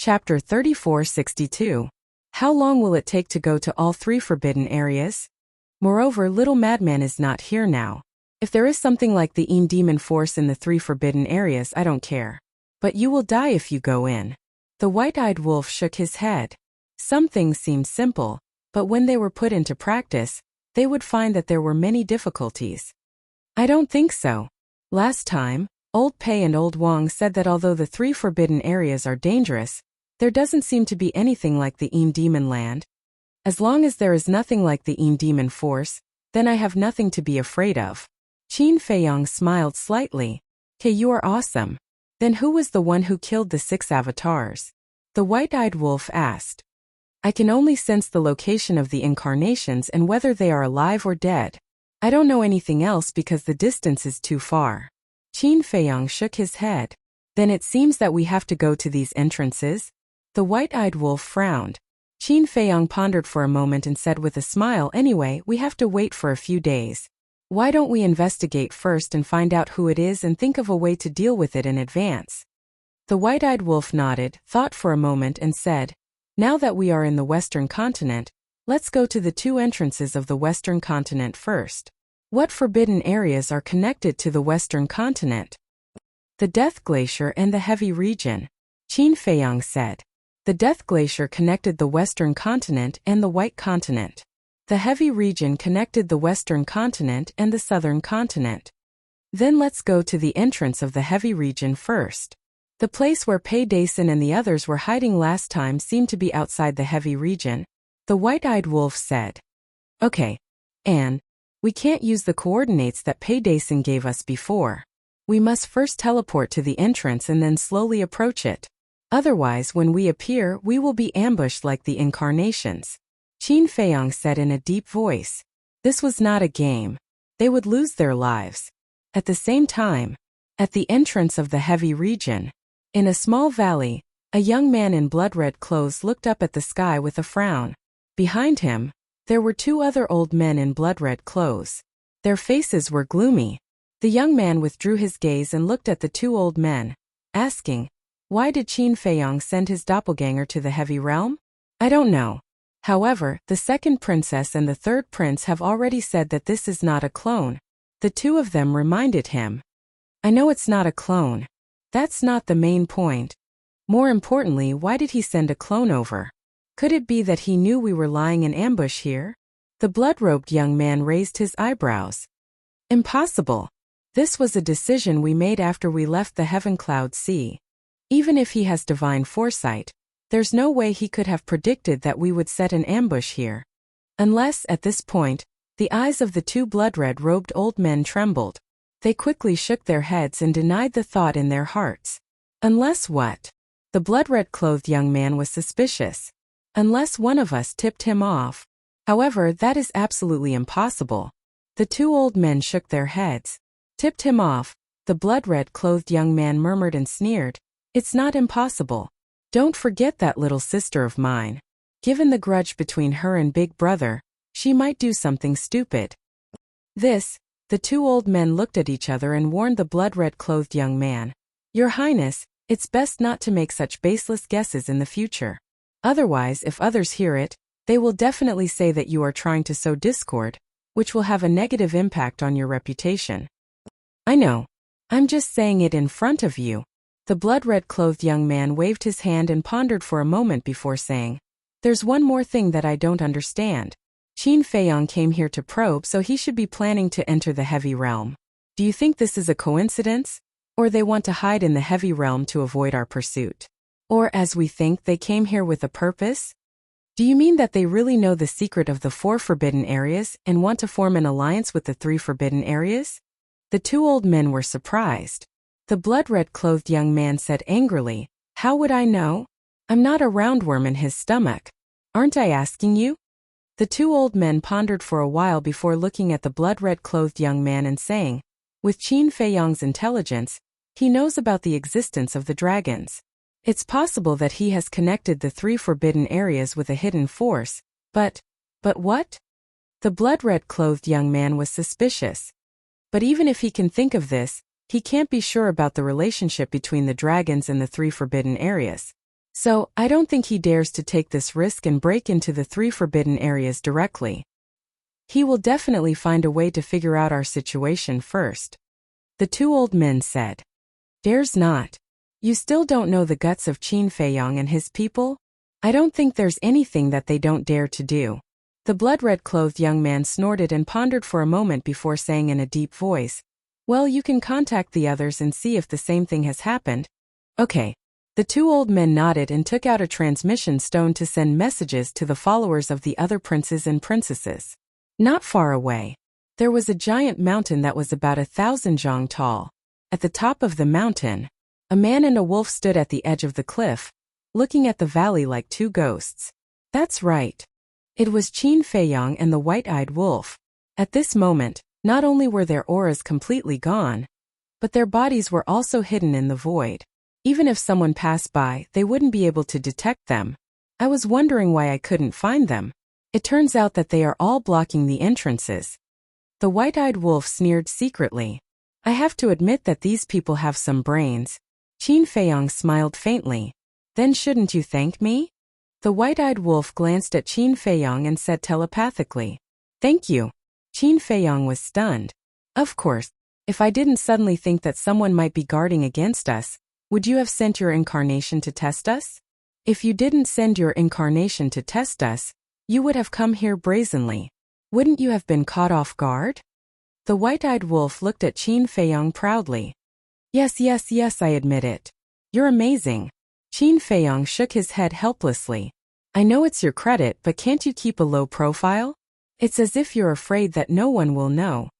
Chapter 3462. How long will it take to go to all 3 forbidden areas? Moreover, little madman is not here now. If there is something like the demon force in the 3 forbidden areas, I don't care. But you will die if you go in. The white-eyed wolf shook his head. Some things seemed simple, but when they were put into practice, they would find that there were many difficulties. I don't think so. Last time, Old Pei and Old Wang said that although the 3 forbidden areas are dangerous, there doesn't seem to be anything like the demon land. As long as there is nothing like the demon force, then I have nothing to be afraid of. Qin Feiyang smiled slightly. "Okay, you are awesome. Then who was the one who killed the 6 avatars?" The white-eyed wolf asked. "I can only sense the location of the incarnations and whether they are alive or dead. I don't know anything else because the distance is too far." Qin Feiyang shook his head. "Then it seems that we have to go to these entrances?" The white-eyed wolf frowned. Qin Feiyang pondered for a moment and said with a smile, "Anyway, we have to wait for a few days. Why don't we investigate first and find out who it is and think of a way to deal with it in advance?" The white-eyed wolf nodded, thought for a moment and said, "Now that we are in the Western continent, let's go to the 2 entrances of the Western continent first. What forbidden areas are connected to the Western continent?" "The Death Glacier and the Heavy Region," Qin Feiyang said. The Death Glacier connected the Western continent and the White Continent. The Heavy Region connected the Western continent and the Southern continent. "Then let's go to the entrance of the Heavy Region first. The place where Pei Dason and the others were hiding last time seemed to be outside the Heavy Region," the white-eyed wolf said. "Okay, Anne. We can't use the coordinates that Pei Dason gave us before. We must first teleport to the entrance and then slowly approach it. Otherwise, when we appear, we will be ambushed like the incarnations." Qin Feiyang said in a deep voice. This was not a game. They would lose their lives. At the same time, at the entrance of the Heavy Region, in a small valley, a young man in blood-red clothes looked up at the sky with a frown. Behind him, there were 2 other old men in blood-red clothes. Their faces were gloomy. The young man withdrew his gaze and looked at the 2 old men, asking, "Why did Qin Feiyang send his doppelganger to the Heavy Realm? I don't know. However, the 2nd princess and the 3rd prince have already said that this is not a clone." The 2 of them reminded him. "I know it's not a clone. That's not the main point. More importantly, why did he send a clone over? Could it be that he knew we were lying in ambush here?" The blood-robed young man raised his eyebrows. "Impossible. This was a decision we made after we left the Heaven Cloud Sea. Even if he has divine foresight, there's no way he could have predicted that we would set an ambush here. Unless, at this point, the eyes of the 2 blood-red-robed old men trembled. They quickly shook their heads and denied the thought in their hearts. Unless what? The blood-red-clothed young man was suspicious. Unless one of us tipped him off. However, that is absolutely impossible. The 2 old men shook their heads. "Tipped him off," the blood-red-clothed young man murmured and sneered. "It's not impossible. Don't forget that little sister of mine. Given the grudge between her and Big Brother, she might do something stupid." The 2 old men looked at each other and warned the blood-red-clothed young man. "Your Highness, it's best not to make such baseless guesses in the future. Otherwise, if others hear it, they will definitely say that you are trying to sow discord, which will have a negative impact on your reputation." "I know. I'm just saying it in front of you." The blood-red-clothed young man waved his hand and pondered for a moment before saying, "There's one more thing that I don't understand. Qin Feiyang came here to probe, so he should be planning to enter the Heavy Realm. Do you think this is a coincidence? Or they want to hide in the Heavy Realm to avoid our pursuit? Or, as we think, they came here with a purpose? Do you mean that they really know the secret of the 4 forbidden areas and want to form an alliance with the 3 forbidden areas?" The 2 old men were surprised. The blood-red-clothed young man said angrily, "How would I know? I'm not a roundworm in his stomach. Aren't I asking you?" The 2 old men pondered for a while before looking at the blood-red-clothed young man and saying, "With Qin Feiyang's intelligence, he knows about the existence of the dragons. It's possible that he has connected the 3 forbidden areas with a hidden force, but what?" The blood-red-clothed young man was suspicious. "But even if he can think of this, he can't be sure about the relationship between the dragons and the 3 forbidden areas. So, I don't think he dares to take this risk and break into the 3 forbidden areas directly. He will definitely find a way to figure out our situation first. The 2 old men said. Dares not. You still don't know the guts of Qin Feiyong and his people? I don't think there's anything that they don't dare to do. The blood-red-clothed young man snorted and pondered for a moment before saying in a deep voice, well, you can contact the others and see if the same thing has happened. Okay. The 2 old men nodded and took out a transmission stone to send messages to the followers of the other princes and princesses. Not far away, there was a giant mountain that was about 1,000 zhang tall. At the top of the mountain, a man and a wolf stood at the edge of the cliff, looking at the valley like 2 ghosts. That's right. It was Qin Feiyong and the white-eyed wolf. At this moment, not only were their auras completely gone, but their bodies were also hidden in the void. Even if someone passed by, they wouldn't be able to detect them. I was wondering why I couldn't find them. It turns out that they are all blocking the entrances. The white-eyed wolf sneered secretly. I have to admit that these people have some brains. Qin Feiyong smiled faintly. Then shouldn't you thank me? The white-eyed wolf glanced at Qin Feiyong and said telepathically, thank you. Qin Feiyong was stunned. Of course, if I didn't suddenly think that someone might be guarding against us, would you have sent your incarnation to test us? If you didn't send your incarnation to test us, you would have come here brazenly. Wouldn't you have been caught off guard? The white-eyed wolf looked at Qin Feiyong proudly. Yes, I admit it. You're amazing. Qin Feiyong shook his head helplessly. I know it's your credit, but can't you keep a low profile? It's as if you're afraid that no one will know.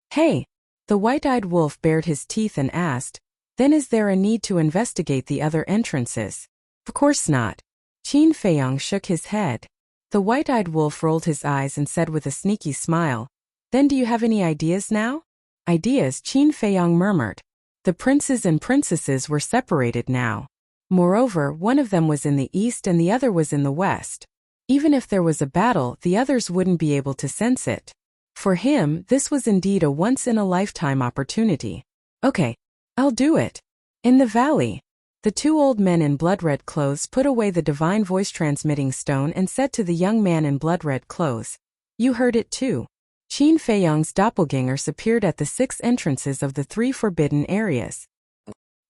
Hey! The white-eyed wolf bared his teeth and asked, then is there a need to investigate the other entrances? Of course not. Qin Feiyong shook his head. The white-eyed wolf rolled his eyes and said with a sneaky smile, then do you have any ideas now? Ideas, Qin Feiyong murmured. The princes and princesses were separated now. Moreover, one of them was in the east and the other was in the west. Even if there was a battle, the others wouldn't be able to sense it. For him, this was indeed a once-in-a-lifetime opportunity. Okay. I'll do it. In the valley, the 2 old men in blood-red clothes put away the divine voice-transmitting stone and said to the young man in blood-red clothes, you heard it too. Qin Feiyong's doppelgangers appeared at the 6 entrances of the 3 forbidden areas.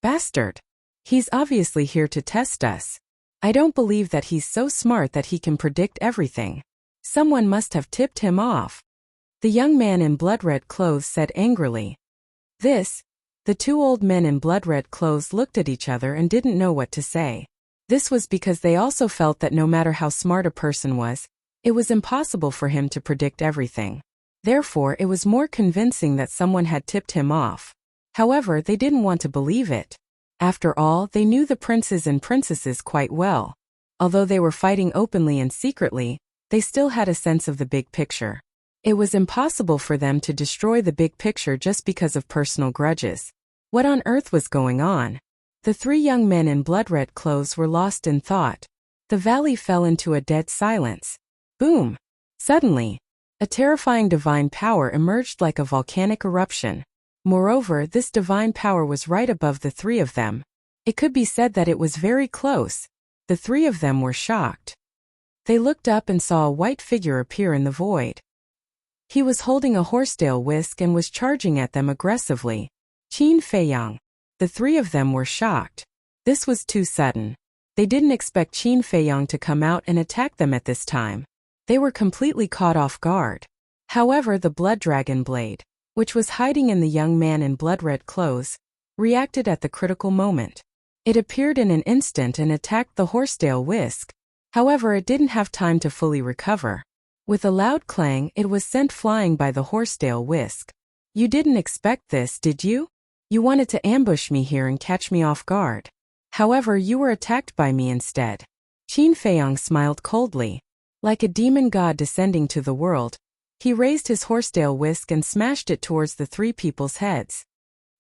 Bastard. He's obviously here to test us. I don't believe that he's so smart that he can predict everything. Someone must have tipped him off. The young man in blood-red clothes said angrily. The 2 old men in blood-red clothes looked at each other and didn't know what to say. This was because they also felt that no matter how smart a person was, it was impossible for him to predict everything. Therefore, it was more convincing that someone had tipped him off. However, they didn't want to believe it. After all, they knew the princes and princesses quite well. Although they were fighting openly and secretly, they still had a sense of the big picture. It was impossible for them to destroy the big picture just because of personal grudges. What on earth was going on? The 3 young men in blood-red clothes were lost in thought. The valley fell into a dead silence. Boom! Suddenly, a terrifying divine power emerged like a volcanic eruption. Moreover, this divine power was right above the 3 of them. It could be said that it was very close. The 3 of them were shocked. They looked up and saw a white figure appear in the void. He was holding a horsetail whisk and was charging at them aggressively. Qin Feiyong. The 3 of them were shocked. This was too sudden. They didn't expect Qin Feiyong to come out and attack them at this time. They were completely caught off guard. However, the blood dragon blade, which was hiding in the young man in blood-red clothes, reacted at the critical moment. It appeared in an instant and attacked the horsetail whisk. However, it didn't have time to fully recover. With a loud clang, it was sent flying by the horsetail whisk. You didn't expect this, did you? You wanted to ambush me here and catch me off guard. However, you were attacked by me instead. Qin Feiyong smiled coldly. Like a demon god descending to the world, he raised his horsetail whisk and smashed it towards the 3 people's heads.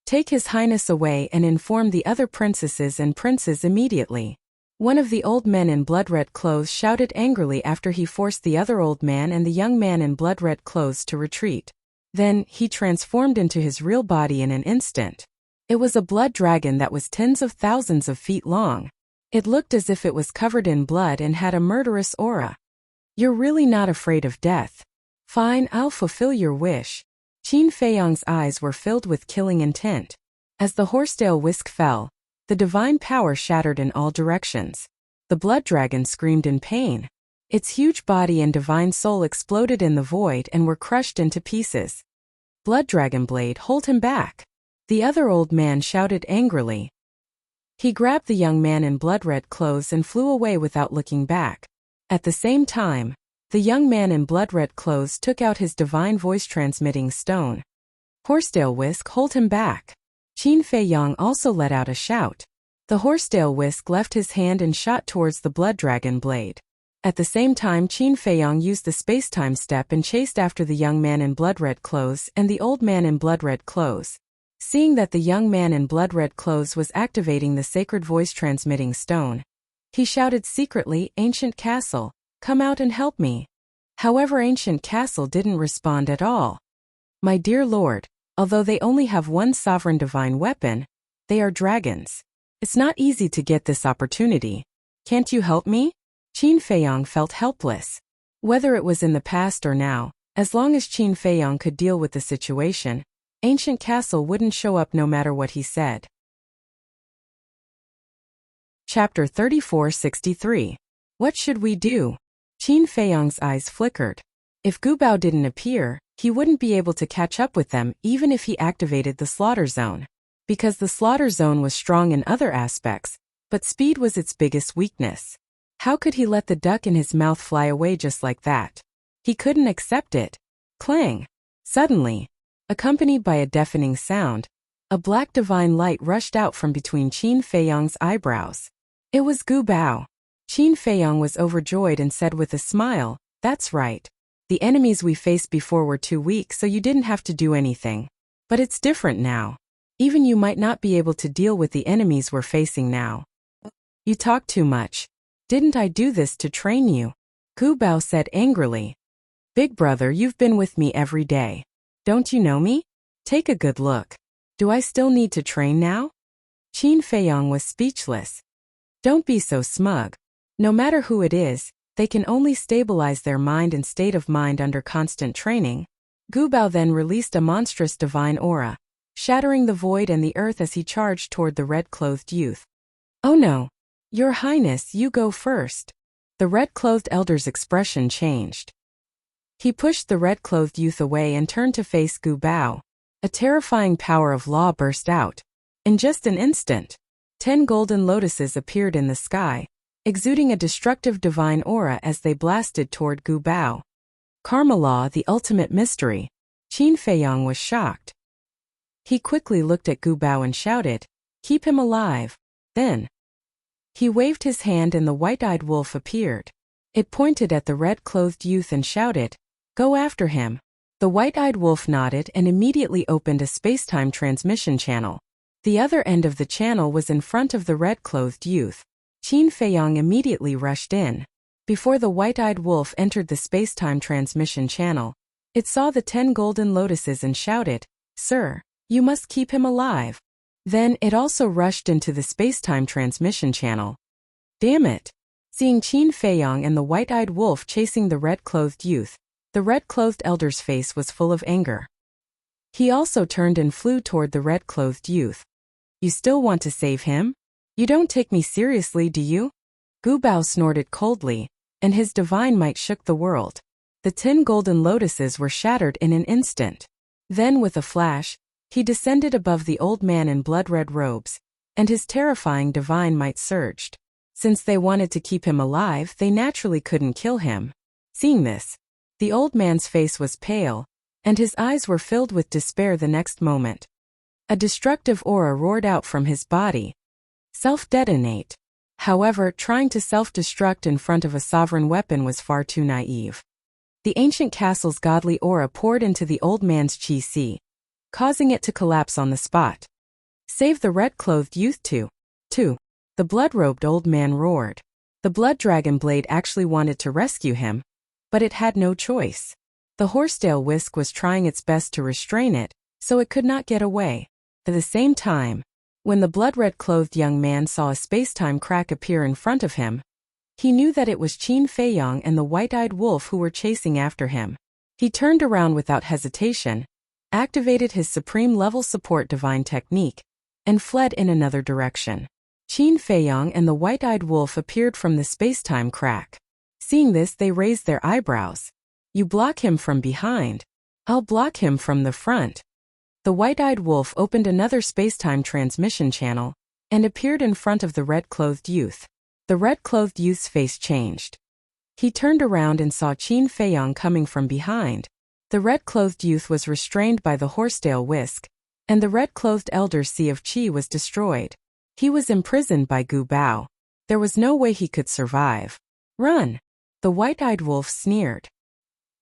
Take His Highness away and inform the other princesses and princes immediately. One of the old men in blood-red clothes shouted angrily after he forced the other old man and the young man in blood-red clothes to retreat. Then, he transformed into his real body in an instant. It was a blood dragon that was tens of thousands of feet long. It looked as if it was covered in blood and had a murderous aura. You're really not afraid of death. Fine, I'll fulfill your wish. Qin Feiyang's eyes were filled with killing intent. As the horsetail whisk fell, the divine power shattered in all directions. The blood dragon screamed in pain. Its huge body and divine soul exploded in the void and were crushed into pieces. Blood Dragon Blade, hold him back! The other old man shouted angrily. He grabbed the young man in blood-red clothes and flew away without looking back. At the same time, the young man in blood-red clothes took out his divine voice-transmitting stone. Horsetail Whisk, hold him back! Qin Feiyang also let out a shout. The Horsetail Whisk left his hand and shot towards the Blood Dragon Blade. At the same time, Qin Feiyang used the space-time step and chased after the young man in blood-red clothes and the old man in blood-red clothes. Seeing that the young man in blood-red clothes was activating the sacred voice-transmitting stone, he shouted secretly, "Ancient Castle, come out and help me." However, Ancient Castle didn't respond at all. "My dear lord, although they only have one sovereign divine weapon, they are dragons. It's not easy to get this opportunity. Can't you help me?" Qin Feiyang felt helpless. Whether it was in the past or now, as long as Qin Feiyang could deal with the situation, Ancient Castle wouldn't show up no matter what he said. Chapter 3463. What should we do? Qin Feiyang's eyes flickered. If Gu Bao didn't appear, he wouldn't be able to catch up with them even if he activated the slaughter zone. Because the slaughter zone was strong in other aspects, but speed was its biggest weakness. How could he let the duck in his mouth fly away just like that? He couldn't accept it. Clang! Suddenly, accompanied by a deafening sound, a black divine light rushed out from between Qin Feiyang's eyebrows. It was Gu Bao. Qin Feiyang was overjoyed and said with a smile, "That's right. The enemies we faced before were too weak, so you didn't have to do anything. But it's different now. Even you might not be able to deal with the enemies we're facing now." "You talk too much. Didn't I do this to train you?" Gu Bao said angrily. "Big brother, you've been with me every day. Don't you know me? Take a good look. Do I still need to train now?" Qin Feiyang was speechless. "Don't be so smug. No matter who it is, they can only stabilize their mind and state of mind under constant training." Gu Bao then released a monstrous divine aura, shattering the void and the earth as he charged toward the red-clothed youth. "Oh no! Your Highness, you go first." The red-clothed elder's expression changed. He pushed the red-clothed youth away and turned to face Gu Bao. A terrifying power of law burst out. In just an instant, 10 golden lotuses appeared in the sky, exuding a destructive divine aura as they blasted toward Gu Bao. Karma law, the ultimate mystery. Qin Feiyang was shocked. He quickly looked at Gu Bao and shouted, "Keep him alive." Then, he waved his hand and the white-eyed wolf appeared. It pointed at the red-clothed youth and shouted, "Go after him." The white-eyed wolf nodded and immediately opened a space-time transmission channel. The other end of the channel was in front of the red-clothed youth. Qin Feiyang immediately rushed in. Before the white-eyed wolf entered the space-time transmission channel, it saw the 10 golden lotuses and shouted, "Sir, you must keep him alive." Then it also rushed into the space-time transmission channel. Damn it! Seeing Qin Feiyang and the white-eyed wolf chasing the red-clothed youth, the red-clothed elder's face was full of anger. He also turned and flew toward the red-clothed youth. "You still want to save him? You don't take me seriously, do you?" Gu Bao snorted coldly, and his divine might shook the world. The 10 golden lotuses were shattered in an instant. Then with a flash, he descended above the old man in blood-red robes, and his terrifying divine might surged. Since they wanted to keep him alive, they naturally couldn't kill him. Seeing this, the old man's face was pale, and his eyes were filled with despair the next moment. A destructive aura roared out from his body. Self-detonate. However, trying to self-destruct in front of a sovereign weapon was far too naive. The ancient castle's godly aura poured into the old man's chi, causing it to collapse on the spot. "Save the red-clothed youth too." The blood-robed old man roared. The blood dragon blade actually wanted to rescue him, but it had no choice. The horsetail whisk was trying its best to restrain it, so it could not get away. At the same time, When the blood-red-clothed young man saw a space-time crack appear in front of him, he knew that it was Qin Feiyang and the white-eyed wolf who were chasing after him. He turned around without hesitation, activated his supreme-level support divine technique, and fled in another direction. Qin Feiyang and the white-eyed wolf appeared from the space-time crack. Seeing this, they raised their eyebrows. "You block him from behind. I'll block him from the front." The white-eyed wolf opened another space-time transmission channel and appeared in front of the red-clothed youth. The red-clothed youth's face changed. He turned around and saw Qin Feiyang coming from behind. The red-clothed youth was restrained by the horsetail whisk, and the red-clothed elder Sea of Qi was destroyed. He was imprisoned by Gu Bao. There was no way he could survive. "Run!" the white-eyed wolf sneered.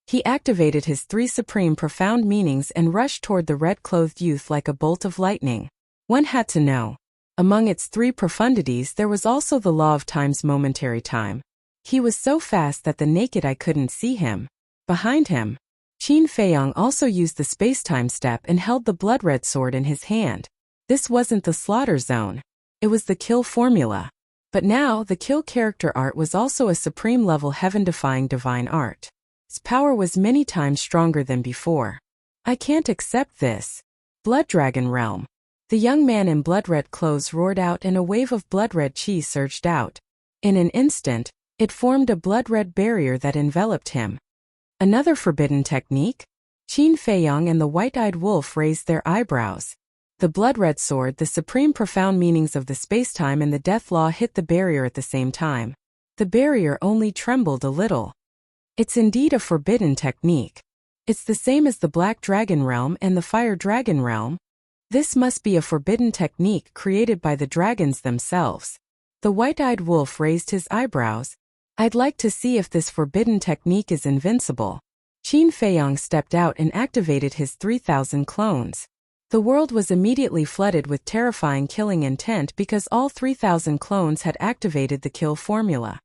He activated his 3 supreme profound meanings and rushed toward the red-clothed youth like a bolt of lightning. One had to know. Among its 3 profundities there was also the law of time's momentary time. He was so fast that the naked eye couldn't see him. Behind him, Qin Feiyang also used the space-time step and held the blood-red sword in his hand. This wasn't the slaughter zone. It was the kill formula. But now, the kill character art was also a supreme-level heaven-defying divine art. Its power was many times stronger than before. "I can't accept this." Blood Dragon Realm. The young man in blood-red clothes roared out and a wave of blood-red qi surged out. In an instant, it formed a blood-red barrier that enveloped him. Another forbidden technique? Qin Feiyang and the white-eyed wolf raised their eyebrows. The blood-red sword, the supreme profound meanings of the space-time and the death law hit the barrier at the same time. The barrier only trembled a little. It's indeed a forbidden technique. It's the same as the Black Dragon Realm and the Fire Dragon Realm. This must be a forbidden technique created by the dragons themselves. The white-eyed wolf raised his eyebrows. "I'd like to see if this forbidden technique is invincible." Qin Feiyang stepped out and activated his 3,000 clones. The world was immediately flooded with terrifying killing intent because all 3,000 clones had activated the kill formula.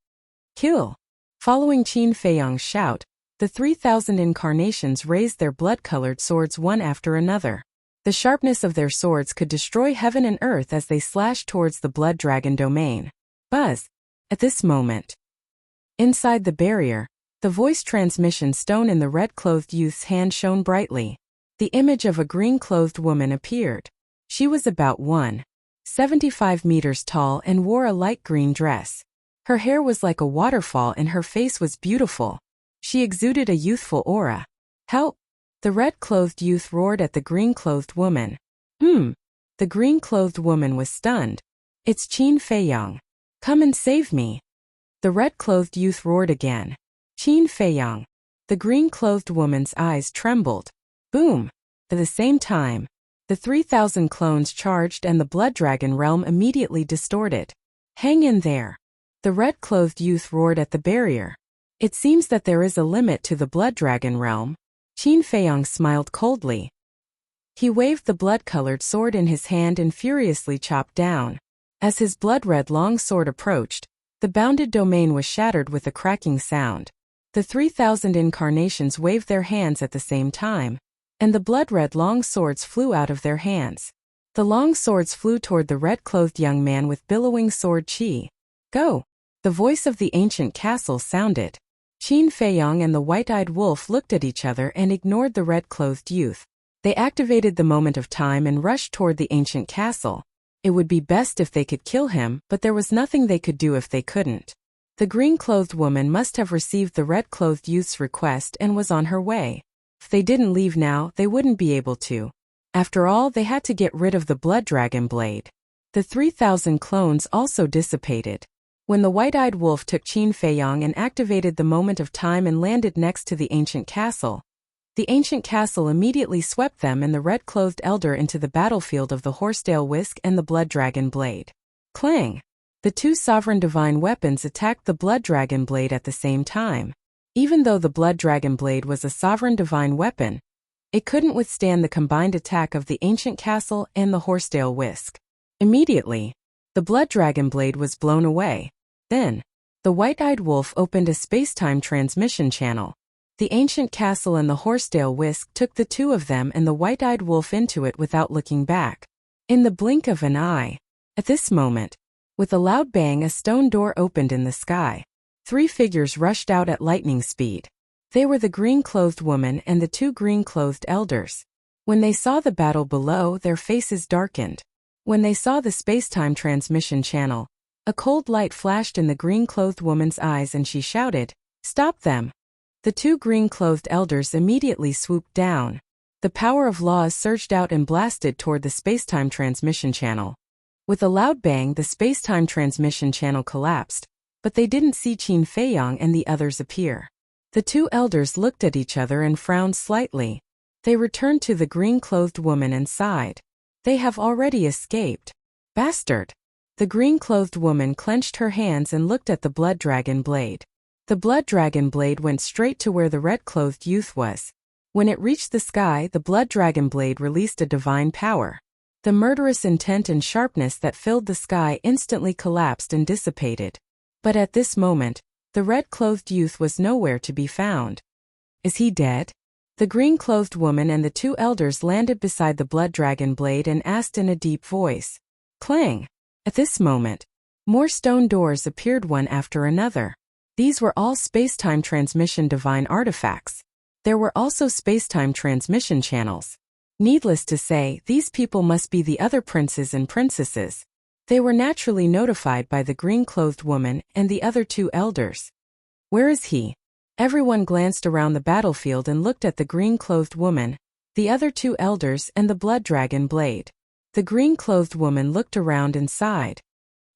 "Kill!" Following Qin Feiyang's shout, the 3,000 incarnations raised their blood-colored swords one after another. The sharpness of their swords could destroy heaven and earth as they slashed towards the blood dragon domain. Buzz! At this moment, inside the barrier, the voice transmission stone in the red-clothed youth's hand shone brightly. The image of a green-clothed woman appeared. She was about 1.75 meters tall and wore a light green dress. Her hair was like a waterfall and her face was beautiful. She exuded a youthful aura. "Help!" The red-clothed youth roared at the green-clothed woman. The green-clothed woman was stunned. "It's Qin Feiyang. Come and save me." The red-clothed youth roared again. "Qin Feiyang." The green-clothed woman's eyes trembled. Boom! At the same time, the 3,000 clones charged and the Blood Dragon Realm immediately distorted. "Hang in there." The red-clothed youth roared at the barrier. "It seems that there is a limit to the Blood Dragon Realm." Qin Feiyang smiled coldly. He waved the blood-colored sword in his hand and furiously chopped down. As his blood-red long sword approached, the bounded domain was shattered with a cracking sound. The 3,000 incarnations waved their hands at the same time, and the blood-red long swords flew out of their hands. The long swords flew toward the red-clothed young man with billowing sword qi. "Go!" The voice of the ancient castle sounded. Qin Feiyang and the white-eyed wolf looked at each other and ignored the red-clothed youth. They activated the moment of time and rushed toward the ancient castle. It would be best if they could kill him, but there was nothing they could do if they couldn't. The green-clothed woman must have received the red-clothed youth's request and was on her way. If they didn't leave now, they wouldn't be able to. After all, they had to get rid of the blood dragon blade. The 3,000 clones also dissipated. When the white-eyed wolf took Qin Feiyang and activated the moment of time and landed next to the ancient castle immediately swept them and the red-clothed elder into the battlefield of the horsetail whisk and the blood dragon blade. Clang! The 2 sovereign divine weapons attacked the blood dragon blade at the same time. Even though the blood dragon blade was a sovereign divine weapon, it couldn't withstand the combined attack of the ancient castle and the horsetail whisk. Immediately, the blood dragon blade was blown away. Then, the white-eyed wolf opened a space-time transmission channel. The ancient castle and the horsetail whisk took the 2 of them and the white-eyed wolf into it without looking back. In the blink of an eye. At this moment, with a loud bang, a stone door opened in the sky. 3 figures rushed out at lightning speed. They were the green-clothed woman and the 2 green-clothed elders. When they saw the battle below, their faces darkened. When they saw the space-time transmission channel, a cold light flashed in the green-clothed woman's eyes and she shouted, "Stop them!" The 2 green-clothed elders immediately swooped down. The power of laws surged out and blasted toward the space-time transmission channel. With a loud bang, the space-time transmission channel collapsed, but they didn't see Qin Feiyang and the others appear. The 2 elders looked at each other and frowned slightly. They returned to the green-clothed woman and sighed. They have already escaped. Bastard! The green-clothed woman clenched her hands and looked at the blood dragon blade. The blood dragon blade went straight to where the red-clothed youth was. When it reached the sky, the blood dragon blade released a divine power. The murderous intent and sharpness that filled the sky instantly collapsed and dissipated. But at this moment, the red-clothed youth was nowhere to be found. Is he dead? The green-clothed woman and the 2 elders landed beside the blood dragon blade and asked in a deep voice. Clang! At this moment, more stone doors appeared one after another. These were all space-time transmission divine artifacts. There were also space-time transmission channels. Needless to say, these people must be the other princes and princesses. They were naturally notified by the green-clothed woman and the other 2 elders. Where is he? Everyone glanced around the battlefield and looked at the green-clothed woman, the other 2 elders and the blood dragon blade. The green-clothed woman looked around and sighed.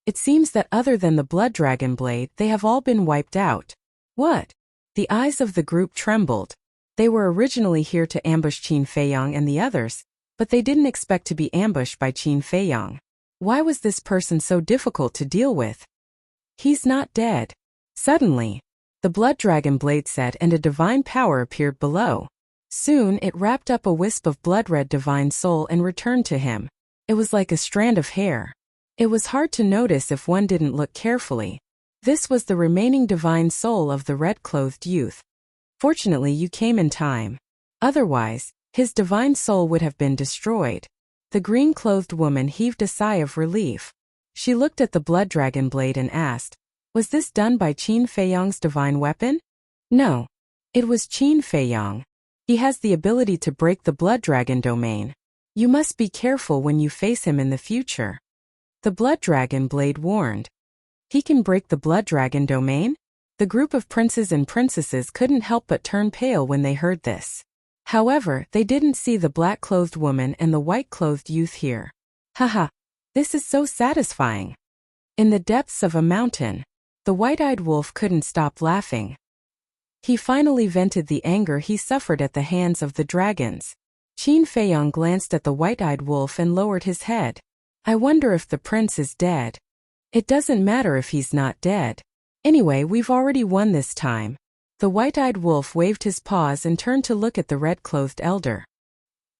It seems that other than the blood dragon blade, they have all been wiped out. What? The eyes of the group trembled. They were originally here to ambush Qin Feiyang and the others, but they didn't expect to be ambushed by Qin Feiyang. Why was this person so difficult to deal with? He's not dead. Suddenly, the blood dragon blade said and a divine power appeared below. Soon it wrapped up a wisp of blood-red divine soul and returned to him. It was like a strand of hair. It was hard to notice if one didn't look carefully. This was the remaining divine soul of the red-clothed youth. Fortunately, you came in time. Otherwise, his divine soul would have been destroyed. The green-clothed woman heaved a sigh of relief. She looked at the blood dragon blade and asked, was this done by Qin Feiyang's divine weapon? No. It was Qin Feiyang. He has the ability to break the blood dragon domain. You must be careful when you face him in the future. The blood dragon blade warned. He can break the blood dragon domain? The group of princes and princesses couldn't help but turn pale when they heard this. However, they didn't see the black-clothed woman and the white-clothed youth here. Haha, this is so satisfying. In the depths of a mountain, the white-eyed wolf couldn't stop laughing. He finally vented the anger he suffered at the hands of the dragons. Qin Feiyang glanced at the white-eyed wolf and lowered his head. I wonder if the prince is dead. It doesn't matter if he's not dead. Anyway, we've already won this time. The white-eyed wolf waved his paws and turned to look at the red-clothed elder.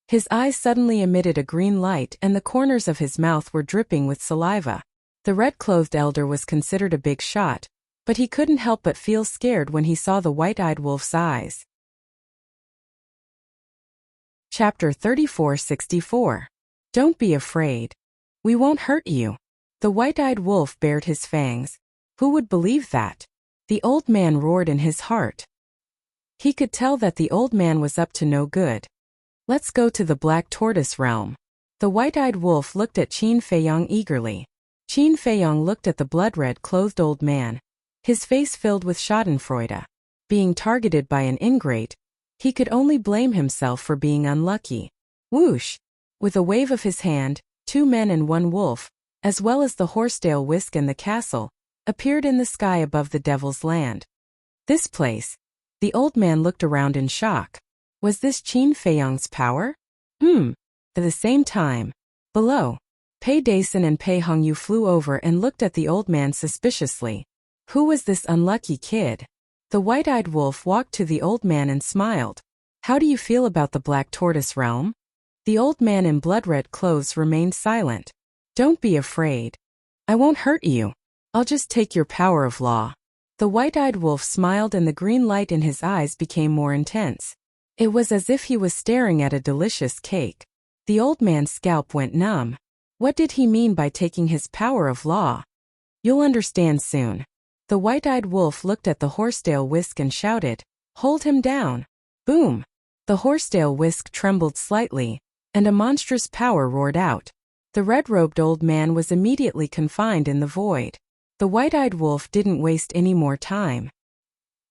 His eyes suddenly emitted a green light and the corners of his mouth were dripping with saliva. The red-clothed elder was considered a big shot, but he couldn't help but feel scared when he saw the white-eyed wolf's eyes. Chapter 3464. Don't be afraid. We won't hurt you. The white-eyed wolf bared his fangs. Who would believe that? The old man roared in his heart. He could tell that the old man was up to no good. Let's go to the Black Tortoise realm. The white-eyed wolf looked at Qin Feiyang eagerly. Qin Feiyang looked at the blood-red clothed old man. His face filled with schadenfreude. Being targeted by an ingrate, he could only blame himself for being unlucky. Whoosh! With a wave of his hand, 2 men and 1 wolf, as well as the horsetail whisk and the castle, appeared in the sky above the Devil's Land. This place. The old man looked around in shock. Was this Qin Feiyang's power? At the same time, below, Pei Dason and Pei Hongyu flew over and looked at the old man suspiciously. Who was this unlucky kid? The white-eyed wolf walked to the old man and smiled. How do you feel about the Black Tortoise realm? The old man in blood-red clothes remained silent. Don't be afraid. I won't hurt you. I'll just take your power of law. The white-eyed wolf smiled and the green light in his eyes became more intense. It was as if he was staring at a delicious cake. The old man's scalp went numb. What did he mean by taking his power of law? You'll understand soon. The white-eyed wolf looked at the horsetail whisk and shouted, "Hold him down!" Boom! The horsetail whisk trembled slightly, and a monstrous power roared out. The red-robed old man was immediately confined in the void. The white-eyed wolf didn't waste any more time.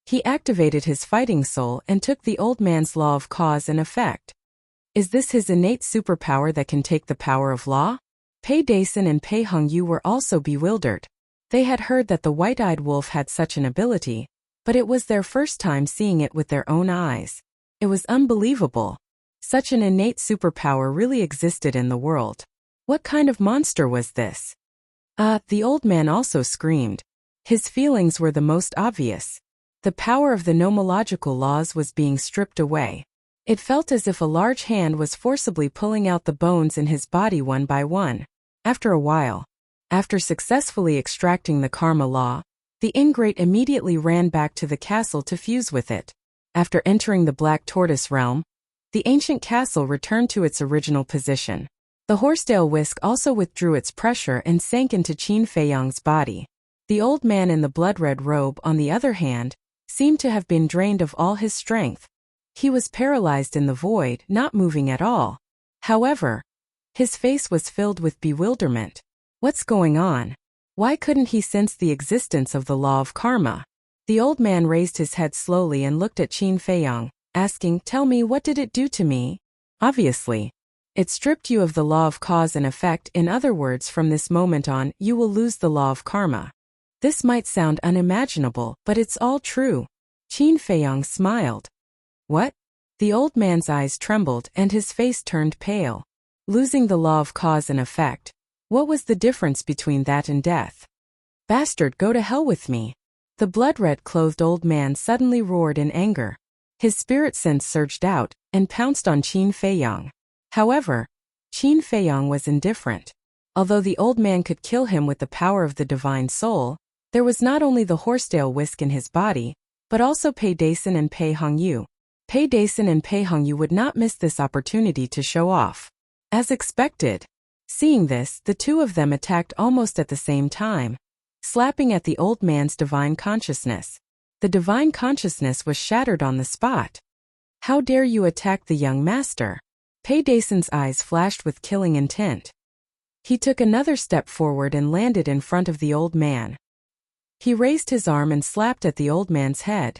He activated his fighting soul and took the old man's law of cause and effect. Is this his innate superpower that can take the power of law? Pei Dason and Pei Hongyu were also bewildered. They had heard that the white-eyed wolf had such an ability, but it was their first time seeing it with their own eyes. It was unbelievable. Such an innate superpower really existed in the world. What kind of monster was this? The old man also screamed. His feelings were the most obvious. The power of the nomological laws was being stripped away. It felt as if a large hand was forcibly pulling out the bones in his body one by one. After a while, after successfully extracting the karma law, the ingrate immediately ran back to the castle to fuse with it. After entering the Black Tortoise realm, the ancient castle returned to its original position. The horsetail whisk also withdrew its pressure and sank into Qin Feiyang's body. The old man in the blood-red robe, on the other hand, seemed to have been drained of all his strength. He was paralyzed in the void, not moving at all. However, his face was filled with bewilderment. What's going on? Why couldn't he sense the existence of the law of karma? The old man raised his head slowly and looked at Qin Feiyang, asking, "Tell me, what did it do to me?" Obviously, it stripped you of the law of cause and effect. In other words, from this moment on, you will lose the law of karma. This might sound unimaginable, but it's all true. Qin Feiyang smiled. What? The old man's eyes trembled and his face turned pale. Losing the law of cause and effect. What was the difference between that and death? Bastard, go to hell with me. The blood-red clothed old man suddenly roared in anger. His spirit sense surged out and pounced on Qin Feiyang. However, Qin Feiyang was indifferent. Although the old man could kill him with the power of the divine soul, there was not only the horsetail whisk in his body, but also Pei Dason and Pei Hongyu. Pei Dason and Pei Hongyu would not miss this opportunity to show off. As expected. Seeing this, the two of them attacked almost at the same time, slapping at the old man's divine consciousness. The divine consciousness was shattered on the spot. How dare you attack the young master? Pei Dason's eyes flashed with killing intent. He took another step forward and landed in front of the old man. He raised his arm and slapped at the old man's head.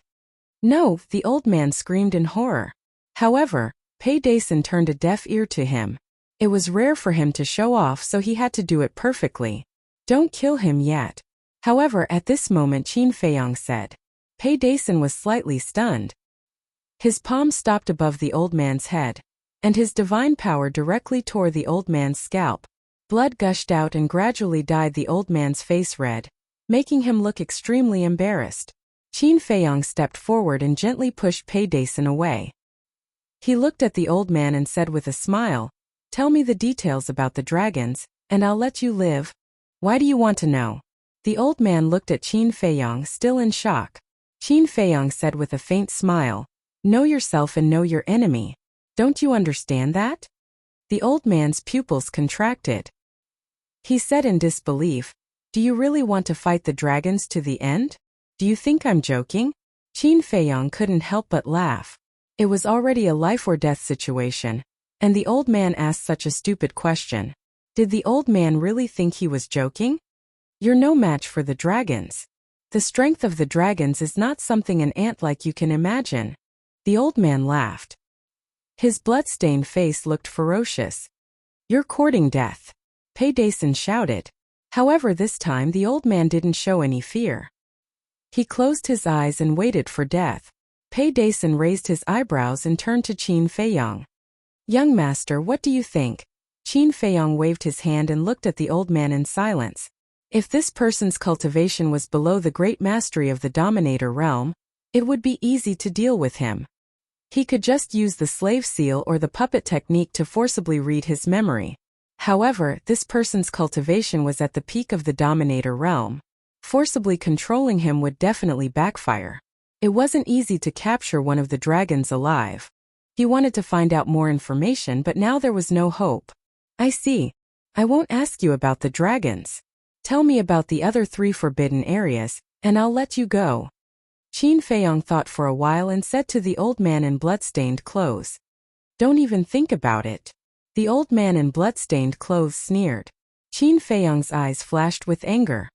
No, the old man screamed in horror. However, Pei Dason turned a deaf ear to him. It was rare for him to show off, so he had to do it perfectly. Don't kill him yet. However, at this moment Qin Feiyang said. Pei Dason was slightly stunned. His palm stopped above the old man's head, and his divine power directly tore the old man's scalp. Blood gushed out and gradually dyed the old man's face red, making him look extremely embarrassed. Qin Feiyang stepped forward and gently pushed Pei Dason away. He looked at the old man and said with a smile, "Tell me the details about the dragons, and I'll let you live." Why do you want to know? The old man looked at Qin Feiyang, still in shock. Qin Feiyang said with a faint smile, "Know yourself and know your enemy. Don't you understand that?" The old man's pupils contracted. He said in disbelief, "Do you really want to fight the dragons to the end? Do you think I'm joking?" Qin Feiyang couldn't help but laugh. It was already a life-or-death situation, and the old man asked such a stupid question. Did the old man really think he was joking? You're no match for the dragons. The strength of the dragons is not something an ant like you can imagine. The old man laughed. His blood-stained face looked ferocious. You're courting death. Pei Dason shouted. However, this time the old man didn't show any fear. He closed his eyes and waited for death. Pei Dason raised his eyebrows and turned to Qin Feiyang. Young master, what do you think? Qin Feiyang waved his hand and looked at the old man in silence. If this person's cultivation was below the great mastery of the Dominator realm, it would be easy to deal with him. He could just use the slave seal or the puppet technique to forcibly read his memory. However, this person's cultivation was at the peak of the Dominator realm. Forcibly controlling him would definitely backfire. It wasn't easy to capture one of the dragons alive. He wanted to find out more information, but now there was no hope. I see. I won't ask you about the dragons. Tell me about the other 3 forbidden areas, and I'll let you go. Qin Feiyong thought for a while and said to the old man in blood-stained clothes. Don't even think about it. The old man in blood-stained clothes sneered. Qin Feiyong's eyes flashed with anger.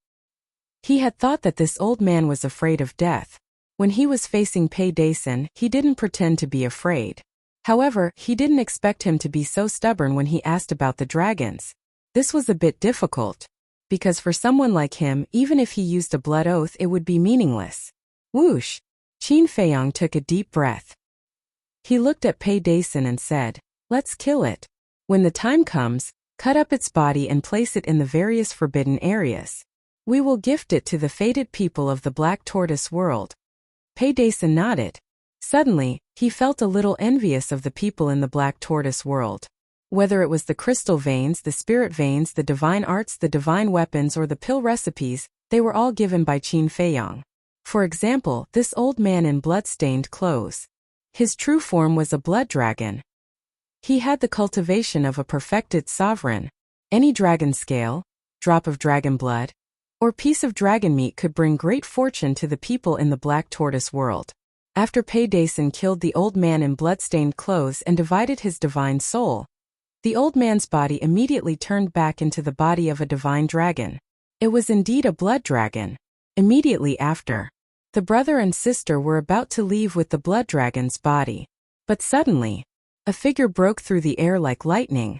He had thought that this old man was afraid of death. When he was facing Pei Dason, he didn't pretend to be afraid. However, he didn't expect him to be so stubborn when he asked about the dragons. This was a bit difficult, because for someone like him, even if he used a blood oath, it would be meaningless. Whoosh! Qin Feiyong took a deep breath. He looked at Pei Dason and said, let's kill it. When the time comes, cut up its body and place it in the various forbidden areas. We will gift it to the fated people of the Black Tortoise world. Pei Dason nodded. Suddenly, he felt a little envious of the people in the Black Tortoise world. Whether it was the crystal veins, the spirit veins, the divine arts, the divine weapons, or the pill recipes, they were all given by Qin Feiyong. For example, this old man in blood-stained clothes. His true form was a blood dragon. He had the cultivation of a perfected sovereign. Any dragon scale, drop of dragon blood, or piece of dragon meat could bring great fortune to the people in the Black Tortoise world. After Pei Dason killed the old man in blood-stained clothes and divided his divine soul, the old man's body immediately turned back into the body of a divine dragon. It was indeed a blood dragon. Immediately after, the brother and sister were about to leave with the blood dragon's body. But suddenly, a figure broke through the air like lightning.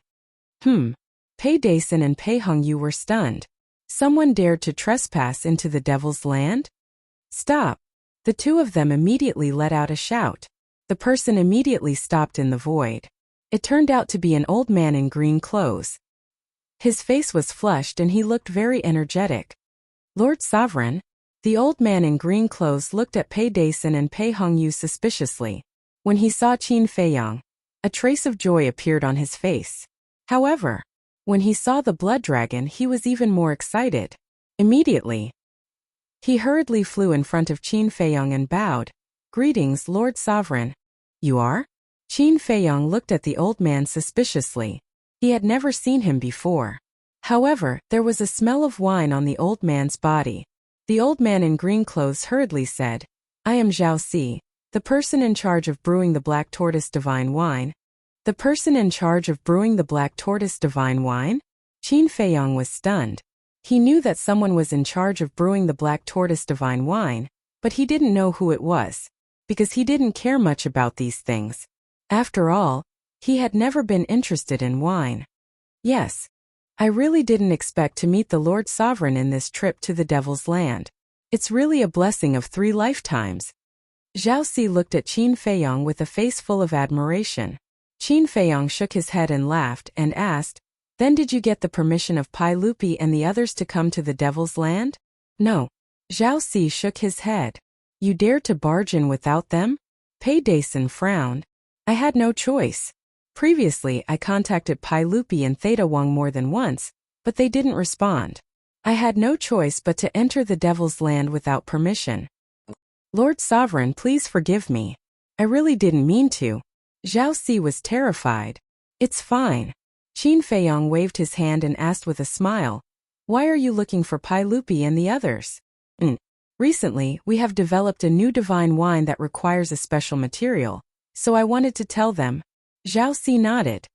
Pei Dason and Pei Hongyu were stunned. Someone dared to trespass into the devil's land? Stop! The two of them immediately let out a shout. The person immediately stopped in the void. It turned out to be an old man in green clothes. His face was flushed and he looked very energetic. Lord Sovereign? The old man in green clothes looked at Pei Dason and Pei Hongyu suspiciously. When he saw Qin Feiyong, a trace of joy appeared on his face. However, when he saw the blood dragon, he was even more excited. Immediately, he hurriedly flew in front of Qin Feiyong and bowed. Greetings, Lord Sovereign. You are? Qin Feiyong looked at the old man suspiciously. He had never seen him before. However, there was a smell of wine on the old man's body. The old man in green clothes hurriedly said, I am Zhao Si, the person in charge of brewing the Black Tortoise divine wine. The person in charge of brewing the Black Tortoise divine wine? Qin Feiyong was stunned. He knew that someone was in charge of brewing the Black Tortoise divine wine, but he didn't know who it was, because he didn't care much about these things. After all, he had never been interested in wine. Yes, I really didn't expect to meet the Lord Sovereign in this trip to the Devil's Land. It's really a blessing of 3 lifetimes. Zhao Si looked at Qin Feiyong with a face full of admiration. Qin Feiyong shook his head and laughed and asked, Then did you get the permission of Pai Lupi and the others to come to the Devil's Land? No. Zhao Si shook his head. You dared to barge in without them? Pei Dason frowned. I had no choice. Previously, I contacted Pai Lupi and Theta Wang more than once, but they didn't respond. I had no choice but to enter the Devil's Land without permission. Lord Sovereign, please forgive me. I really didn't mean to. Zhao Si was terrified. It's fine. Qin Feiyong waved his hand and asked with a smile, Why are you looking for Pai Lupi and the others? Recently, we have developed a new divine wine that requires a special material, so I wanted to tell them. Zhao Si nodded.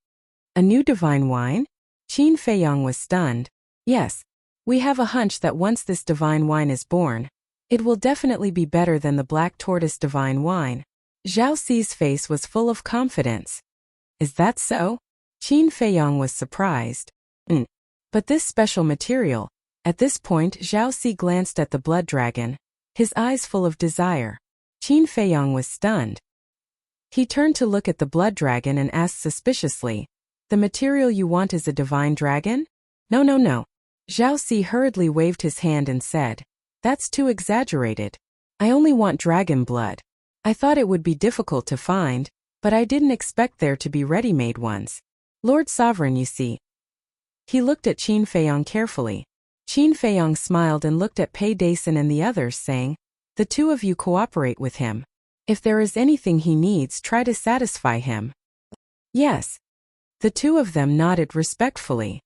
A new divine wine? Qin Feiyong was stunned. Yes. We have a hunch that once this divine wine is born, it will definitely be better than the Black Tortoise divine wine. Zhao Si's face was full of confidence. Is that so? Qin Feiyong was surprised. But this special material. At this point, Zhao Si glanced at the blood dragon, his eyes full of desire. Qin Feiyong was stunned. He turned to look at the blood dragon and asked suspiciously, The material you want is a divine dragon? No. Zhao Si hurriedly waved his hand and said, That's too exaggerated. I only want dragon blood. I thought it would be difficult to find, but I didn't expect there to be ready-made ones. Lord Sovereign, you see. He looked at Qin Feiyong carefully. Qin Feiyong smiled and looked at Pei Dason and the others, saying, The two of you cooperate with him. If there is anything he needs, try to satisfy him. Yes. The two of them nodded respectfully.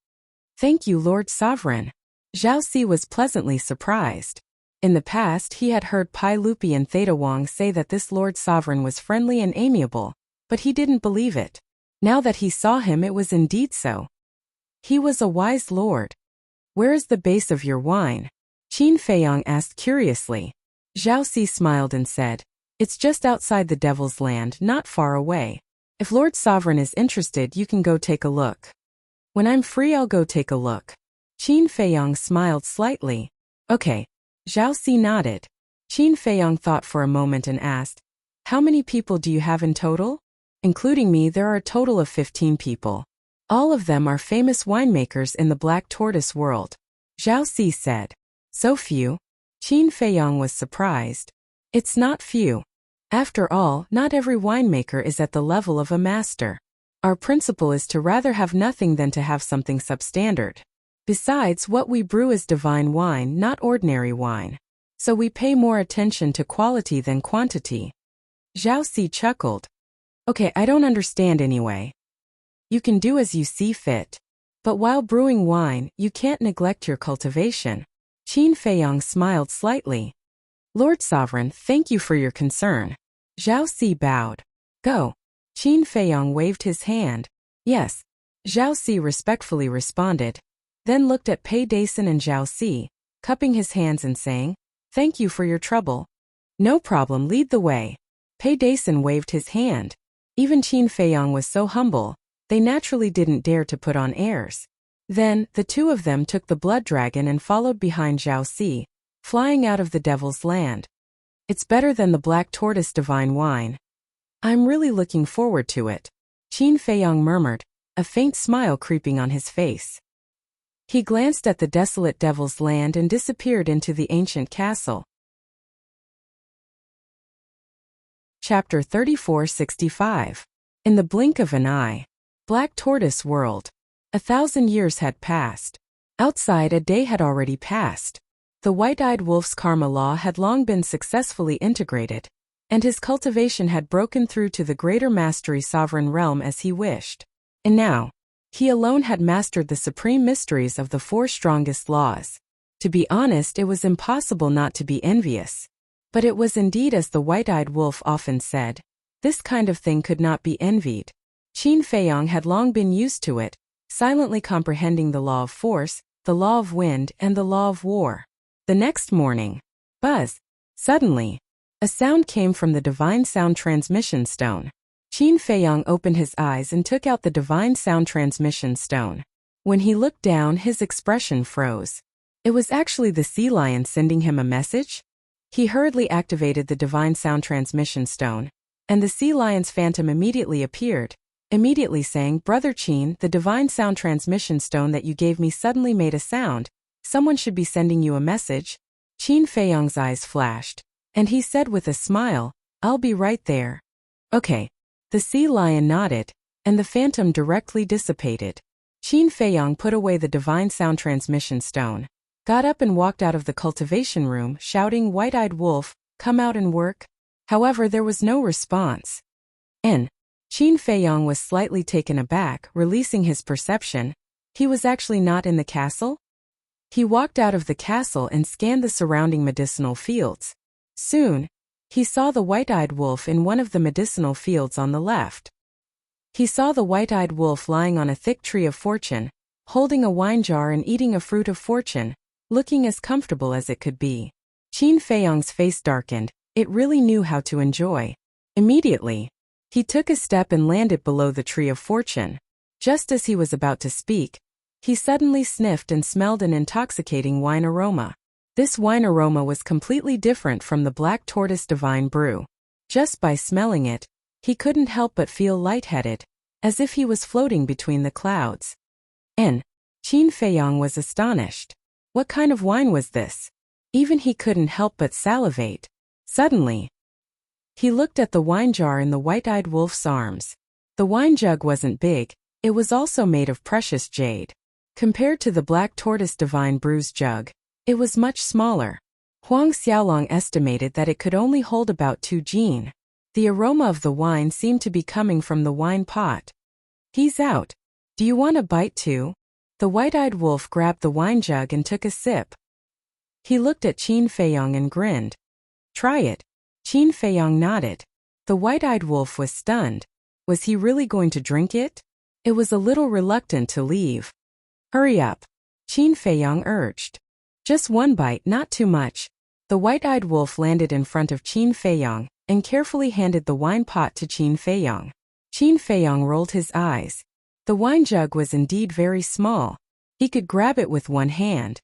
Thank you, Lord Sovereign. Zhao Si was pleasantly surprised. In the past he had heard Pai Lupi and Theta Wang say that this Lord Sovereign was friendly and amiable, but he didn't believe it. Now that he saw him, it was indeed so. He was a wise lord. Where is the base of your wine? Qin Feiyang asked curiously. Zhao Si smiled and said, it's just outside the Devil's Land, not far away. If Lord Sovereign is interested, you can go take a look. When I'm free, I'll go take a look. Qin Feiyang smiled slightly. Okay. Zhao Si nodded. Qin Feiyang thought for a moment and asked, how many people do you have in total? Including me, there are a total of 15 people. All of them are famous winemakers in the Black Tortoise world. Zhao Si said. So few? Qin Feiyang was surprised. It's not few. After all, not every winemaker is at the level of a master. Our principle is to rather have nothing than to have something substandard. Besides, what we brew is divine wine, not ordinary wine. So we pay more attention to quality than quantity. Zhao Si chuckled. Okay, I don't understand anyway. You can do as you see fit. But while brewing wine, you can't neglect your cultivation. Qin Feiyang smiled slightly. Lord Sovereign, thank you for your concern. Zhao Si bowed. Go. Qin Feiyang waved his hand. Yes. Zhao Si respectfully responded. Then looked at Pei Dason and Zhao Si, cupping his hands and saying, thank you for your trouble. No problem, lead the way. Pei Dason waved his hand. Even Qin Feiyang was so humble, they naturally didn't dare to put on airs. Then, the two of them took the blood dragon and followed behind Zhao Si, flying out of the Devil's Land. It's better than the Black Tortoise divine wine. I'm really looking forward to it. Qin Feiyang murmured, a faint smile creeping on his face. He glanced at the desolate Devil's Land and disappeared into the ancient castle. Chapter 3465. In the blink of an eye. Black Tortoise World. 1,000 years had passed. Outside, a day had already passed. The white-eyed wolf's karma law had long been successfully integrated, and his cultivation had broken through to the greater mastery sovereign realm as he wished. And now, he alone had mastered the supreme mysteries of the 4 strongest laws. To be honest, it was impossible not to be envious. But it was indeed as the white-eyed wolf often said, this kind of thing could not be envied. Qin Feiyang had long been used to it, silently comprehending the law of force, the law of wind, and the law of war. The next morning, buzz! Suddenly, a sound came from the divine sound transmission stone. Qin Feiyang opened his eyes and took out the divine sound transmission stone. When he looked down, his expression froze. It was actually the sea lion sending him a message? He hurriedly activated the divine sound transmission stone, and the sea lion's phantom immediately appeared, immediately saying, Brother Qin, the divine sound transmission stone that you gave me suddenly made a sound. Someone should be sending you a message. Qin Feiyang's eyes flashed, and he said with a smile, I'll be right there. Okay. The sea lion nodded, and the phantom directly dissipated. Qin Feiyang put away the divine sound transmission stone, got up and walked out of the cultivation room, shouting, White-eyed wolf, come out and work. However, there was no response. Qin Feiyang was slightly taken aback, releasing his perception. He was actually not in the castle? He walked out of the castle and scanned the surrounding medicinal fields. Soon, he saw the white-eyed wolf in one of the medicinal fields on the left. He saw the white-eyed wolf lying on a thick tree of fortune, holding a wine jar and eating a fruit of fortune, looking as comfortable as it could be. Qin Feiyang's face darkened. It really knew how to enjoy. Immediately, he took a step and landed below the tree of fortune. Just as he was about to speak, he suddenly sniffed and smelled an intoxicating wine aroma. This wine aroma was completely different from the Black Tortoise Divine Brew. Just by smelling it, he couldn't help but feel lightheaded, as if he was floating between the clouds. Qin Feiyang was astonished. What kind of wine was this? Even he couldn't help but salivate. Suddenly, he looked at the wine jar in the white-eyed wolf's arms. The wine jug wasn't big, it was also made of precious jade. Compared to the Black Tortoise Divine Brew's jug, it was much smaller. Huang Xiaolong estimated that it could only hold about 2 jin. The aroma of the wine seemed to be coming from the wine pot. He's out. Do you want a bite too? The white-eyed wolf grabbed the wine jug and took a sip. He looked at Qin Feiyong and grinned. Try it. Qin Feiyong nodded. The white-eyed wolf was stunned. Was he really going to drink it? It was a little reluctant to leave. Hurry up, Qin Feiyong urged. Just one bite, not too much. The white-eyed wolf landed in front of Qin Feiyong and carefully handed the wine pot to Qin Feiyong. Qin Feiyong rolled his eyes. The wine jug was indeed very small. He could grab it with one hand.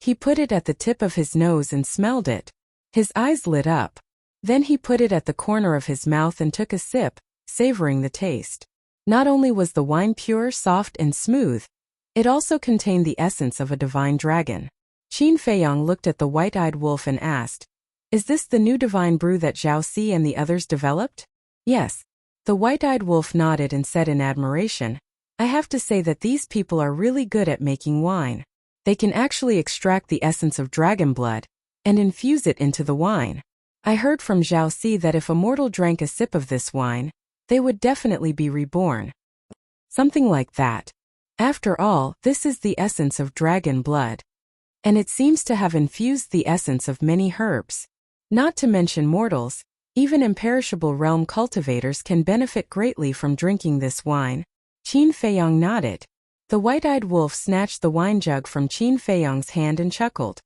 He put it at the tip of his nose and smelled it. His eyes lit up. Then he put it at the corner of his mouth and took a sip, savoring the taste. Not only was the wine pure, soft, and smooth, it also contained the essence of a divine dragon. Qin Feiyong looked at the white-eyed wolf and asked, "Is this the new divine brew that Zhao Si and the others developed?" "Yes." The white-eyed wolf nodded and said in admiration, "I have to say that these people are really good at making wine. They can actually extract the essence of dragon blood and infuse it into the wine. I heard from Zhao Si that if a mortal drank a sip of this wine, they would definitely be reborn." Something like that. After all, this is the essence of dragon blood. And it seems to have infused the essence of many herbs. Not to mention mortals, even imperishable realm cultivators can benefit greatly from drinking this wine. Qin Feiyong nodded. The white-eyed wolf snatched the wine jug from Qin Feiyong's hand and chuckled.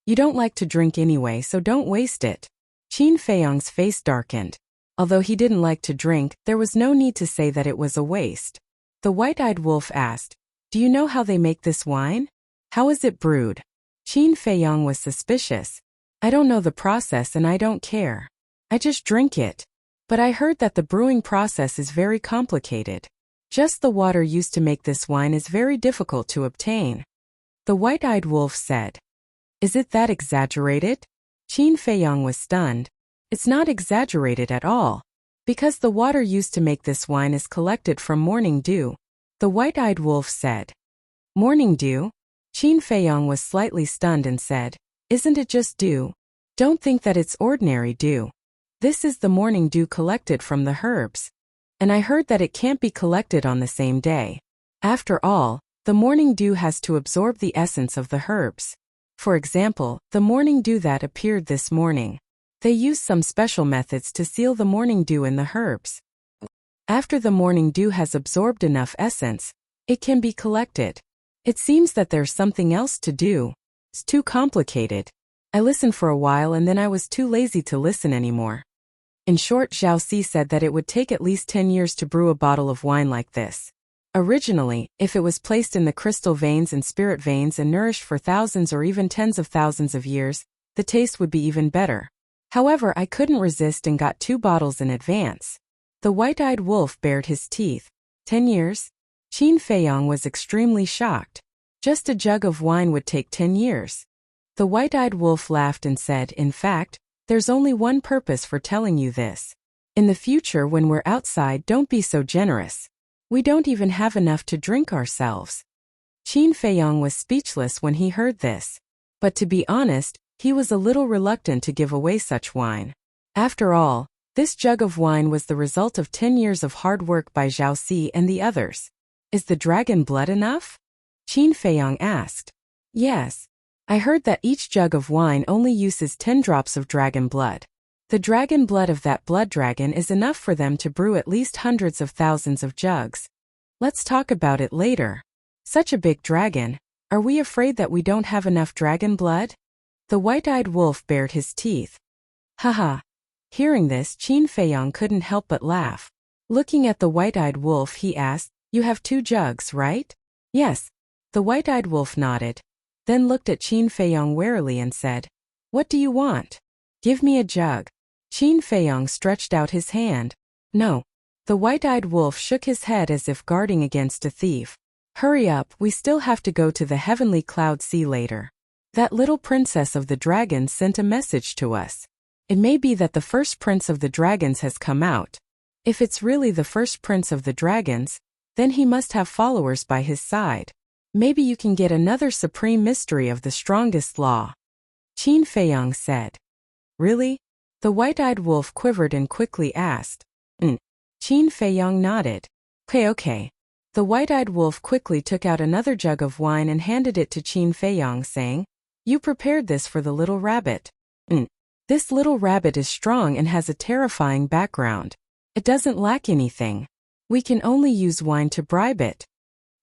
"You don't like to drink anyway, so don't waste it." Qin Feiyong's face darkened. Although he didn't like to drink, there was no need to say that it was a waste. The white-eyed wolf asked, "Do you know how they make this wine? How is it brewed?" Qin Feiyong was suspicious. "I don't know the process and I don't care. I just drink it. But I heard that the brewing process is very complicated. Just the water used to make this wine is very difficult to obtain." The white-eyed wolf said. "Is it that exaggerated?" Qin Feiyong was stunned. "It's not exaggerated at all. Because the water used to make this wine is collected from morning dew." The white-eyed wolf said. "Morning dew?" Qin Feiyong was slightly stunned and said, "Isn't it just dew? Don't think that it's ordinary dew. This is the morning dew collected from the herbs. And I heard that it can't be collected on the same day. After all, the morning dew has to absorb the essence of the herbs. For example, the morning dew that appeared this morning. They use some special methods to seal the morning dew in the herbs. After the morning dew has absorbed enough essence, it can be collected. It seems that there's something else to do. It's too complicated. I listened for a while and then I was too lazy to listen anymore." In short, Zhao Si said that it would take at least 10 years to brew a bottle of wine like this. Originally, if it was placed in the crystal veins and spirit veins and nourished for thousands or even tens of thousands of years, the taste would be even better. However, I couldn't resist and got 2 bottles in advance. The white-eyed wolf bared his teeth. 10 years? Qin Feiyong was extremely shocked. Just a jug of wine would take 10 years. The white-eyed wolf laughed and said, "In fact, there's only one purpose for telling you this. In the future when we're outside, don't be so generous. We don't even have enough to drink ourselves." Qin Feiyong was speechless when he heard this. But to be honest, he was a little reluctant to give away such wine. After all, this jug of wine was the result of 10 years of hard work by Zhao Si and the others. "Is the dragon blood enough?" Qin Feiyong asked. "Yes. I heard that each jug of wine only uses 10 drops of dragon blood. The dragon blood of that blood dragon is enough for them to brew at least hundreds of thousands of jugs. Let's talk about it later. Such a big dragon. Are we afraid that we don't have enough dragon blood?" The white-eyed wolf bared his teeth. Haha. Hearing this, Qin Feiyong couldn't help but laugh. Looking at the white-eyed wolf, he asked, "You have 2 jugs, right?" "Yes." The white-eyed wolf nodded, then looked at Qin Feiyong warily and said, "What do you want? Give me a jug." Qin Feiyong stretched out his hand. "No." The white-eyed wolf shook his head as if guarding against a thief. "Hurry up, we still have to go to the heavenly cloud sea later. That little princess of the dragons sent a message to us. It may be that the first prince of the dragons has come out. If it's really the first prince of the dragons, then he must have followers by his side. Maybe you can get another supreme mystery of the strongest law." Qin Feiyong said. "Really?" The white-eyed wolf quivered and quickly asked. Qin Feiyong nodded. Okay. The white-eyed wolf quickly took out another jug of wine and handed it to Qin Feiyang, saying, "You prepared this for the little rabbit. This little rabbit is strong and has a terrifying background. It doesn't lack anything. We can only use wine to bribe it."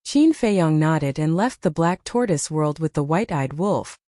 Qin Feiyang nodded and left the black tortoise world with the white-eyed wolf.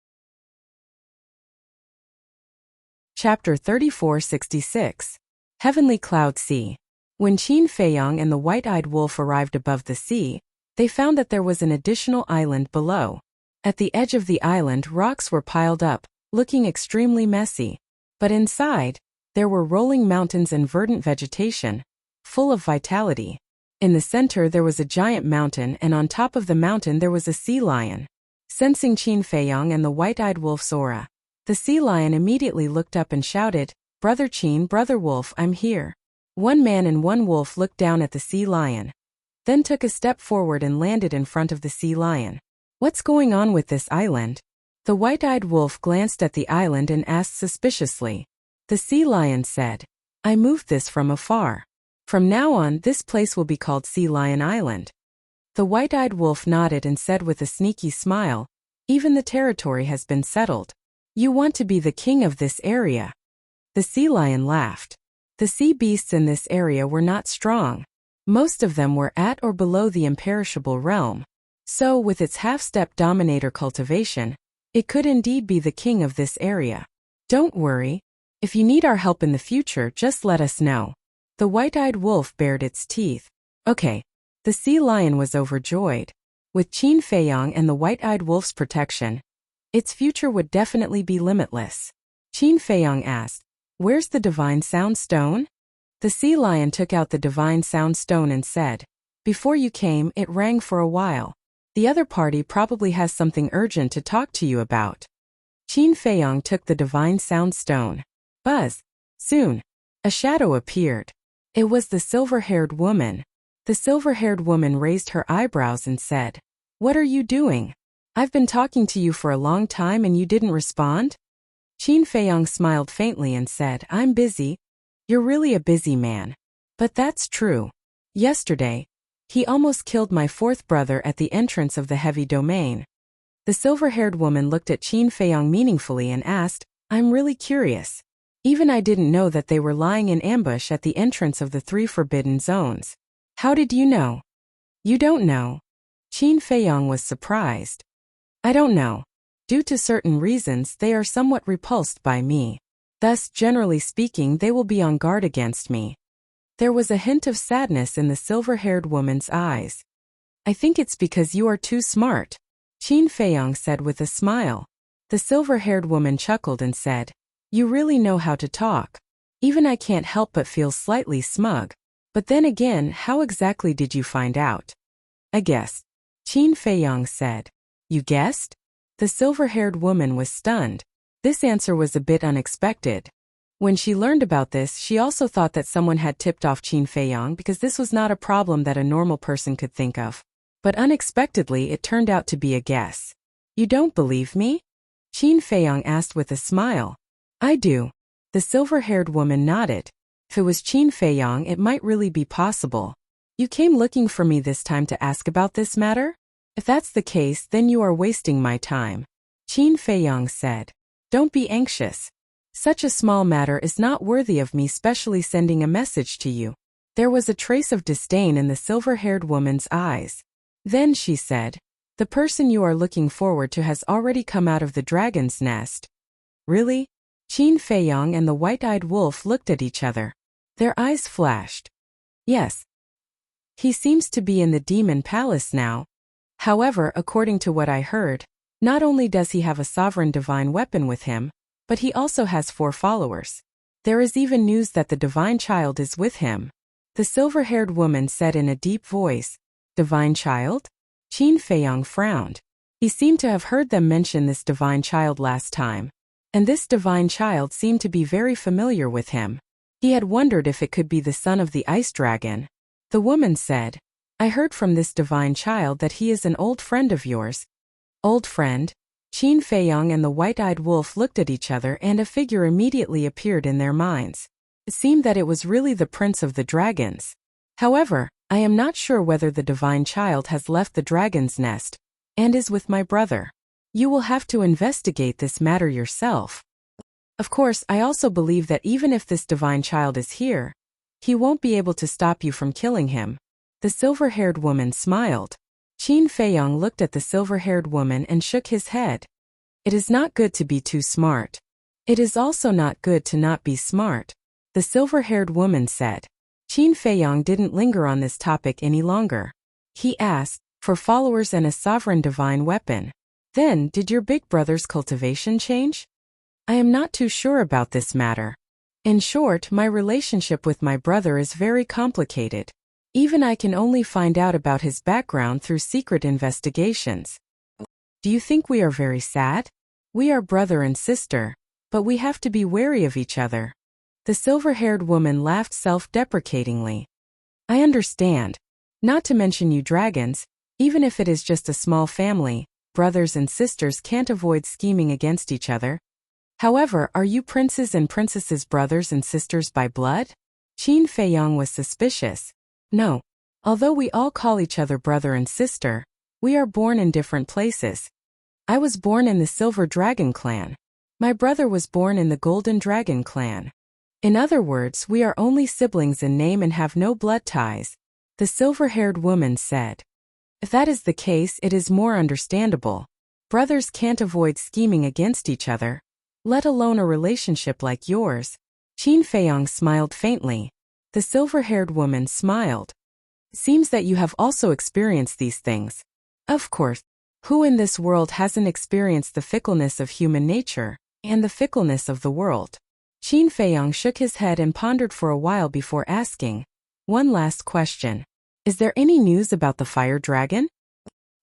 Chapter 3466. Heavenly Cloud Sea. When Qin Feiyang and the white-eyed wolf arrived above the sea, they found that there was an additional island below. At the edge of the island, rocks were piled up, looking extremely messy. But inside, there were rolling mountains and verdant vegetation, full of vitality. In the center there was a giant mountain, and on top of the mountain there was a sea lion. Sensing Qin Feiyang and the white-eyed wolf's aura, the sea lion immediately looked up and shouted, "Brother Qin, Brother Wolf, I'm here." One man and one wolf looked down at the sea lion, then took a step forward and landed in front of the sea lion. "What's going on with this island?" The white-eyed wolf glanced at the island and asked suspiciously. The sea lion said, "I moved this from afar. From now on, this place will be called Sea Lion Island." The white-eyed wolf nodded and said with a sneaky smile, "Even the territory has been settled. You want to be the king of this area." The sea lion laughed. The sea beasts in this area were not strong. Most of them were at or below the imperishable realm. So, with its half-step dominator cultivation, it could indeed be the king of this area. "Don't worry. If you need our help in the future, just let us know." The white-eyed wolf bared its teeth. "Okay." The sea lion was overjoyed. With Qin Feiyang and the white-eyed wolf's protection, its future would definitely be limitless. Qin Feiyang asked, "Where's the divine sound stone?" The sea lion took out the divine sound stone and said, "Before you came, it rang for a while. The other party probably has something urgent to talk to you about." Qin Feiyang took the divine sound stone. Buzz! Soon, a shadow appeared. It was the silver-haired woman. The silver-haired woman raised her eyebrows and said, "What are you doing? I've been talking to you for a long time and you didn't respond?" Qin Feiyang smiled faintly and said, "I'm busy." "You're really a busy man." "But that's true. Yesterday, he almost killed my fourth brother at the entrance of the heavy domain." The silver-haired woman looked at Qin Feiyang meaningfully and asked, "I'm really curious. Even I didn't know that they were lying in ambush at the entrance of the 3 forbidden zones. How did you know?" "You don't know?" Qin Feiyang was surprised. "I don't know. Due to certain reasons, they are somewhat repulsed by me. Thus, generally speaking, they will be on guard against me." There was a hint of sadness in the silver-haired woman's eyes. "I think it's because you are too smart," Qin Feiyang said with a smile. The silver-haired woman chuckled and said, "You really know how to talk. Even I can't help but feel slightly smug. But then again, how exactly did you find out?" "I guessed," Qin Feiyang said. "You guessed?" The silver-haired woman was stunned. This answer was a bit unexpected. When she learned about this, she also thought that someone had tipped off Qin Feiyang because this was not a problem that a normal person could think of. But unexpectedly, it turned out to be a guess. "You don't believe me?" Qin Feiyang asked with a smile. "I do." The silver-haired woman nodded. If it was Qin Feiyang, it might really be possible. "You came looking for me this time to ask about this matter? If that's the case, then you are wasting my time," Qin Feiyang said. "Don't be anxious. Such a small matter is not worthy of me specially sending a message to you." There was a trace of disdain in the silver-haired woman's eyes. Then she said, "The person you are looking forward to has already come out of the dragon's nest." "Really?" Qin Feiyang and the white-eyed wolf looked at each other. Their eyes flashed. "Yes. He seems to be in the demon palace now. However, according to what I heard, not only does he have a sovereign divine weapon with him, but he also has 4 followers. There is even news that the divine child is with him." The silver-haired woman said in a deep voice, "Divine child?" Qin Feiyang frowned. He seemed to have heard them mention this divine child last time, and this divine child seemed to be very familiar with him. He had wondered if it could be the son of the ice dragon. The woman said, "I heard from this divine child that he is an old friend of yours." "Old friend?" Qin Feiyang and the white-eyed wolf looked at each other and a figure immediately appeared in their minds. It seemed that it was really the prince of the dragons. However, I am not sure whether the divine child has left the dragon's nest and is with my brother. You will have to investigate this matter yourself. Of course, I also believe that even if this divine child is here, he won't be able to stop you from killing him." The silver-haired woman smiled. Qin Feiyang looked at the silver-haired woman and shook his head. It is not good to be too smart. It is also not good to not be smart, the silver-haired woman said. Qin Feiyang didn't linger on this topic any longer. He asked, "For followers and a sovereign divine weapon. Then, did your big brother's cultivation change?" "I am not too sure about this matter. In short, my relationship with my brother is very complicated. Even I can only find out about his background through secret investigations." "Do you think we are very sad? We are brother and sister, but we have to be wary of each other." The silver-haired woman laughed self-deprecatingly. "I understand. Not to mention you dragons, even if it is just a small family, brothers and sisters can't avoid scheming against each other. However, are you princes and princesses brothers and sisters by blood?" Qin Feiyang was suspicious. "No. Although we all call each other brother and sister, we are born in different places. I was born in the Silver Dragon clan. My brother was born in the Golden Dragon clan. In other words, we are only siblings in name and have no blood ties," the silver-haired woman said. "If that is the case, it is more understandable. Brothers can't avoid scheming against each other, let alone a relationship like yours." Qin Feiyang smiled faintly. The silver-haired woman smiled. "Seems that you have also experienced these things." "Of course. Who in this world hasn't experienced the fickleness of human nature and the fickleness of the world?" Qin Feiyang shook his head and pondered for a while before asking, "One last question. Is there any news about the fire dragon?"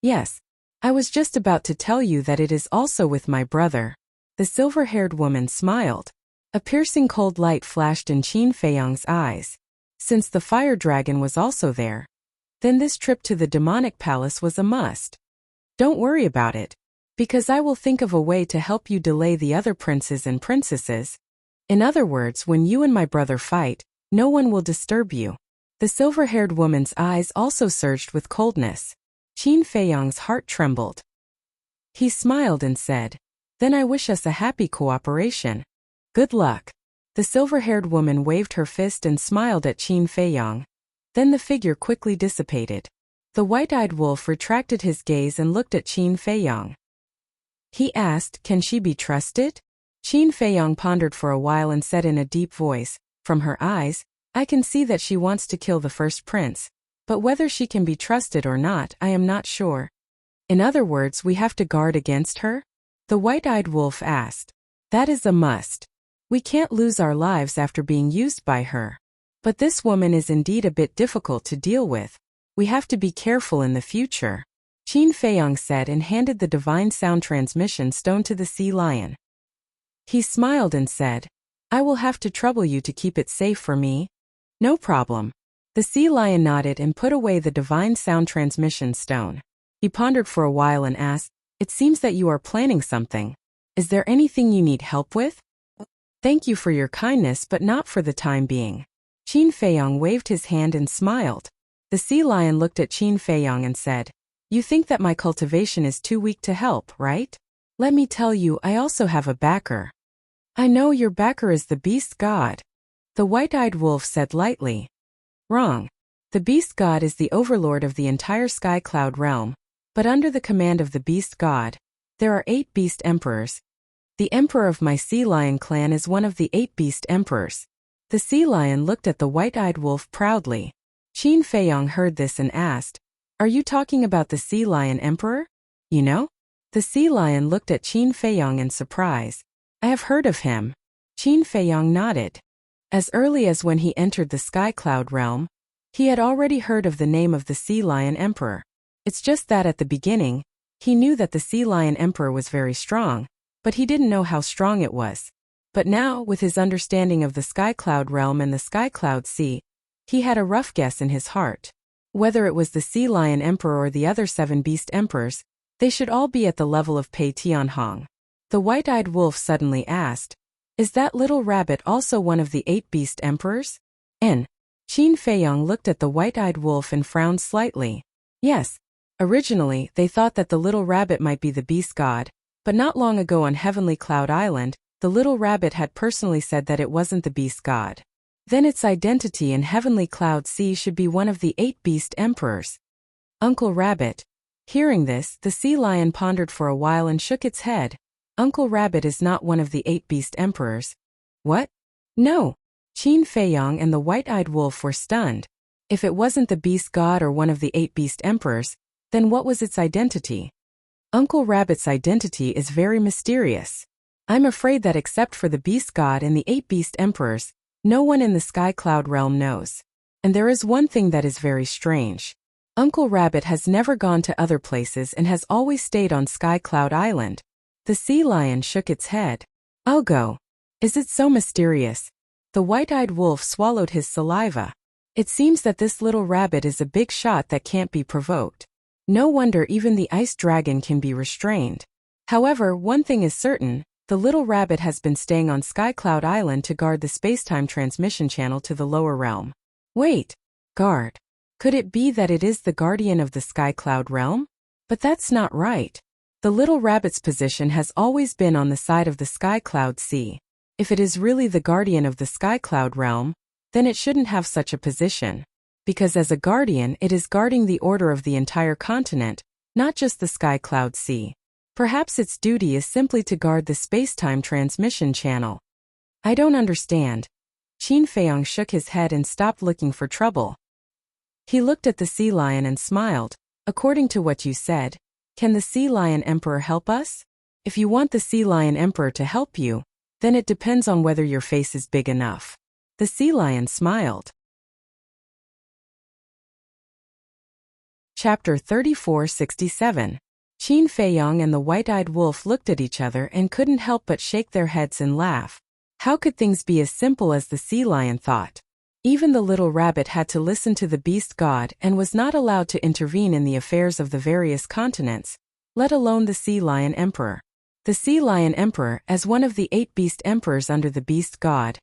"Yes. I was just about to tell you that it is also with my brother." The silver-haired woman smiled. A piercing cold light flashed in Qin Feiyang's eyes. Since the fire dragon was also there, then this trip to the demonic palace was a must. "Don't worry about it, because I will think of a way to help you delay the other princes and princesses. In other words, when you and my brother fight, no one will disturb you." The silver-haired woman's eyes also surged with coldness. Qin Feiyang's heart trembled. He smiled and said, "Then I wish us a happy cooperation. Good luck." The silver-haired woman waved her fist and smiled at Qin Feiyang. Then the figure quickly dissipated. The white-eyed wolf retracted his gaze and looked at Qin Feiyang. He asked, "Can she be trusted?" Qin Feiyang pondered for a while and said in a deep voice, "From her eyes, I can see that she wants to kill the first prince. But whether she can be trusted or not, I am not sure." "In other words, we have to guard against her?" the white-eyed wolf asked. "That is a must. We can't lose our lives after being used by her. But this woman is indeed a bit difficult to deal with. We have to be careful in the future," Qin Feiyang said and handed the divine sound transmission stone to the sea lion. He smiled and said, "I will have to trouble you to keep it safe for me." "No problem." The sea lion nodded and put away the divine sound transmission stone. He pondered for a while and asked, "It seems that you are planning something. Is there anything you need help with?" "Thank you for your kindness, but not for the time being." Qin Feiyang waved his hand and smiled. The sea lion looked at Qin Feiyang and said, "You think that my cultivation is too weak to help, right? Let me tell you, I also have a backer." "I know your backer is the beast god," the white-eyed wolf said lightly. "Wrong. The beast god is the overlord of the entire sky cloud realm, but under the command of the beast god, there are 8 beast emperors. The emperor of my sea lion clan is one of the 8 beast emperors." The sea lion looked at the white-eyed wolf proudly. Qin Feiyang heard this and asked, "Are you talking about the sea lion emperor? You know?" The sea lion looked at Qin Feiyang in surprise. "I have heard of him." Qin Feiyang nodded. As early as when he entered the sky cloud realm, he had already heard of the name of the sea lion emperor. It's just that at the beginning, he knew that the sea lion emperor was very strong, but he didn't know how strong it was. But now, with his understanding of the sky cloud realm and the sky cloud sea, he had a rough guess in his heart. Whether it was the sea lion emperor or the other 7 beast emperors, they should all be at the level of Pei Tianhong. The white-eyed wolf suddenly asked, "Is that little rabbit also one of the 8 beast emperors?" Qin Feiyong looked at the white-eyed wolf and frowned slightly. Yes. Originally, they thought that the little rabbit might be the beast god, but not long ago on Heavenly Cloud Island, the little rabbit had personally said that it wasn't the beast god. Then its identity in Heavenly Cloud Sea should be one of the 8 beast emperors. Uncle Rabbit. Hearing this, the sea lion pondered for a while and shook its head. Uncle Rabbit is not one of the 8 beast emperors. What? No. Qin Feiyong and the white-eyed wolf were stunned. If it wasn't the beast god or one of the 8 beast emperors, then what was its identity? Uncle Rabbit's identity is very mysterious. I'm afraid that except for the beast god and the 8 beast emperors, no one in the Sky Cloud realm knows. And there is one thing that is very strange. Uncle Rabbit has never gone to other places and has always stayed on Sky Cloud Island. The sea lion shook its head. I'll go. Is it so mysterious? The white-eyed wolf swallowed his saliva. It seems that this little rabbit is a big shot that can't be provoked. No wonder even the ice dragon can be restrained. However, one thing is certain, the little rabbit has been staying on Sky Cloud Island to guard the spacetime transmission channel to the lower realm. Wait. Guard. Could it be that it is the guardian of the Sky Cloud realm? But that's not right. The little rabbit's position has always been on the side of the Sky Cloud Sea. If it is really the guardian of the Sky Cloud realm, then it shouldn't have such a position. Because as a guardian, it is guarding the order of the entire continent, not just the Sky Cloud Sea. Perhaps its duty is simply to guard the spacetime transmission channel. I don't understand. Qin Feiyong shook his head and stopped looking for trouble. He looked at the sea lion and smiled. According to what you said, can the sea lion emperor help us? If you want the sea lion emperor to help you, then it depends on whether your face is big enough. The sea lion smiled. Chapter 3467. Qin Feiyong and the white-eyed wolf looked at each other and couldn't help but shake their heads and laugh. How could things be as simple as the sea lion thought? Even the little rabbit had to listen to the beast god and was not allowed to intervene in the affairs of the various continents, let alone the sea lion emperor. The sea lion emperor, as one of the 8 beast emperors under the beast god,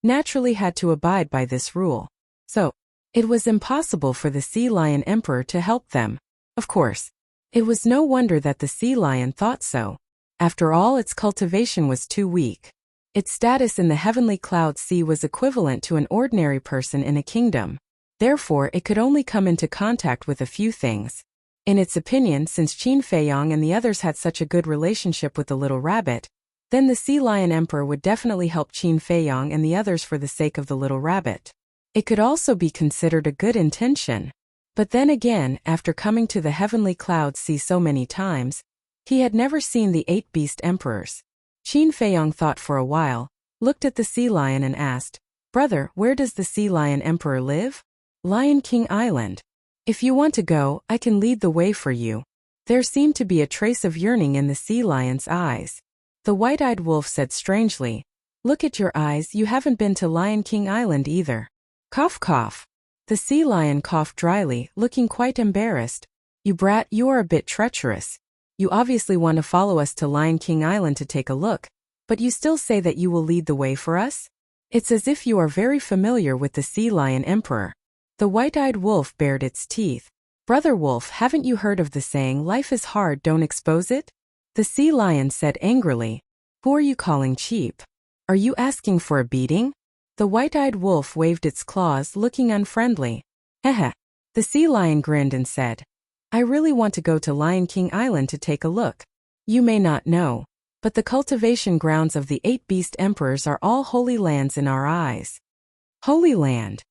naturally had to abide by this rule. So, it was impossible for the sea lion emperor to help them. Of course, it was no wonder that the sea lion thought so. After all, its cultivation was too weak. Its status in the Heavenly Cloud Sea was equivalent to an ordinary person in a kingdom. Therefore, it could only come into contact with a few things. In its opinion, since Qin Feiyong and the others had such a good relationship with the little rabbit, then the sea lion emperor would definitely help Qin Feiyong and the others for the sake of the little rabbit. It could also be considered a good intention. But then again, after coming to the Heavenly Cloud Sea so many times, he had never seen the 8 beast emperors. Qin Feiyong thought for a while, looked at the sea lion and asked, "Brother, where does the sea lion emperor live?" "Lion King Island. If you want to go, I can lead the way for you." There seemed to be a trace of yearning in the sea lion's eyes. The white-eyed wolf said strangely, "Look at your eyes, you haven't been to Lion King Island either." Cough cough. The sea lion coughed dryly, looking quite embarrassed. "You brat, you are a bit treacherous. You obviously want to follow us to Lion King Island to take a look, but you still say that you will lead the way for us? It's as if you are very familiar with the sea lion emperor." The white-eyed wolf bared its teeth. "Brother wolf, haven't you heard of the saying, life is hard, don't expose it?" The sea lion said angrily, "Who are you calling cheap? Are you asking for a beating?" The white-eyed wolf waved its claws, looking unfriendly. Heh. The sea lion grinned and said, "I really want to go to Lion King Island to take a look. You may not know, but the cultivation grounds of the 8 beast emperors are all holy lands in our eyes." Holy land?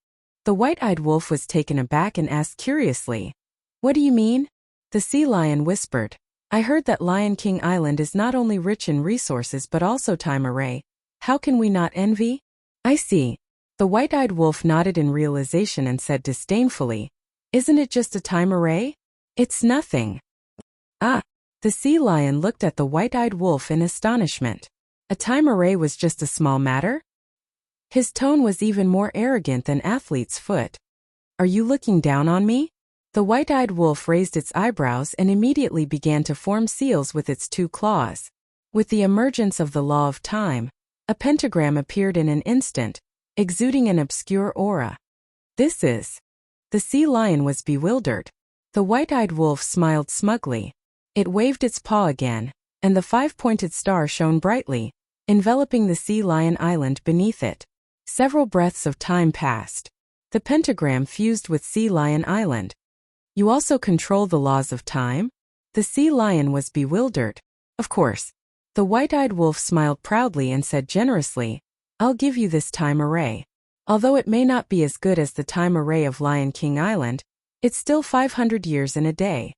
The white-eyed wolf was taken aback and asked curiously, "What do you mean?" The sea lion whispered, "I heard that Lion King Island is not only rich in resources but also time array. How can we not envy?" "I see." The white-eyed wolf nodded in realization and said disdainfully, "Isn't it just a time array? It's nothing." "Ah." The sea lion looked at the white-eyed wolf in astonishment. A time array was just a small matter? His tone was even more arrogant than athlete's foot. "Are you looking down on me?" The white-eyed wolf raised its eyebrows and immediately began to form seals with its 2 claws. With the emergence of the law of time, a pentagram appeared in an instant, exuding an obscure aura. This is. The sea lion was bewildered. The white-eyed wolf smiled smugly. It waved its paw again, and the five-pointed star shone brightly, enveloping the sea lion island beneath it. Several breaths of time passed. The pentagram fused with Sea Lion Island. You also control the laws of time? The sea lion was bewildered. Of course. The white-eyed wolf smiled proudly and said generously, I'll give you this time array. Although it may not be as good as the time array of Lion King Island, it's still 500 years in a day.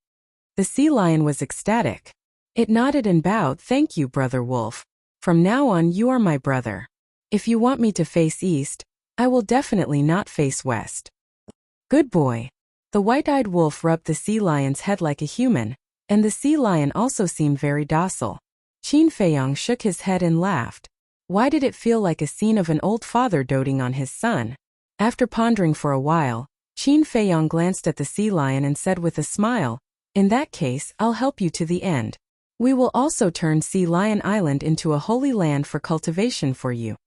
The sea lion was ecstatic. It nodded and bowed. Thank you, Brother Wolf. From now on you are my brother. If you want me to face east, I will definitely not face west. Good boy. The white-eyed wolf rubbed the sea lion's head like a human, and the sea lion also seemed very docile. Qin Feiyong shook his head and laughed. Why did it feel like a scene of an old father doting on his son? After pondering for a while, Qin Feiyong glanced at the sea lion and said with a smile, in that case, I'll help you to the end. We will also turn Sea Lion Island into a holy land for cultivation for you.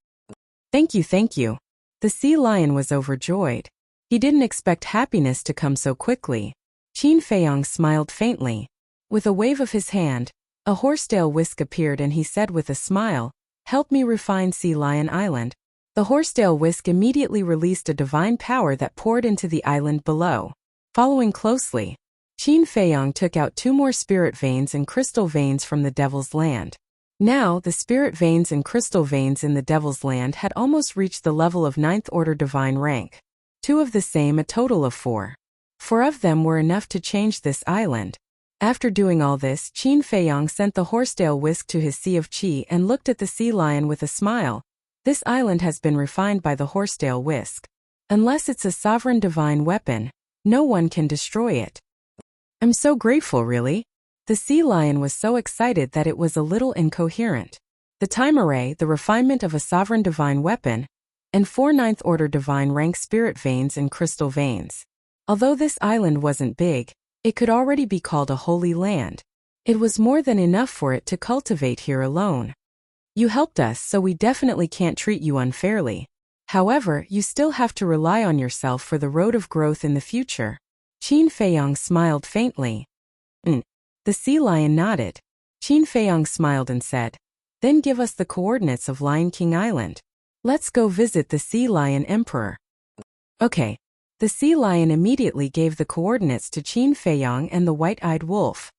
Thank you, thank you. The sea lion was overjoyed. He didn't expect happiness to come so quickly. Qin Feiyong smiled faintly. With a wave of his hand, a horsetail whisk appeared and he said with a smile, help me refine Sea Lion Island. The horsetail whisk immediately released a divine power that poured into the island below. Following closely, Qin Feiyong took out 2 more spirit veins and crystal veins from the Devil's Land. Now, the spirit veins and crystal veins in the Devil's Land had almost reached the level of 9th order divine rank. 2 of the same, a total of 4. 4 of them were enough to change this island. After doing all this, Qin Feiyong sent the horsetail whisk to his sea of qi and looked at the sea lion with a smile. This island has been refined by the horsetail whisk. Unless it's a sovereign divine weapon, no one can destroy it. I'm so grateful, really. The sea lion was so excited that it was a little incoherent. The time array, the refinement of a sovereign divine weapon, and 4 9th order divine rank spirit veins and crystal veins. Although this island wasn't big, it could already be called a holy land. It was more than enough for it to cultivate here alone. You helped us, so we definitely can't treat you unfairly. However, you still have to rely on yourself for the road of growth in the future. Qin Feiyong smiled faintly. The sea lion nodded. Qin Feiyong smiled and said, then give us the coordinates of Lion King Island. Let's go visit the Sea Lion Emperor. Okay. The sea lion immediately gave the coordinates to Qin Feiyong and the white-eyed wolf.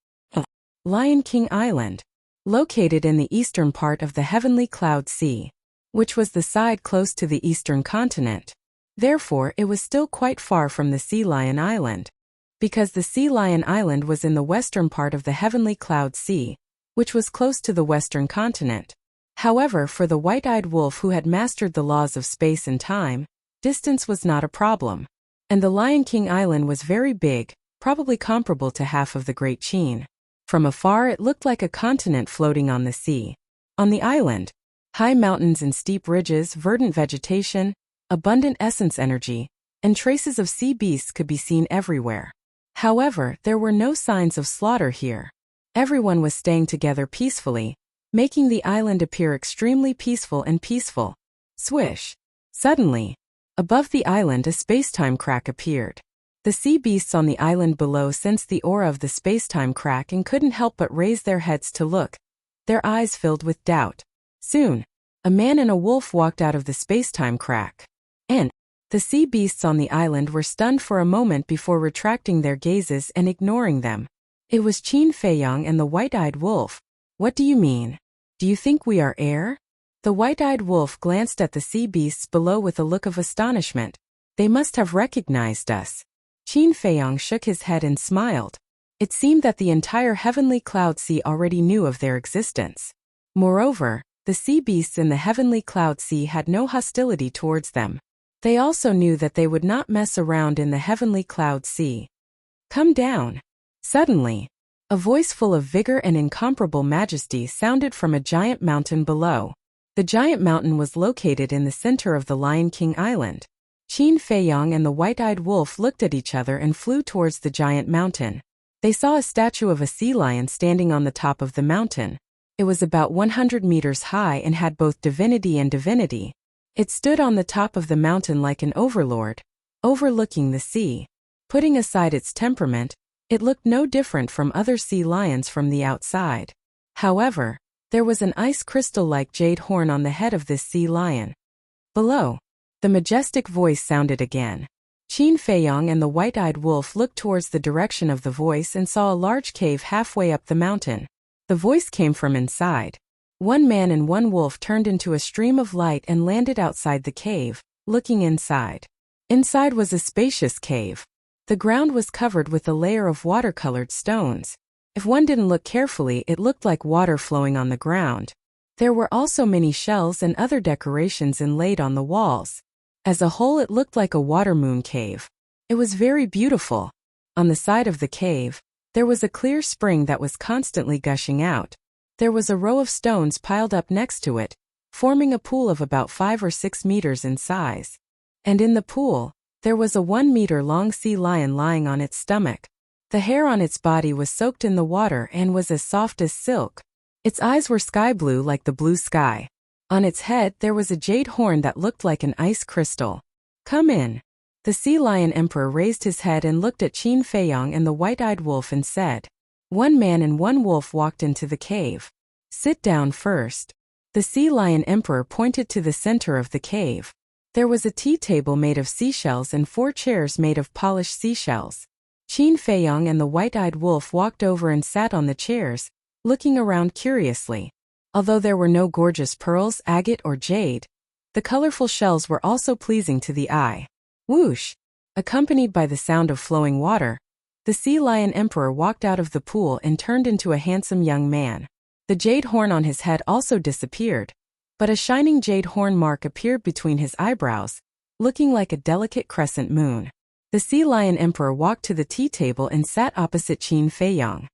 Lion King Island, located in the eastern part of the Heavenly Cloud Sea, which was the side close to the eastern continent. Therefore, it was still quite far from the Sea Lion Island. Because the Sea Lion Island was in the western part of the Heavenly Cloud Sea, which was close to the western continent. However, for the white-eyed wolf who had mastered the laws of space and time, distance was not a problem. And the Lion King Island was very big, probably comparable to half of the Great Qin. From afar it looked like a continent floating on the sea. On the island, high mountains and steep ridges, verdant vegetation, abundant essence energy, and traces of sea beasts could be seen everywhere. However, there were no signs of slaughter here. Everyone was staying together peacefully, making the island appear extremely peaceful and peaceful. Swish! Suddenly, above the island a space-time crack appeared. The sea beasts on the island below sensed the aura of the space-time crack and couldn't help but raise their heads to look, their eyes filled with doubt. Soon, a man and a wolf walked out of the space-time crack. And the sea beasts on the island were stunned for a moment before retracting their gazes and ignoring them. It was Qin Feiyong and the white-eyed wolf. What do you mean? Do you think we are air? The white-eyed wolf glanced at the sea beasts below with a look of astonishment. They must have recognized us. Qin Feiyong shook his head and smiled. It seemed that the entire Heavenly Cloud Sea already knew of their existence. Moreover, the sea beasts in the Heavenly Cloud Sea had no hostility towards them. They also knew that they would not mess around in the Heavenly Cloud Sea. Come down. Suddenly, a voice full of vigor and incomparable majesty sounded from a giant mountain below. The giant mountain was located in the center of the Lion King Island. Qin Feiyong and the white-eyed wolf looked at each other and flew towards the giant mountain. They saw a statue of a sea lion standing on the top of the mountain. It was about 100 meters high and had both divinity and divinity. It stood on the top of the mountain like an overlord, overlooking the sea. Putting aside its temperament, it looked no different from other sea lions from the outside. However, there was an ice crystal-like jade horn on the head of this sea lion. Below, the majestic voice sounded again. Qin Feiyong and the white-eyed wolf looked towards the direction of the voice and saw a large cave halfway up the mountain. The voice came from inside. One man and one wolf turned into a stream of light and landed outside the cave, looking inside. Inside was a spacious cave. The ground was covered with a layer of watercolored stones. If one didn't look carefully, it looked like water flowing on the ground. There were also many shells and other decorations inlaid on the walls. As a whole, it looked like a water moon cave. It was very beautiful. On the side of the cave, there was a clear spring that was constantly gushing out. There was a row of stones piled up next to it, forming a pool of about 5 or 6 meters in size. And in the pool, there was a 1-meter-long sea lion lying on its stomach. The hair on its body was soaked in the water and was as soft as silk. Its eyes were sky blue like the blue sky. On its head there was a jade horn that looked like an ice crystal. "Come in." The sea lion emperor raised his head and looked at Qin Feiyong and the white-eyed wolf and said. One man and one wolf walked into the cave. "Sit down first." The sea lion emperor pointed to the center of the cave. There was a tea table made of seashells and 4 chairs made of polished seashells. Qin Feiyong and the white-eyed wolf walked over and sat on the chairs, looking around curiously. Although there were no gorgeous pearls, agate, or jade, the colorful shells were also pleasing to the eye. Whoosh! Accompanied by the sound of flowing water, the sea lion emperor walked out of the pool and turned into a handsome young man. The jade horn on his head also disappeared, but a shining jade horn mark appeared between his eyebrows, looking like a delicate crescent moon. The sea lion emperor walked to the tea table and sat opposite Qin Feiyong.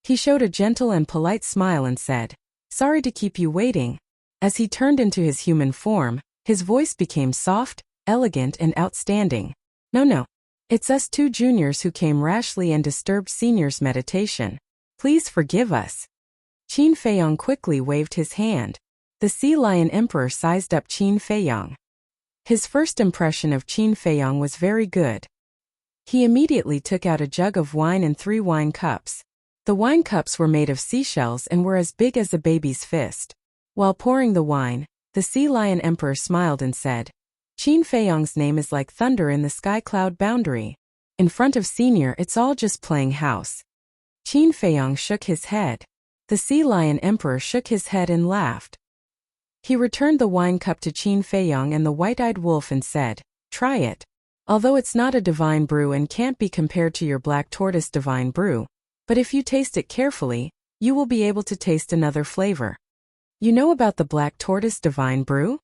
He showed a gentle and polite smile and said, "Sorry to keep you waiting." As he turned into his human form, his voice became soft, elegant, and outstanding. No. It's us 2 juniors who came rashly and disturbed seniors' meditation. Please forgive us." Qin Feiyong quickly waved his hand. The sea lion emperor sized up Qin Feiyong. His first impression of Qin Feiyong was very good. He immediately took out a jug of wine and 3 wine cups. The wine cups were made of seashells and were as big as a baby's fist. While pouring the wine, the sea lion emperor smiled and said, "Qin Feiyong's name is like thunder in the sky cloud boundary. In front of senior, it's all just playing house." Qin Feiyong shook his head. The sea lion emperor shook his head and laughed. He returned the wine cup to Qin Feiyong and the white-eyed wolf and said, "Try it. Although it's not a divine brew and can't be compared to your black tortoise divine brew, but if you taste it carefully, you will be able to taste another flavor." "You know about the black tortoise divine brew?"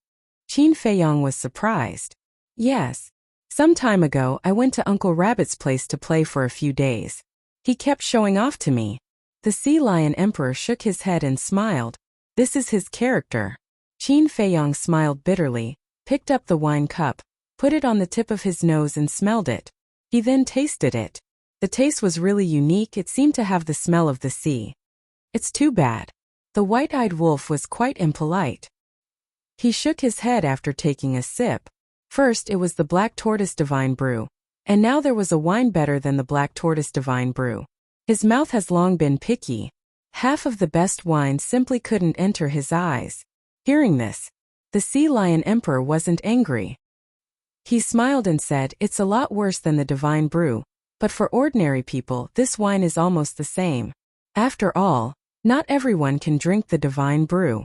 Qin Feiyong was surprised. "Yes. Some time ago I went to Uncle Rabbit's place to play for a few days. He kept showing off to me." The sea lion emperor shook his head and smiled. "This is his character." Qin Feiyong smiled bitterly, picked up the wine cup, put it on the tip of his nose and smelled it. He then tasted it. The taste was really unique. It seemed to have the smell of the sea. "It's too bad." The white-eyed wolf was quite impolite. He shook his head after taking a sip. First it was the black tortoise divine brew, and now there was a wine better than the black tortoise divine brew. His mouth has long been picky. Half of the best wine simply couldn't enter his eyes. Hearing this, the sea lion emperor wasn't angry. He smiled and said, "It's a lot worse than the divine brew, but for ordinary people this wine is almost the same. After all, not everyone can drink the divine brew."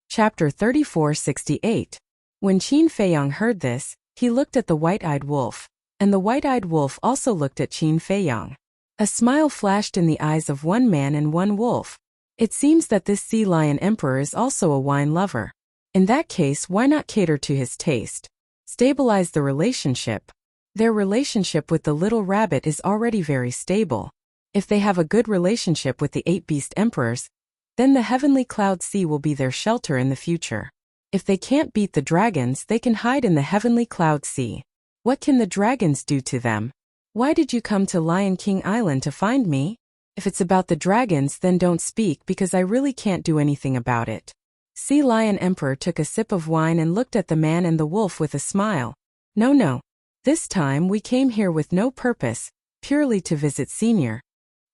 Chapter 3468. When Qin Feiyong heard this, he looked at the white-eyed wolf, and the white-eyed wolf also looked at Qin Feiyong. A smile flashed in the eyes of one man and one wolf. It seems that this sea lion emperor is also a wine lover. In that case, why not cater to his taste? Stabilize the relationship. Their relationship with the little rabbit is already very stable. If they have a good relationship with the 8 beast emperors, then the heavenly cloud sea will be their shelter in the future. If they can't beat the dragons, they can hide in the heavenly cloud sea. What can the dragons do to them? "Why did you come to Lion King Island to find me? If it's about the dragons, then don't speak because I really can't do anything about it." Sea Lion Emperor took a sip of wine and looked at the man and the wolf with a smile. No, no. This time we came here with no purpose, purely to visit Senior.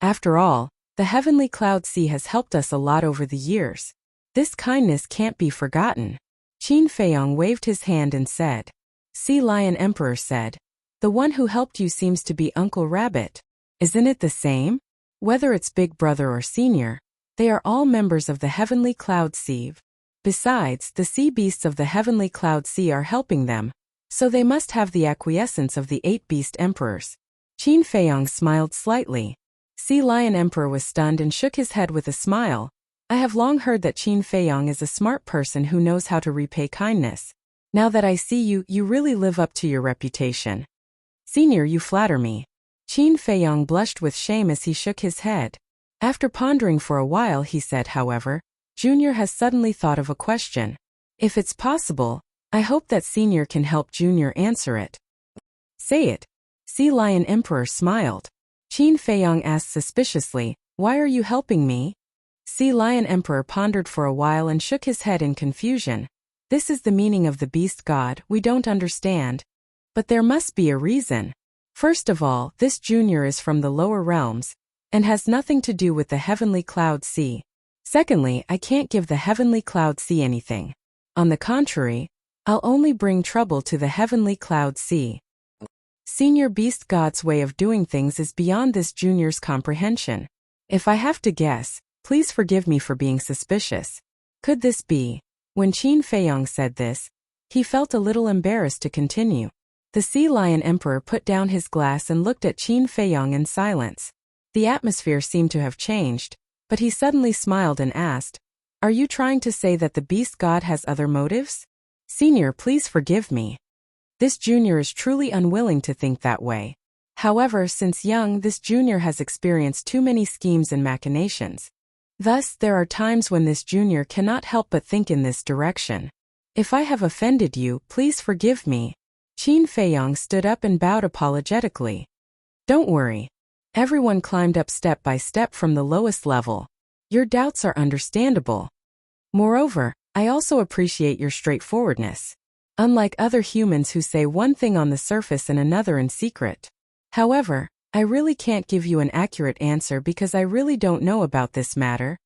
After all, the heavenly cloud sea has helped us a lot over the years. This kindness can't be forgotten. Qin Feiyong waved his hand and said. Sea Lion Emperor said. The one who helped you seems to be Uncle Rabbit. Isn't it the same? Whether it's Big Brother or Senior, they are all members of the heavenly cloud sea. Besides, the sea beasts of the heavenly cloud sea are helping them, so they must have the acquiescence of the 8 beast emperors. Qin Feiyong smiled slightly. Sea Lion Emperor was stunned and shook his head with a smile. I have long heard that Qin Feiyong is a smart person who knows how to repay kindness. Now that I see you, you really live up to your reputation. Senior, you flatter me. Qin Feiyong blushed with shame as he shook his head. After pondering for a while, he said, however, Junior has suddenly thought of a question. If it's possible, I hope that Senior can help Junior answer it. Say it. Sea Lion Emperor smiled. Qin Feiyong asked suspiciously, Why are you helping me? Sea Lion Emperor pondered for a while and shook his head in confusion. This is the meaning of the beast god, we don't understand. But there must be a reason. First of all, this Junior is from the lower realms, and has nothing to do with the heavenly cloud sea. Secondly, I can't give the heavenly cloud sea anything. On the contrary, I'll only bring trouble to the heavenly cloud sea. Senior Beast God's way of doing things is beyond this Junior's comprehension. If I have to guess, please forgive me for being suspicious. Could this be? When Qin Feiyong said this, he felt a little embarrassed to continue. The Sea Lion Emperor put down his glass and looked at Qin Feiyong in silence. The atmosphere seemed to have changed, but he suddenly smiled and asked, Are you trying to say that the beast god has other motives? Senior, please forgive me. This Junior is truly unwilling to think that way. However, since young, this Junior has experienced too many schemes and machinations. Thus, there are times when this Junior cannot help but think in this direction. If I have offended you, please forgive me. Qin Feiyong stood up and bowed apologetically. Don't worry. Everyone climbed up step by step from the lowest level. Your doubts are understandable. Moreover, I also appreciate your straightforwardness. Unlike other humans who say one thing on the surface and another in secret. However, I really can't give you an accurate answer because I really don't know about this matter.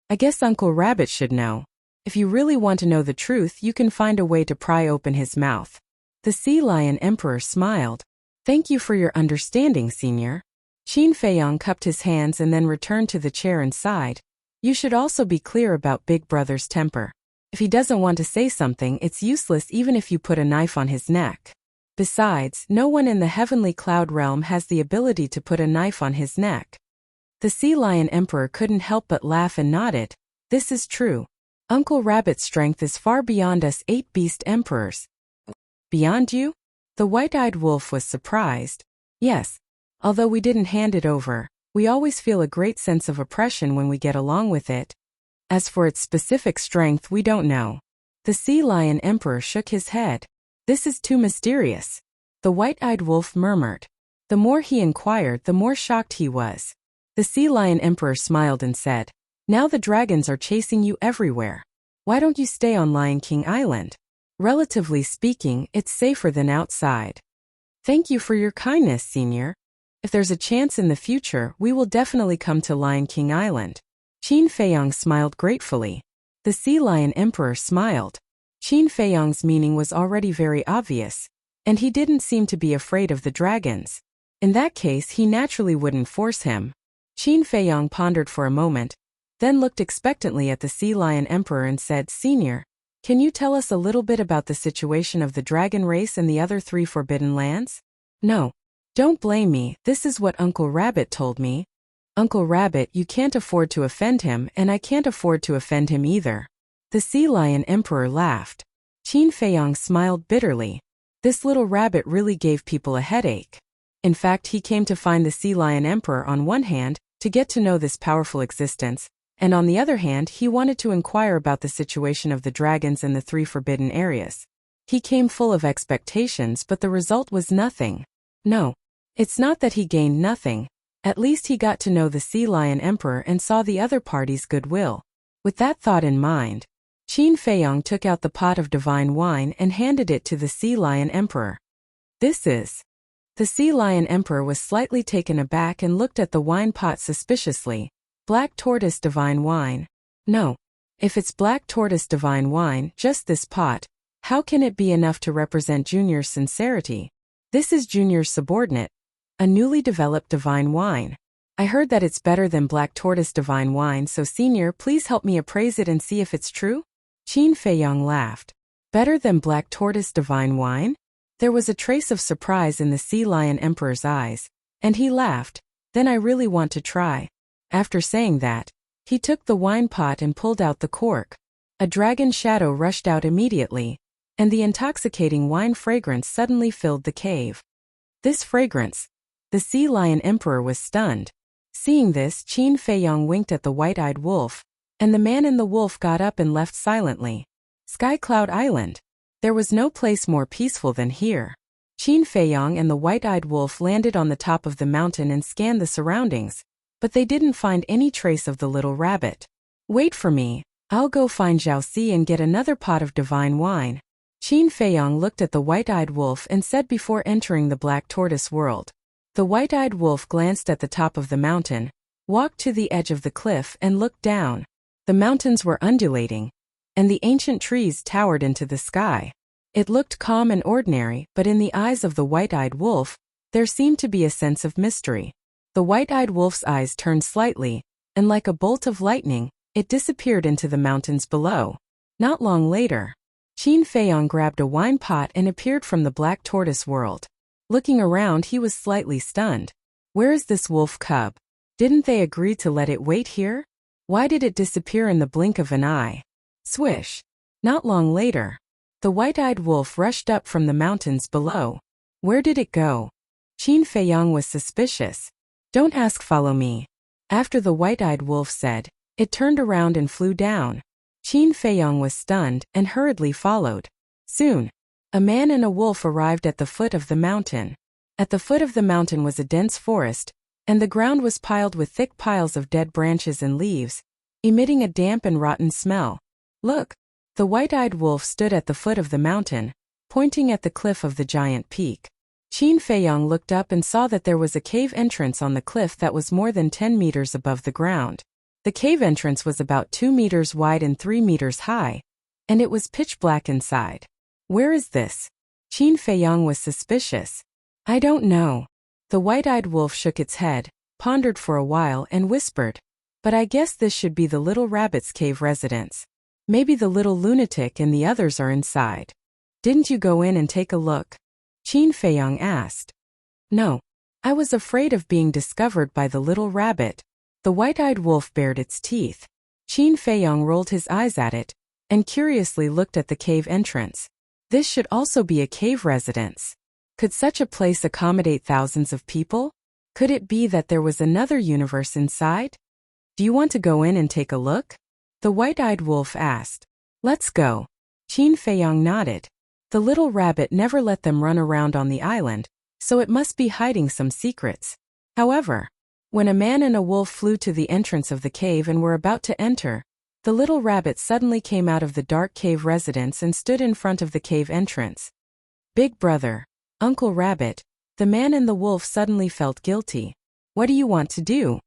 I guess Uncle Rabbit should know. If you really want to know the truth, you can find a way to pry open his mouth. The Sea Lion Emperor smiled. Thank you for your understanding, Senior. Qin Feiyong cupped his hands and then returned to the chair and sighed. You should also be clear about Big Brother's temper. If he doesn't want to say something, it's useless even if you put a knife on his neck. Besides, no one in the heavenly cloud realm has the ability to put a knife on his neck. The Sea Lion Emperor couldn't help but laugh and nodded. This is true. Uncle Rabbit's strength is far beyond us 8 beast emperors. Beyond you? The white-eyed wolf was surprised. Yes. Although we didn't hand it over, we always feel a great sense of oppression when we get along with it. As for its specific strength, we don't know. The Sea Lion Emperor shook his head. This is too mysterious. The white-eyed wolf murmured. The more he inquired, the more shocked he was. The Sea Lion Emperor smiled and said, Now the dragons are chasing you everywhere. Why don't you stay on Lion King Island? Relatively speaking, it's safer than outside. Thank you for your kindness, Senior. If there's a chance in the future, we will definitely come to Lion King Island. Qin Feiyong smiled gratefully. The Sea Lion Emperor smiled. Qin Feiyong's meaning was already very obvious, and he didn't seem to be afraid of the dragons. In that case, he naturally wouldn't force him. Qin Feiyong pondered for a moment, then looked expectantly at the Sea Lion Emperor and said, Senior, can you tell us a little bit about the situation of the dragon race and the other 3 forbidden lands? No. Don't blame me, this is what Uncle Rabbit told me. Uncle Rabbit, you can't afford to offend him, and I can't afford to offend him either. The Sea Lion Emperor laughed. Qin Feiyong smiled bitterly. This little rabbit really gave people a headache. In fact, he came to find the Sea Lion Emperor on one hand, to get to know this powerful existence, and on the other hand, he wanted to inquire about the situation of the dragons in the 3 forbidden areas. He came full of expectations, but the result was nothing. No. It's not that he gained nothing. At least he got to know the Sea Lion Emperor and saw the other party's goodwill. With that thought in mind, Qin Feiyong took out the pot of divine wine and handed it to the Sea Lion Emperor. This is. The Sea Lion Emperor was slightly taken aback and looked at the wine pot suspiciously. Black tortoise divine wine. No. If it's black tortoise divine wine, just this pot, how can it be enough to represent Junior's sincerity? This is Junior's subordinate. A newly developed divine wine. I heard that it's better than black tortoise divine wine, so Senior, please help me appraise it and see if it's true? Qin Feiyong laughed. Better than black tortoise divine wine? There was a trace of surprise in the Sea Lion Emperor's eyes, and he laughed. Then I really want to try. After saying that, he took the wine pot and pulled out the cork. A dragon shadow rushed out immediately, and the intoxicating wine fragrance suddenly filled the cave. This fragrance. The Sea Lion Emperor was stunned. Seeing this, Qin Feiyong winked at the white-eyed wolf, and the man and the wolf got up and left silently. Sky Cloud Island. There was no place more peaceful than here. Qin Feiyong and the white-eyed wolf landed on the top of the mountain and scanned the surroundings, but they didn't find any trace of the little rabbit. Wait for me. I'll go find Jiaoxi and get another pot of divine wine. Qin Feiyong looked at the white-eyed wolf and said before entering the black tortoise world. The white-eyed wolf glanced at the top of the mountain, walked to the edge of the cliff and looked down. The mountains were undulating, and the ancient trees towered into the sky. It looked calm and ordinary, but in the eyes of the white-eyed wolf, there seemed to be a sense of mystery. The white-eyed wolf's eyes turned slightly, and like a bolt of lightning, it disappeared into the mountains below. Not long later, Qin Feiyong grabbed a wine pot and appeared from the black tortoise world. Looking around, he was slightly stunned. Where is this wolf cub? Didn't they agree to let it wait here? Why did it disappear in the blink of an eye? Swish! Not long later, the white-eyed wolf rushed up from the mountains below. Where did it go? Qin Feiyong was suspicious. Don't ask, follow me. After the white-eyed wolf said, it turned around and flew down. Qin Feiyong was stunned and hurriedly followed. Soon, a man and a wolf arrived at the foot of the mountain. At the foot of the mountain was a dense forest, and the ground was piled with thick piles of dead branches and leaves, emitting a damp and rotten smell. Look! The white-eyed wolf stood at the foot of the mountain, pointing at the cliff of the giant peak. Qin Feiyong looked up and saw that there was a cave entrance on the cliff that was more than 10 meters above the ground. The cave entrance was about 2 meters wide and 3 meters high, and it was pitch black inside. Where is this? Qin Feiyong was suspicious. I don't know. The white-eyed wolf shook its head, pondered for a while and whispered, but I guess this should be the little rabbit's cave residence. Maybe the little lunatic and the others are inside. Didn't you go in and take a look? Qin Feiyong asked. No. I was afraid of being discovered by the little rabbit. The white-eyed wolf bared its teeth. Qin Feiyong rolled his eyes at it, and curiously looked at the cave entrance. This should also be a cave residence. Could such a place accommodate thousands of people? Could it be that there was another universe inside? Do you want to go in and take a look? The white-eyed wolf asked. Let's go. Qin Feiyong nodded. The little rabbit never let them run around on the island, so it must be hiding some secrets. However, when a man and a wolf flew to the entrance of the cave and were about to enter, the little rabbit suddenly came out of the dark cave residence and stood in front of the cave entrance. Big brother, Uncle Rabbit, the man and the wolf suddenly felt guilty. What do you want to do?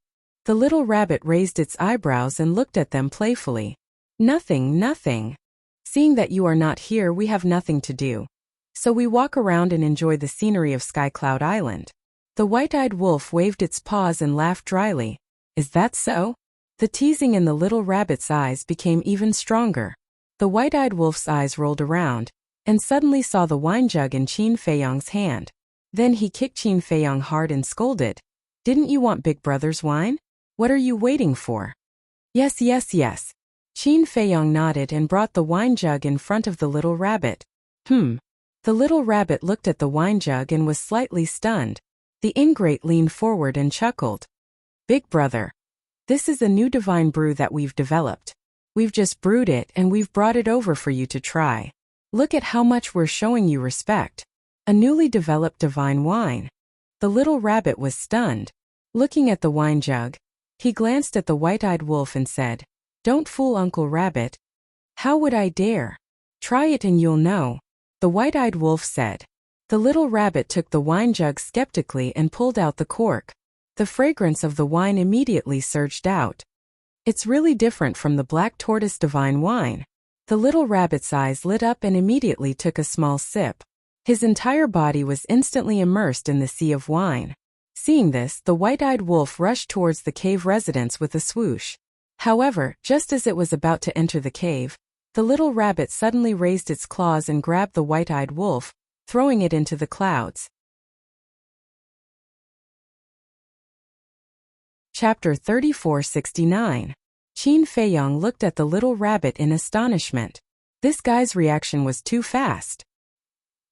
The little rabbit raised its eyebrows and looked at them playfully. Nothing, nothing. Seeing that you are not here, we have nothing to do. So we walk around and enjoy the scenery of Sky Cloud Island. The white-eyed wolf waved its paws and laughed dryly. Is that so? The teasing in the little rabbit's eyes became even stronger. The white-eyed wolf's eyes rolled around, and suddenly saw the wine jug in Qin Feiyong's hand. Then he kicked Qin Feiyong hard and scolded. Didn't you want Big Brother's wine? What are you waiting for? Yes, yes, yes. Qin Feiyong nodded and brought the wine jug in front of the little rabbit. The little rabbit looked at the wine jug and was slightly stunned. The ingrate leaned forward and chuckled. Big brother, this is a new divine brew that we've developed. We've just brewed it and we've brought it over for you to try. Look at how much we're showing you respect. A newly developed divine wine. The little rabbit was stunned. Looking at the wine jug, he glanced at the white-eyed wolf and said, Don't fool Uncle Rabbit. How would I dare? Try it and you'll know, the white-eyed wolf said. The little rabbit took the wine jug skeptically and pulled out the cork. The fragrance of the wine immediately surged out. It's really different from the black tortoise divine wine. The little rabbit's eyes lit up and immediately took a small sip. His entire body was instantly immersed in the sea of wine. Seeing this, the white-eyed wolf rushed towards the cave residence with a swoosh. However, just as it was about to enter the cave, the little rabbit suddenly raised its claws and grabbed the white-eyed wolf, throwing it into the clouds. Chapter 3469. Qin Feiyang looked at the little rabbit in astonishment. This guy's reaction was too fast.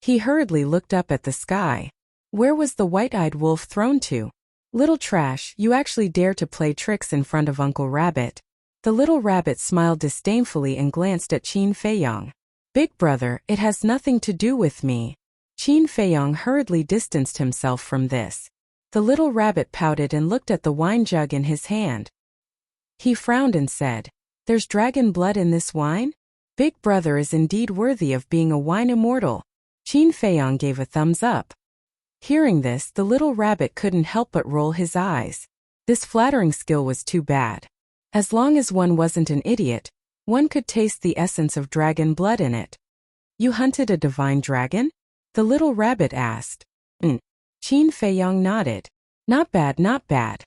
He hurriedly looked up at the sky. Where was the white-eyed wolf thrown to? Little trash, you actually dare to play tricks in front of Uncle Rabbit. The little rabbit smiled disdainfully and glanced at Qin Feiyang. Big brother, it has nothing to do with me. Qin Feiyang hurriedly distanced himself from this. The little rabbit pouted and looked at the wine jug in his hand. He frowned and said, "There's dragon blood in this wine? Big brother is indeed worthy of being a wine immortal." Qin Feiyang gave a thumbs up. Hearing this, the little rabbit couldn't help but roll his eyes. This flattering skill was too bad. As long as one wasn't an idiot, one could taste the essence of dragon blood in it. You hunted a divine dragon? The little rabbit asked. Qin Feiyang nodded. Not bad, not bad.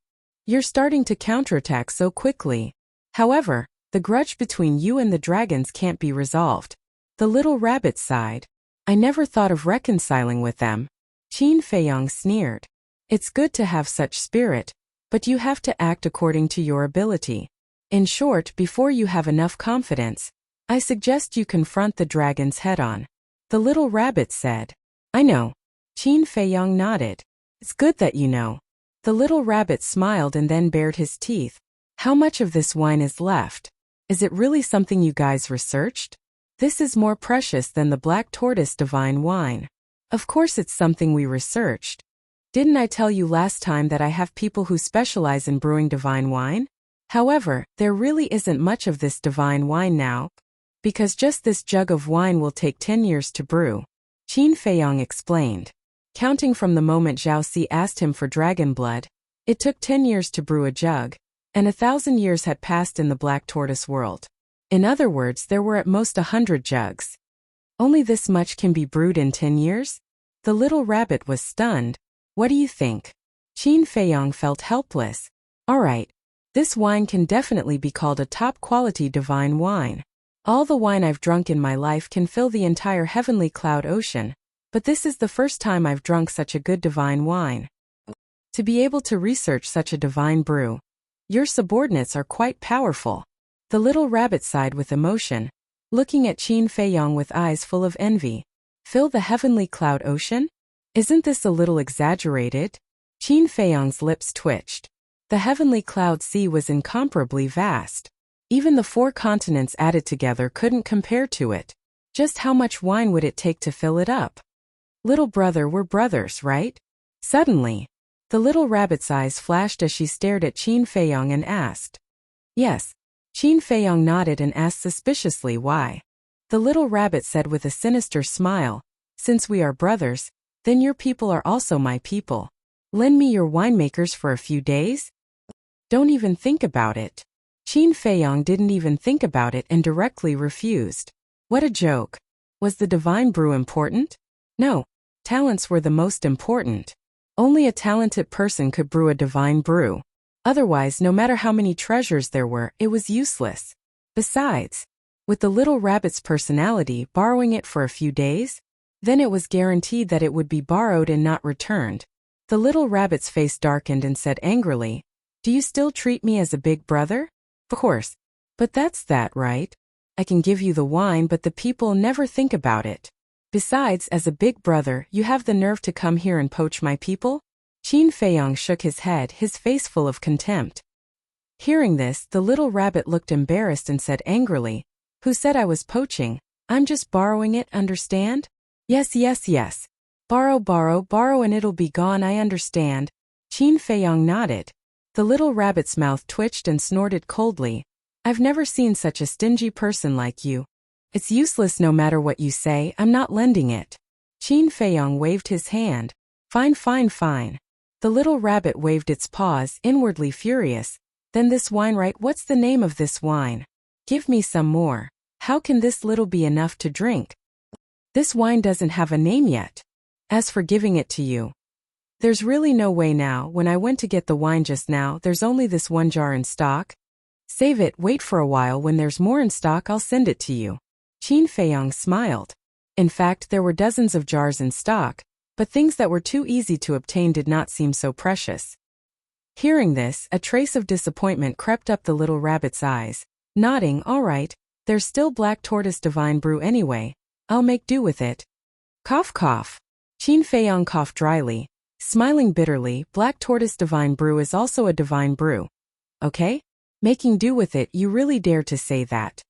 You're starting to counterattack so quickly. However, the grudge between you and the dragons can't be resolved. The little rabbit sighed. I never thought of reconciling with them. Qin Feiyang sneered. It's good to have such spirit, but you have to act according to your ability. In short, before you have enough confidence, I suggest you confront the dragons head-on. The little rabbit said. I know. Qin Feiyang nodded. It's good that you know. The little rabbit smiled and then bared his teeth. How much of this wine is left? Is it really something you guys researched? This is more precious than the black tortoise divine wine. Of course it's something we researched. Didn't I tell you last time that I have people who specialize in brewing divine wine? However, there really isn't much of this divine wine now, because just this jug of wine will take 10 years to brew. Qin Feiyang explained. Counting from the moment Zhao Si asked him for dragon blood, it took 10 years to brew a jug, and 1,000 years had passed in the black tortoise world. In other words, there were at most 100 jugs. Only this much can be brewed in 10 years? The little rabbit was stunned. What do you think? Qin Feiyang felt helpless. All right. This wine can definitely be called a top-quality divine wine. All the wine I've drunk in my life can fill the entire heavenly cloud ocean, but this is the first time I've drunk such a good divine wine. To be able to research such a divine brew, your subordinates are quite powerful. The little rabbit sighed with emotion, looking at Qin Feiyang with eyes full of envy. Fill the heavenly cloud ocean? Isn't this a little exaggerated? Qin Feiyang's lips twitched. The heavenly cloud sea was incomparably vast. Even the 4 continents added together couldn't compare to it. Just how much wine would it take to fill it up? Little brother, we're brothers, right? Suddenly, the little rabbit's eyes flashed as she stared at Qin Feiyang and asked. Yes. Qin Feiyang nodded and asked suspiciously why. The little rabbit said with a sinister smile, since we are brothers, then your people are also my people. Lend me your winemakers for a few days? Don't even think about it. Qin Feiyang didn't even think about it and directly refused. What a joke. Was the divine brew important? No. Talents were the most important. Only a talented person could brew a divine brew. Otherwise, no matter how many treasures there were, it was useless. Besides, with the little rabbit's personality, borrowing it for a few days, then it was guaranteed that it would be borrowed and not returned. The little rabbit's face darkened and said angrily, Do you still treat me as a big brother? Of course. But that's that, right? I can give you the wine, but the people never think about it. Besides, as a big brother, you have the nerve to come here and poach my people? Qin Feiyang shook his head, his face full of contempt. Hearing this, the little rabbit looked embarrassed and said angrily, Who said I was poaching? I'm just borrowing it, understand? Yes. Borrow and it'll be gone, I understand. Qin Feiyang nodded. The little rabbit's mouth twitched and snorted coldly. I've never seen such a stingy person like you. It's useless no matter what you say, I'm not lending it. Qin Feiyong waved his hand. Fine, fine, fine. The little rabbit waved its paws, inwardly furious. Then this wine, right? What's the name of this wine? Give me some more. How can this little be enough to drink? This wine doesn't have a name yet. As for giving it to you, there's really no way now. When I went to get the wine just now, there's only this one jar in stock. Save it, wait for a while, when there's more in stock I'll send it to you. Qin Feiyong smiled. In fact, there were dozens of jars in stock, but things that were too easy to obtain did not seem so precious. Hearing this, a trace of disappointment crept up the little rabbit's eyes. Nodding, all right, there's still black tortoise divine brew anyway. I'll make do with it. Cough, cough. Qin Feiyong coughed dryly. Smiling bitterly, black tortoise divine brew is also a divine brew. Okay? Making do with it, you really dare to say that?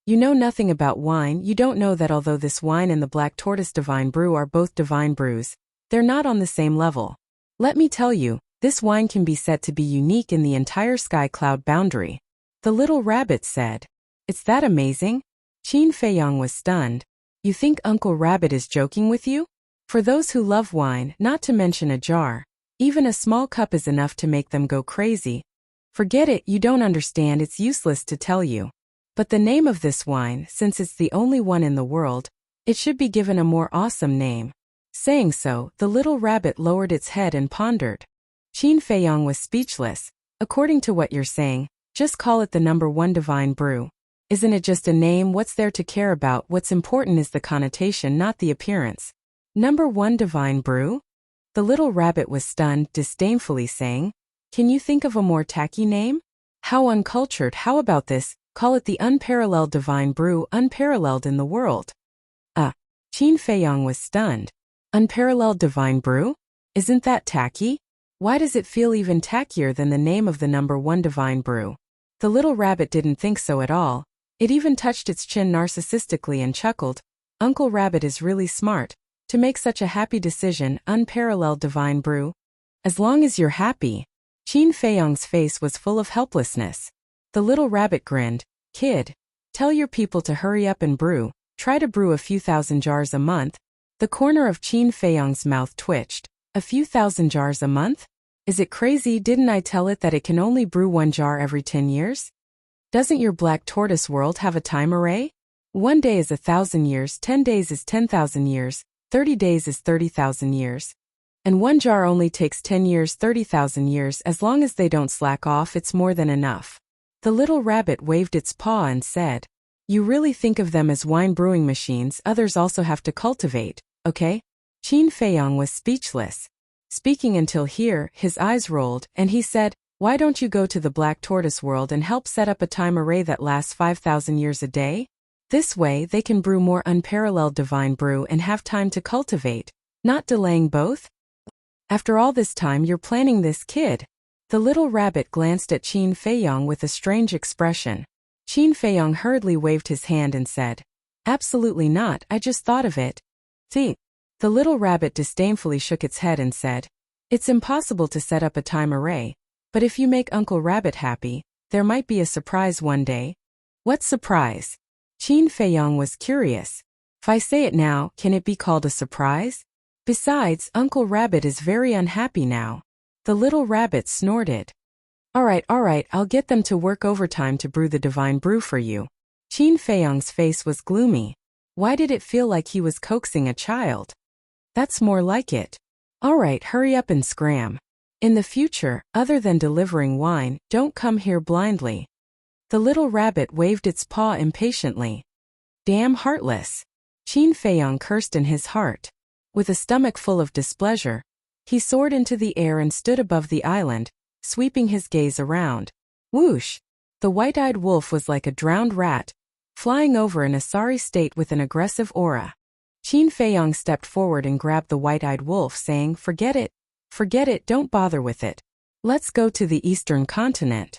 You know nothing about wine. You don't know that although this wine and the black tortoise divine brew are both divine brews, they're not on the same level. Let me tell you, this wine can be said to be unique in the entire sky cloud boundary. The little rabbit said. It's that amazing? Qin Feiyong was stunned. You think Uncle Rabbit is joking with you? For those who love wine, not to mention a jar, even a small cup is enough to make them go crazy. Forget it, you don't understand, it's useless to tell you. But the name of this wine, since it's the only one in the world, it should be given a more awesome name. Saying so, the little rabbit lowered its head and pondered. Qin Feiyong was speechless. According to what you're saying, just call it the number one divine brew. Isn't it just a name? What's there to care about? What's important is the connotation, not the appearance. Number one divine brew? The little rabbit was stunned, disdainfully saying, can you think of a more tacky name? How uncultured, how about this? Call it the unparalleled divine brew, unparalleled in the world. Qin Feiyong was stunned. Unparalleled divine brew? Isn't that tacky? Why does it feel even tackier than the name of the number one divine brew? The little rabbit didn't think so at all. It even touched its chin narcissistically and chuckled. Uncle Rabbit is really smart to make such a happy decision, unparalleled divine brew. As long as you're happy. Qin Feiyong's face was full of helplessness. The little rabbit grinned. Kid, tell your people to hurry up and brew. Try to brew a few thousand jars a month. The corner of Qin Feiyong's mouth twitched. A few thousand jars a month? Is it crazy? Didn't I tell it that it can only brew one jar every 10 years? Doesn't your black tortoise world have a time array? 1 day is 1,000 years, 10 days is 10,000 years, 30 days is 30,000 years. And one jar only takes 10 years, 30,000 years. As long as they don't slack off, it's more than enough. The little rabbit waved its paw and said, you really think of them as wine brewing machines others also have to cultivate, okay? Qin Feiyong was speechless. Speaking until here, his eyes rolled, and he said, why don't you go to the black tortoise world and help set up a time array that lasts 5,000 years a day? This way they can brew more unparalleled divine brew and have time to cultivate, not delaying both. After all this time you're planning this, kid. The little rabbit glanced at Qin Feiyong with a strange expression. Qin Feiyong hurriedly waved his hand and said, absolutely not, I just thought of it. Think. The little rabbit disdainfully shook its head and said, it's impossible to set up a time array, but if you make Uncle Rabbit happy, there might be a surprise one day. What surprise? Qin Feiyong was curious. If I say it now, can it be called a surprise? Besides, Uncle Rabbit is very unhappy now. The little rabbit snorted. All right, I'll get them to work overtime to brew the divine brew for you. Qin Feiyong's face was gloomy. Why did it feel like he was coaxing a child? That's more like it. All right, hurry up and scram. In the future, other than delivering wine, don't come here blindly. The little rabbit waved its paw impatiently. Damn heartless. Qin Feiyong cursed in his heart. With a stomach full of displeasure, he soared into the air and stood above the island, sweeping his gaze around. Whoosh! The white-eyed wolf was like a drowned rat, flying over in a sorry state with an aggressive aura. Qin Feiyong stepped forward and grabbed the white-eyed wolf, saying, forget it, don't bother with it. Let's go to the eastern continent.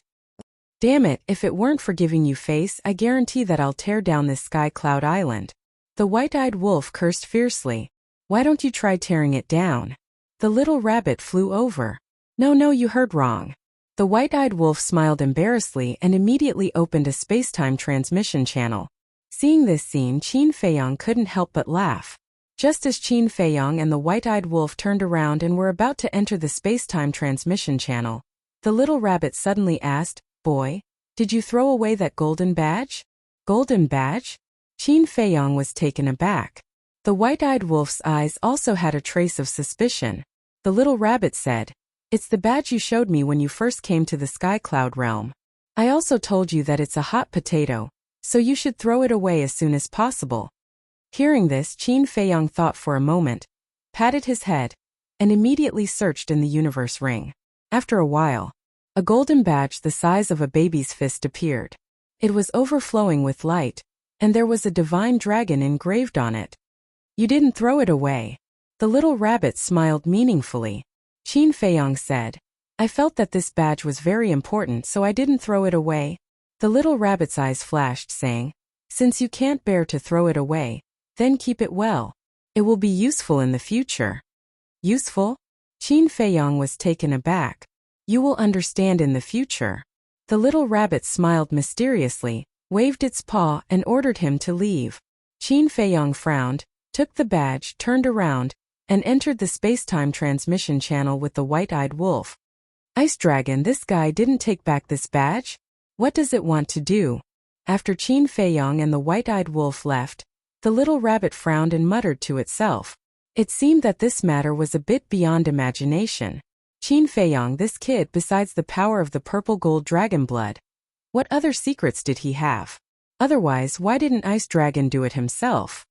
Damn it, if it weren't for giving you face, I guarantee that I'll tear down this sky cloud island. The white-eyed wolf cursed fiercely. Why don't you try tearing it down? The little rabbit flew over. No, you heard wrong. The white-eyed wolf smiled embarrassedly and immediately opened a space-time transmission channel. Seeing this scene, Qin Feiyong couldn't help but laugh. Just as Qin Feiyong and the white-eyed wolf turned around and were about to enter the space-time transmission channel, the little rabbit suddenly asked, "Boy, did you throw away that golden badge?" "Golden badge?" Qin Feiyong was taken aback. The white-eyed wolf's eyes also had a trace of suspicion. The little rabbit said, "It's the badge you showed me when you first came to the Sky Cloud realm. I also told you that it's a hot potato, so you should throw it away as soon as possible." Hearing this, Qin Feiyong thought for a moment, patted his head, and immediately searched in the universe ring. After a while, a golden badge the size of a baby's fist appeared. It was overflowing with light, and there was a divine dragon engraved on it. "You didn't throw it away." The little rabbit smiled meaningfully. Qin Feiyong said, "I felt that this badge was very important, so I didn't throw it away." The little rabbit's eyes flashed, saying, "Since you can't bear to throw it away, then keep it well. It will be useful in the future." "Useful?" Qin Feiyong was taken aback. "You will understand in the future." The little rabbit smiled mysteriously, waved its paw, and ordered him to leave. Qin Feiyong frowned, took the badge, turned around, and entered the space-time transmission channel with the white-eyed wolf. "Ice Dragon, this guy didn't take back this badge? What does it want to do?" After Qin Feiyong and the white-eyed wolf left, the little rabbit frowned and muttered to itself. It seemed that this matter was a bit beyond imagination. Qin Feiyong, this kid, besides the power of the purple gold dragon blood, what other secrets did he have? Otherwise, why didn't Ice Dragon do it himself?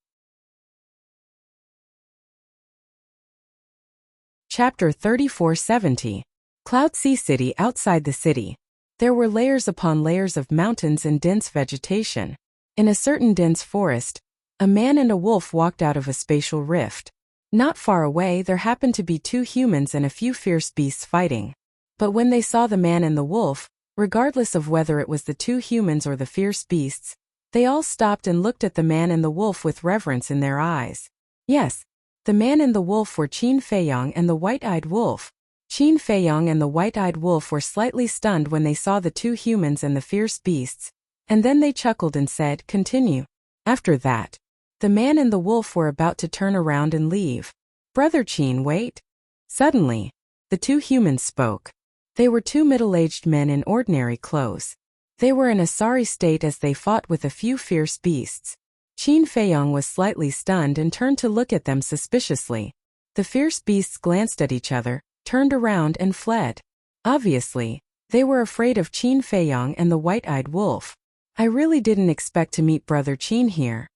Chapter 3470. Cloud Sea City. Outside the city, there were layers upon layers of mountains and dense vegetation. In a certain dense forest, a man and a wolf walked out of a spatial rift. Not far away, there happened to be two humans and a few fierce beasts fighting. But when they saw the man and the wolf, regardless of whether it was the two humans or the fierce beasts, they all stopped and looked at the man and the wolf with reverence in their eyes. Yes, the man and the wolf were Qin Feiyong and the white-eyed wolf. Qin Feiyong and the white-eyed wolf were slightly stunned when they saw the two humans and the fierce beasts, and then they chuckled and said, "Continue." After that, the man and the wolf were about to turn around and leave. "Brother Qin, wait." Suddenly, the two humans spoke. They were two middle-aged men in ordinary clothes. They were in a sorry state as they fought with a few fierce beasts. Qin Feiyong was slightly stunned and turned to look at them suspiciously. The fierce beasts glanced at each other, turned around and fled. Obviously, they were afraid of Qin Feiyong and the white-eyed wolf. "I really didn't expect to meet Brother Qin here.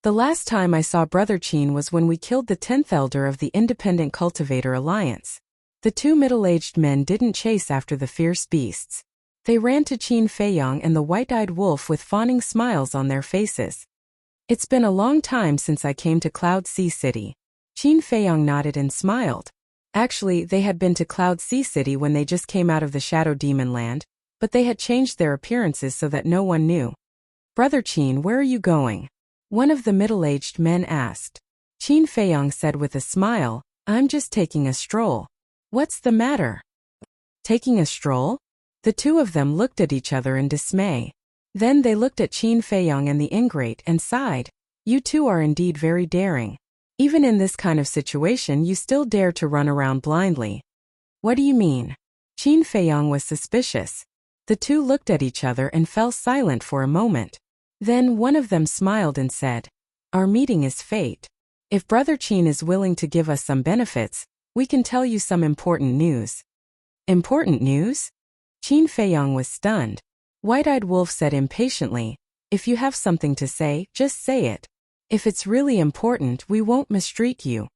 The last time I saw Brother Qin was when we killed the 10th elder of the Independent Cultivator Alliance." The two middle-aged men didn't chase after the fierce beasts. They ran to Qin Feiyong and the white-eyed wolf with fawning smiles on their faces. "It's been a long time since I came to Cloud Sea City." Qin Feiyong nodded and smiled. Actually, they had been to Cloud Sea City when they just came out of the Shadow Demon Land, but they had changed their appearances so that no one knew. "Brother Qin, where are you going?" one of the middle-aged men asked. Qin Feiyong said with a smile, "I'm just taking a stroll." "What's the matter?" "Taking a stroll?" The two of them looked at each other in dismay. Then they looked at Qin Feiyong and the ingrate and sighed. "You two are indeed very daring. Even in this kind of situation you still dare to run around blindly." "What do you mean?" Qin Feiyong was suspicious. The two looked at each other and fell silent for a moment. Then one of them smiled and said, "Our meeting is fate. If Brother Qin is willing to give us some benefits, we can tell you some important news." "Important news?" Qin Feiyong was stunned. White-eyed wolf said impatiently, "If you have something to say, just say it. If it's really important, we won't mistreat you.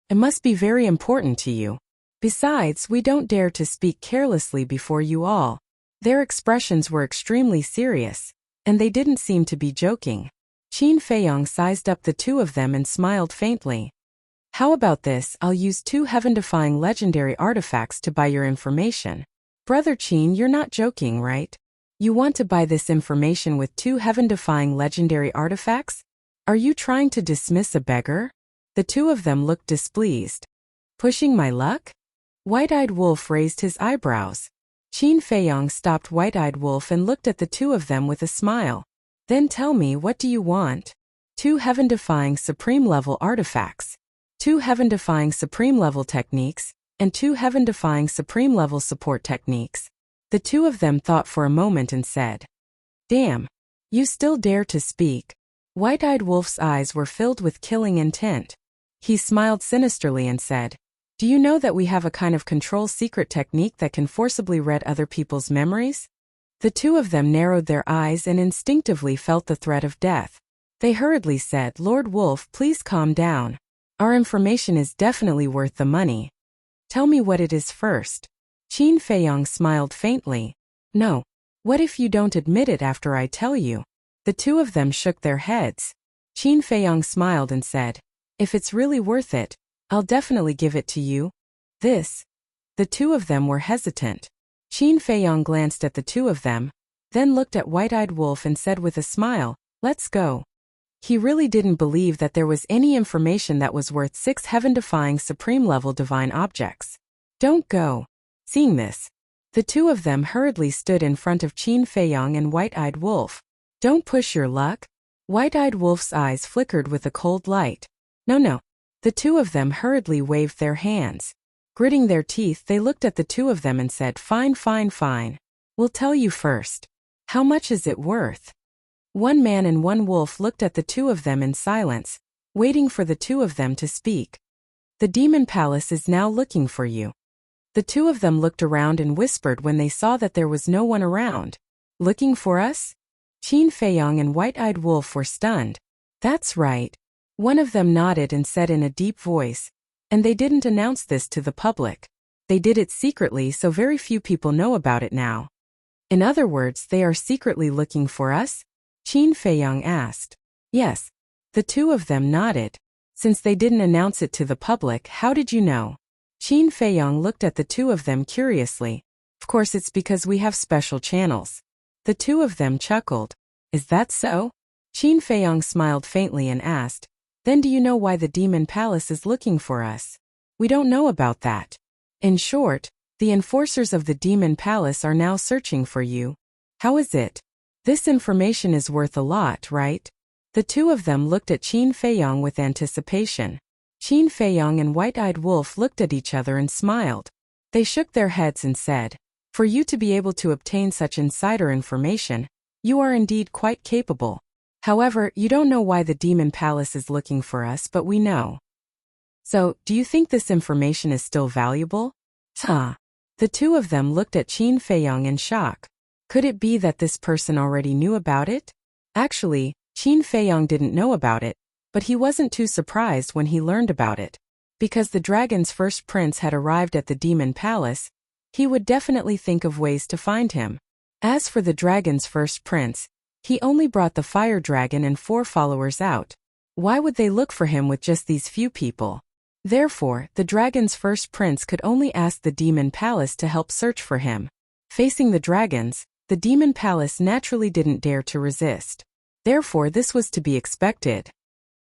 It must be very important to you. Besides, we don't dare to speak carelessly before you all." Their expressions were extremely serious, and they didn't seem to be joking. Qin Feiyong sized up the two of them and smiled faintly. "How about this? I'll use 2 heaven-defying legendary artifacts to buy your information." "Brother Qin, you're not joking, right? You want to buy this information with 2 heaven-defying legendary artifacts? Are you trying to dismiss a beggar?" The two of them looked displeased. "Pushing my luck?" White-eyed wolf raised his eyebrows. Qin Feiyong stopped White-Eyed Wolf and looked at the two of them with a smile. Then tell me, what do you want? 2 heaven-defying supreme-level artifacts, 2 heaven-defying supreme-level techniques, and 2 heaven-defying supreme-level support techniques. The two of them thought for a moment and said, "Damn. You still dare to speak." White-Eyed Wolf's eyes were filled with killing intent. He smiled sinisterly and said, "Do you know that we have a kind of control secret technique that can forcibly read other people's memories?" The two of them narrowed their eyes and instinctively felt the threat of death. They hurriedly said, "Lord Wolf, please calm down. Our information is definitely worth the money. Tell me what it is first." Qin Feiyong smiled faintly. "No. What if you don't admit it after I tell you?" The two of them shook their heads. Qin Feiyong smiled and said, "If it's really worth it, I'll definitely give it to you." This. The two of them were hesitant. Qin Feiyong glanced at the two of them, then looked at White-Eyed Wolf and said with a smile, "Let's go." He really didn't believe that there was any information that was worth 6 heaven-defying supreme-level divine objects. "Don't go." Seeing this, the two of them hurriedly stood in front of Qin Feiyong and White-Eyed Wolf. "Don't push your luck." White-Eyed Wolf's eyes flickered with a cold light. No. The two of them hurriedly waved their hands. Gritting their teeth, they looked at the two of them and said, Fine. We'll tell you first. How much is it worth?" One man and one wolf looked at the two of them in silence, waiting for the two of them to speak. "The Demon Palace is now looking for you." The two of them looked around and whispered when they saw that there was no one around. "Looking for us?" Qin Feiyong and White-Eyed Wolf were stunned. "That's right." One of them nodded and said in a deep voice, "And they didn't announce this to the public. They did it secretly, so very few people know about it now." "In other words, they are secretly looking for us?" Qin Feiyong asked. "Yes." The two of them nodded. "Since they didn't announce it to the public, how did you know?" Qin Feiyong looked at the two of them curiously. "Of course, it's because we have special channels." The two of them chuckled. "Is that so?" Qin Feiyong smiled faintly and asked, "Then do you know why the Demon Palace is looking for us?" "We don't know about that. In short, the enforcers of the Demon Palace are now searching for you." "How is it? This information is worth a lot, right?" The two of them looked at Qin Feiyong with anticipation. Qin Feiyong and White-Eyed Wolf looked at each other and smiled. They shook their heads and said, "For you to be able to obtain such insider information, you are indeed quite capable. However, you don't know why the Demon Palace is looking for us, but we know. So, do you think this information is still valuable?" The two of them looked at Qin Feiyong in shock. Could it be that this person already knew about it? Actually, Qin Feiyong didn't know about it, but he wasn't too surprised when he learned about it. Because the dragon's first prince had arrived at the Demon Palace, he would definitely think of ways to find him. As for the dragon's first prince, he only brought the fire dragon and 4 followers out. Why would they look for him with just these few people? Therefore, the dragon's first prince could only ask the Demon Palace to help search for him. Facing the dragons, the Demon Palace naturally didn't dare to resist. Therefore, this was to be expected.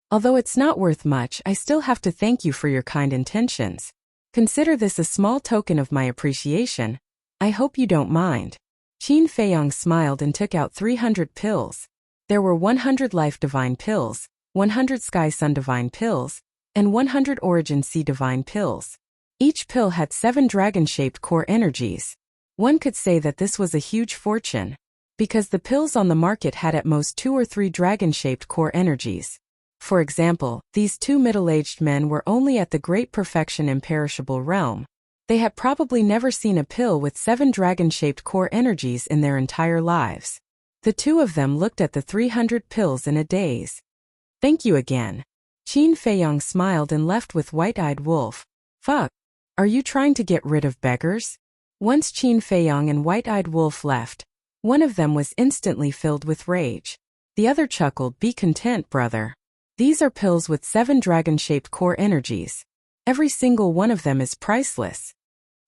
Although it's not worth much, I still have to thank you for your kind intentions. Consider this a small token of my appreciation. I hope you don't mind." Qin Feiyong smiled and took out 300 pills. There were 100 Life Divine pills, 100 Sky Sun Divine pills, and 100 Origin Sea Divine pills. Each pill had 7 dragon-shaped core energies. One could say that this was a huge fortune, because the pills on the market had at most 2 or 3 dragon-shaped core energies. For example, these 2 middle-aged men were only at the Great Perfection Imperishable realm. They had probably never seen a pill with 7 dragon-shaped core energies in their entire lives. The two of them looked at the 300 pills in a daze. "Thank you again." Qin Feiyong smiled and left with White-Eyed Wolf. "Fuck. Are you trying to get rid of beggars?" Once Qin Feiyong and White-Eyed Wolf left, one of them was instantly filled with rage. The other chuckled, "Be content, brother. These are pills with 7 dragon-shaped core energies. Every single one of them is priceless."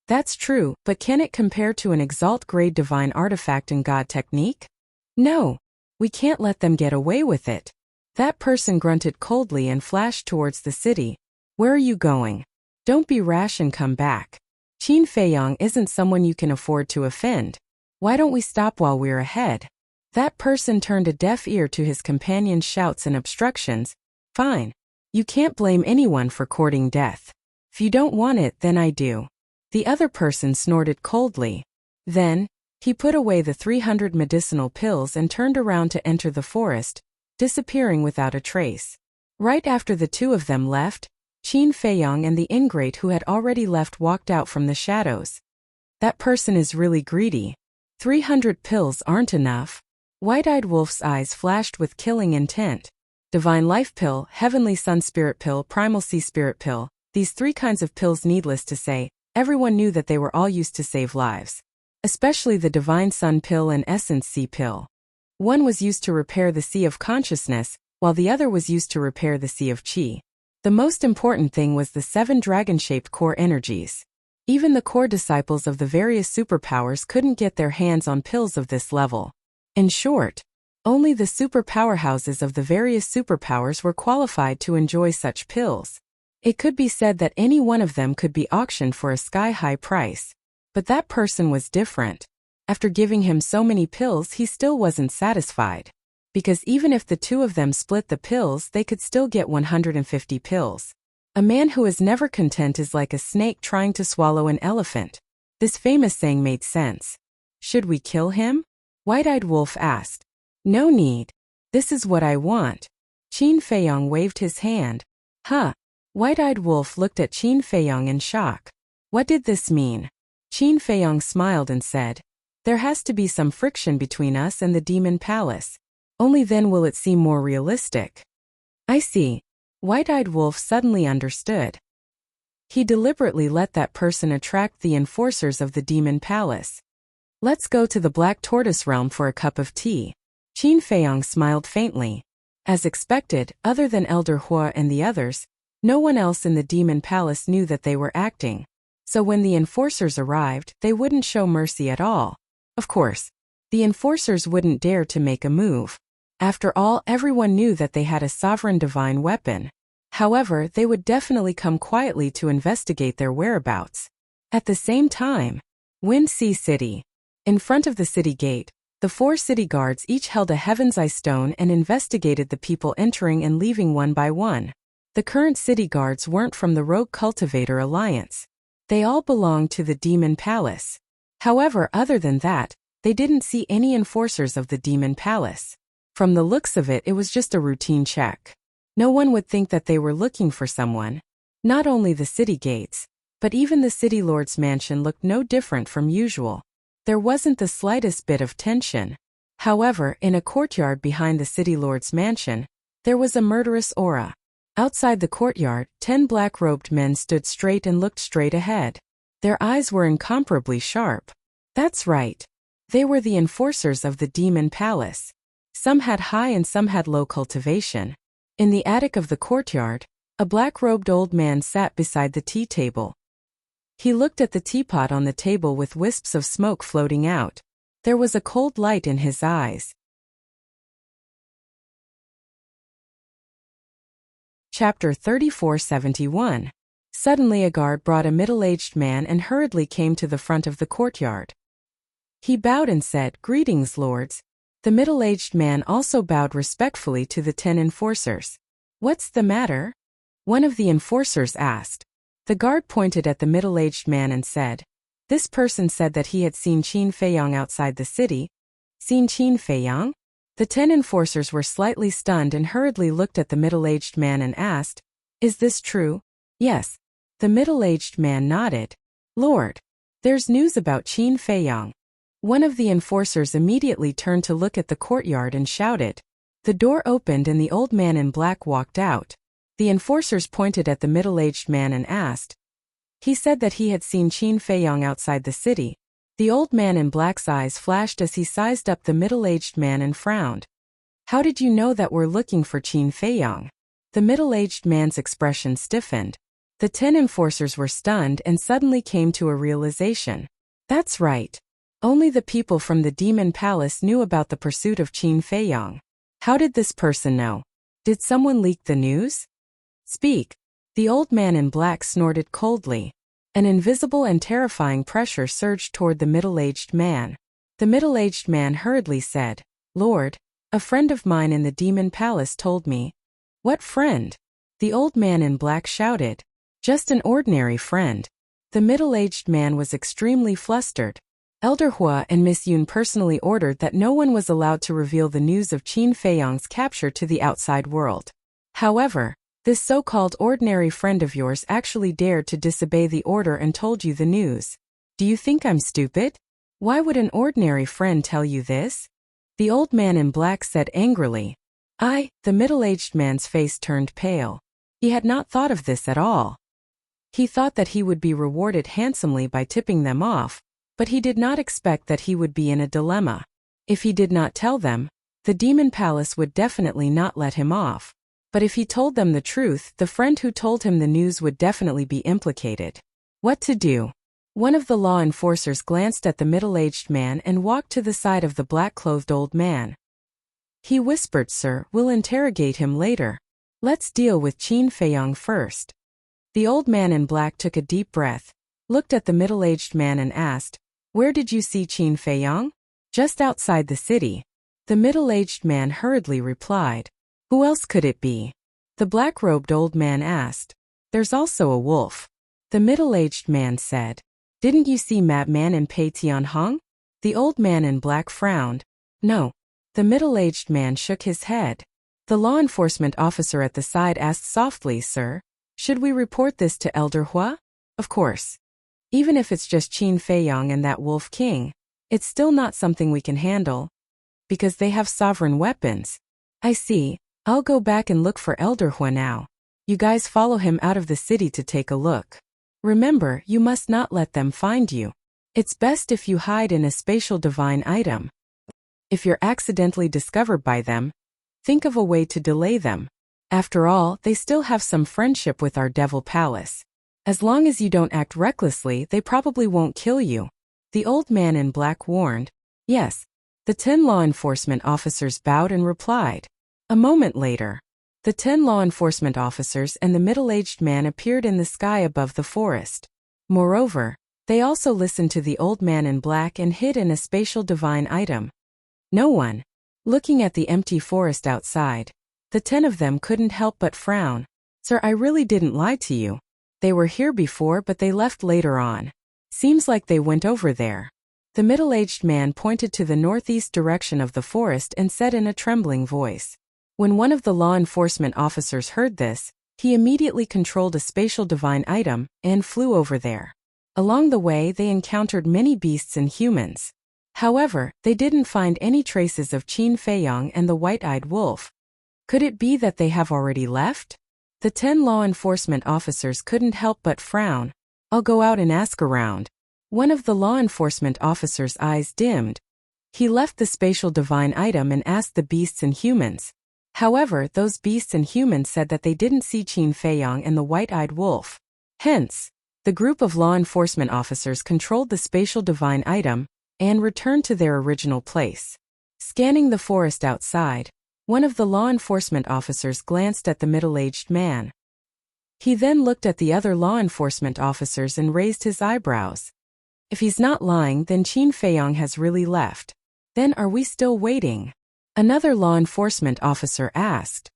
"That's true, but can it compare to an Exalt-grade divine artifact and god technique?" "No. We can't let them get away with it." That person grunted coldly and flashed towards the city. "Where are you going? Don't be rash and come back." Qin Feiyang isn't someone you can afford to offend. Why don't we stop while we're ahead? That person turned a deaf ear to his companion's shouts and obstructions. Fine. You can't blame anyone for courting death. If you don't want it, then I do. The other person snorted coldly. Then, he put away the 300 medicinal pills and turned around to enter the forest, disappearing without a trace. Right after the two of them left, Qin Feiyang and the ingrate who had already left walked out from the shadows. That person is really greedy. 300 pills aren't enough. White-eyed wolf's eyes flashed with killing intent. Divine life pill, heavenly sun spirit pill, primal sea spirit pill. These three kinds of pills, needless to say, everyone knew that they were all used to save lives. Especially the divine sun pill and essence sea pill. One was used to repair the sea of consciousness, while the other was used to repair the sea of qi. The most important thing was the 7 dragon-shaped core energies. Even the core disciples of the various superpowers couldn't get their hands on pills of this level. In short, only the super powerhouses of the various superpowers were qualified to enjoy such pills. It could be said that any one of them could be auctioned for a sky-high price. But that person was different. After giving him so many pills, he still wasn't satisfied. Because even if the two of them split the pills, they could still get 150 pills. A man who is never content is like a snake trying to swallow an elephant. This famous saying made sense. Should we kill him? White-eyed wolf asked. No need. This is what I want. Qin Feiyang waved his hand. Huh. White-eyed wolf looked at Qin Feiyang in shock. What did this mean? Qin Feiyang smiled and said, there has to be some friction between us and the demon palace. Only then will it seem more realistic. I see. White-eyed wolf suddenly understood. He deliberately let that person attract the enforcers of the demon palace. Let's go to the Black Tortoise realm for a cup of tea. Qin Feiyang smiled faintly. As expected, other than Elder Hua and the others, no one else in the demon palace knew that they were acting. So when the enforcers arrived, they wouldn't show mercy at all. Of course, the enforcers wouldn't dare to make a move. After all, everyone knew that they had a sovereign divine weapon. However, they would definitely come quietly to investigate their whereabouts. At the same time, Wind Sea City. In front of the city gate, the 4 city guards each held a Heaven's Eye stone and investigated the people entering and leaving one by one. The current city guards weren't from the Rogue Cultivator Alliance. They all belonged to the Demon Palace. However, other than that, they didn't see any enforcers of the Demon Palace. From the looks of it was just a routine check. No one would think that they were looking for someone. Not only the city gates, but even the city lord's mansion looked no different from usual. There wasn't the slightest bit of tension. However, in a courtyard behind the city lord's mansion, there was a murderous aura. Outside the courtyard, 10 black-robed men stood straight and looked straight ahead. Their eyes were incomparably sharp. That's right. They were the enforcers of the Demon Palace. Some had high and some had low cultivation. In the attic of the courtyard, a black-robed old man sat beside the tea table. He looked at the teapot on the table with wisps of smoke floating out. There was a cold light in his eyes. Chapter 3471. Suddenly a guard brought a middle-aged man and hurriedly came to the front of the courtyard. He bowed and said, "Greetings, lords." The middle-aged man also bowed respectfully to the 10 enforcers. "What's the matter?" one of the enforcers asked. The guard pointed at the middle-aged man and said, "This person said that he had seen Qin Feiyang outside the city." Seen Qin Feiyang? The 10 enforcers were slightly stunned and hurriedly looked at the middle-aged man and asked, "Is this true?" "Yes." The middle-aged man nodded. "Lord, there's news about Qin Feiyang." One of the enforcers immediately turned to look at the courtyard and shouted. The door opened and the old man in black walked out. The enforcers pointed at the middle-aged man and asked. He said that he had seen Qin Feiyang outside the city. The old man in black's eyes flashed as he sized up the middle-aged man and frowned. "How did you know that we're looking for Qin Feiyang?" The middle-aged man's expression stiffened. The 10 enforcers were stunned and suddenly came to a realization. That's right. Only the people from the Demon Palace knew about the pursuit of Qin Feiyang. How did this person know? Did someone leak the news? Speak. The old man in black snorted coldly. An invisible and terrifying pressure surged toward the middle-aged man. The middle-aged man hurriedly said, "Lord, a friend of mine in the demon palace told me." "What friend?" the old man in black shouted. "Just an ordinary friend." The middle-aged man was extremely flustered. Elder Hua and Miss Yun personally ordered that no one was allowed to reveal the news of Qin Feiyang's capture to the outside world. However, this so-called ordinary friend of yours actually dared to disobey the order and told you the news. Do you think I'm stupid? Why would an ordinary friend tell you this? The old man in black said angrily. The middle-aged man's face turned pale. He had not thought of this at all. He thought that he would be rewarded handsomely by tipping them off, but he did not expect that he would be in a dilemma. If he did not tell them, the demon palace would definitely not let him off. But if he told them the truth, the friend who told him the news would definitely be implicated. What to do? One of the law enforcers glanced at the middle-aged man and walked to the side of the black-clothed old man. He whispered, "Sir, we'll interrogate him later. Let's deal with Qin Feiyang first." The old man in black took a deep breath, looked at the middle-aged man and asked, "Where did you see Qin Feiyang?" "Just outside the city." The middle-aged man hurriedly replied. "Who else could it be?" The black-robed old man asked. "There's also a wolf." The middle-aged man said. "Didn't you see Madman in Pei Tianhong?" The old man in black frowned. "No." The middle-aged man shook his head. The law enforcement officer at the side asked softly, "Sir, should we report this to Elder Hua?" "Of course. Even if it's just Qin Feiyang and that Wolf King, it's still not something we can handle. Because they have sovereign weapons." "I see. I'll go back and look for Elder Hua now. You guys follow him out of the city to take a look. Remember, you must not let them find you. It's best if you hide in a spatial divine item. If you're accidentally discovered by them, think of a way to delay them. After all, they still have some friendship with our Devil Palace. As long as you don't act recklessly, they probably won't kill you." The old man in black warned. "Yes." The 10 law enforcement officers bowed and replied. A moment later, the 10 law enforcement officers and the middle-aged man appeared in the sky above the forest. Moreover, they also listened to the old man in black and hid in a spatial divine item. No one. Looking at the empty forest outside, the 10 of them couldn't help but frown. "Sir, I really didn't lie to you. They were here before but they left later on. Seems like they went over there." The middle-aged man pointed to the northeast direction of the forest and said in a trembling voice. When one of the law enforcement officers heard this, he immediately controlled a spatial divine item and flew over there. Along the way they encountered many beasts and humans. However, they didn't find any traces of Qin Feiyang and the white-eyed wolf. Could it be that they have already left? The 10 law enforcement officers couldn't help but frown. "I'll go out and ask around." One of the law enforcement officers' eyes dimmed. He left the spatial divine item and asked the beasts and humans. However, those beasts and humans said that they didn't see Qin Feiyang and the white-eyed wolf. Hence, the group of law enforcement officers controlled the spatial divine item and returned to their original place. Scanning the forest outside, one of the law enforcement officers glanced at the middle-aged man. He then looked at the other law enforcement officers and raised his eyebrows. If he's not lying, then Qin Feiyang has really left. Then are we still waiting? Another law enforcement officer asked.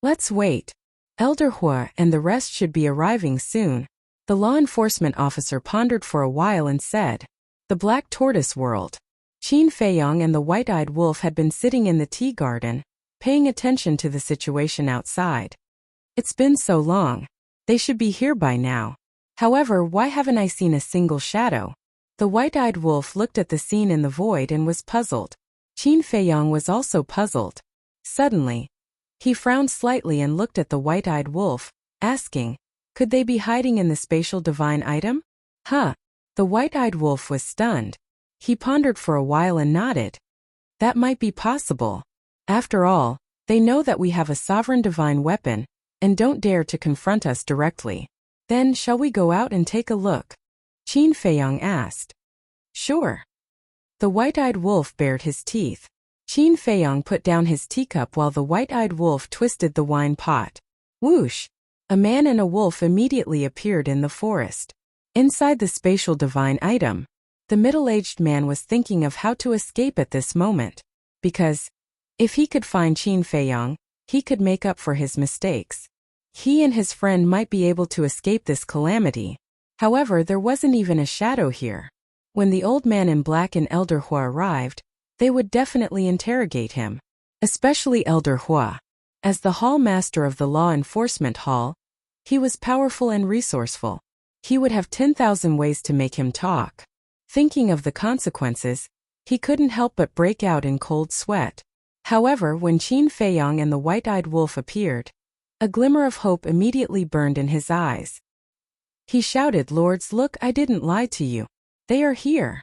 "Let's wait. Elder Hua and the rest should be arriving soon." The law enforcement officer pondered for a while and said, "The Black Tortoise World." Qin Feiyang and the white-eyed wolf had been sitting in the tea garden, paying attention to the situation outside. It's been so long. They should be here by now. However, why haven't I seen a single shadow? The white-eyed wolf looked at the scene in the void and was puzzled. Qin Feiyang was also puzzled. Suddenly, he frowned slightly and looked at the white-eyed wolf, asking, "Could they be hiding in the spatial divine item?" The white-eyed wolf was stunned. He pondered for a while and nodded. "That might be possible. After all, they know that we have a sovereign divine weapon, and don't dare to confront us directly. Then shall we go out and take a look?" Qin Feiyang asked. "Sure." The white-eyed wolf bared his teeth. Qin Feiyang put down his teacup while the white-eyed wolf twisted the wine pot. Whoosh! A man and a wolf immediately appeared in the forest. Inside the spatial divine item, the middle-aged man was thinking of how to escape at this moment, because if he could find Qin Feiyang, he could make up for his mistakes. He and his friend might be able to escape this calamity. However, there wasn't even a shadow here. When the old man in black and Elder Hua arrived, they would definitely interrogate him, especially Elder Hua. As the hall master of the law enforcement hall, he was powerful and resourceful. He would have 10,000 ways to make him talk. Thinking of the consequences, he couldn't help but break out in cold sweat. However, when Qin Feiyang and the white-eyed wolf appeared, a glimmer of hope immediately burned in his eyes. He shouted, "Lords, look, I didn't lie to you. They are here."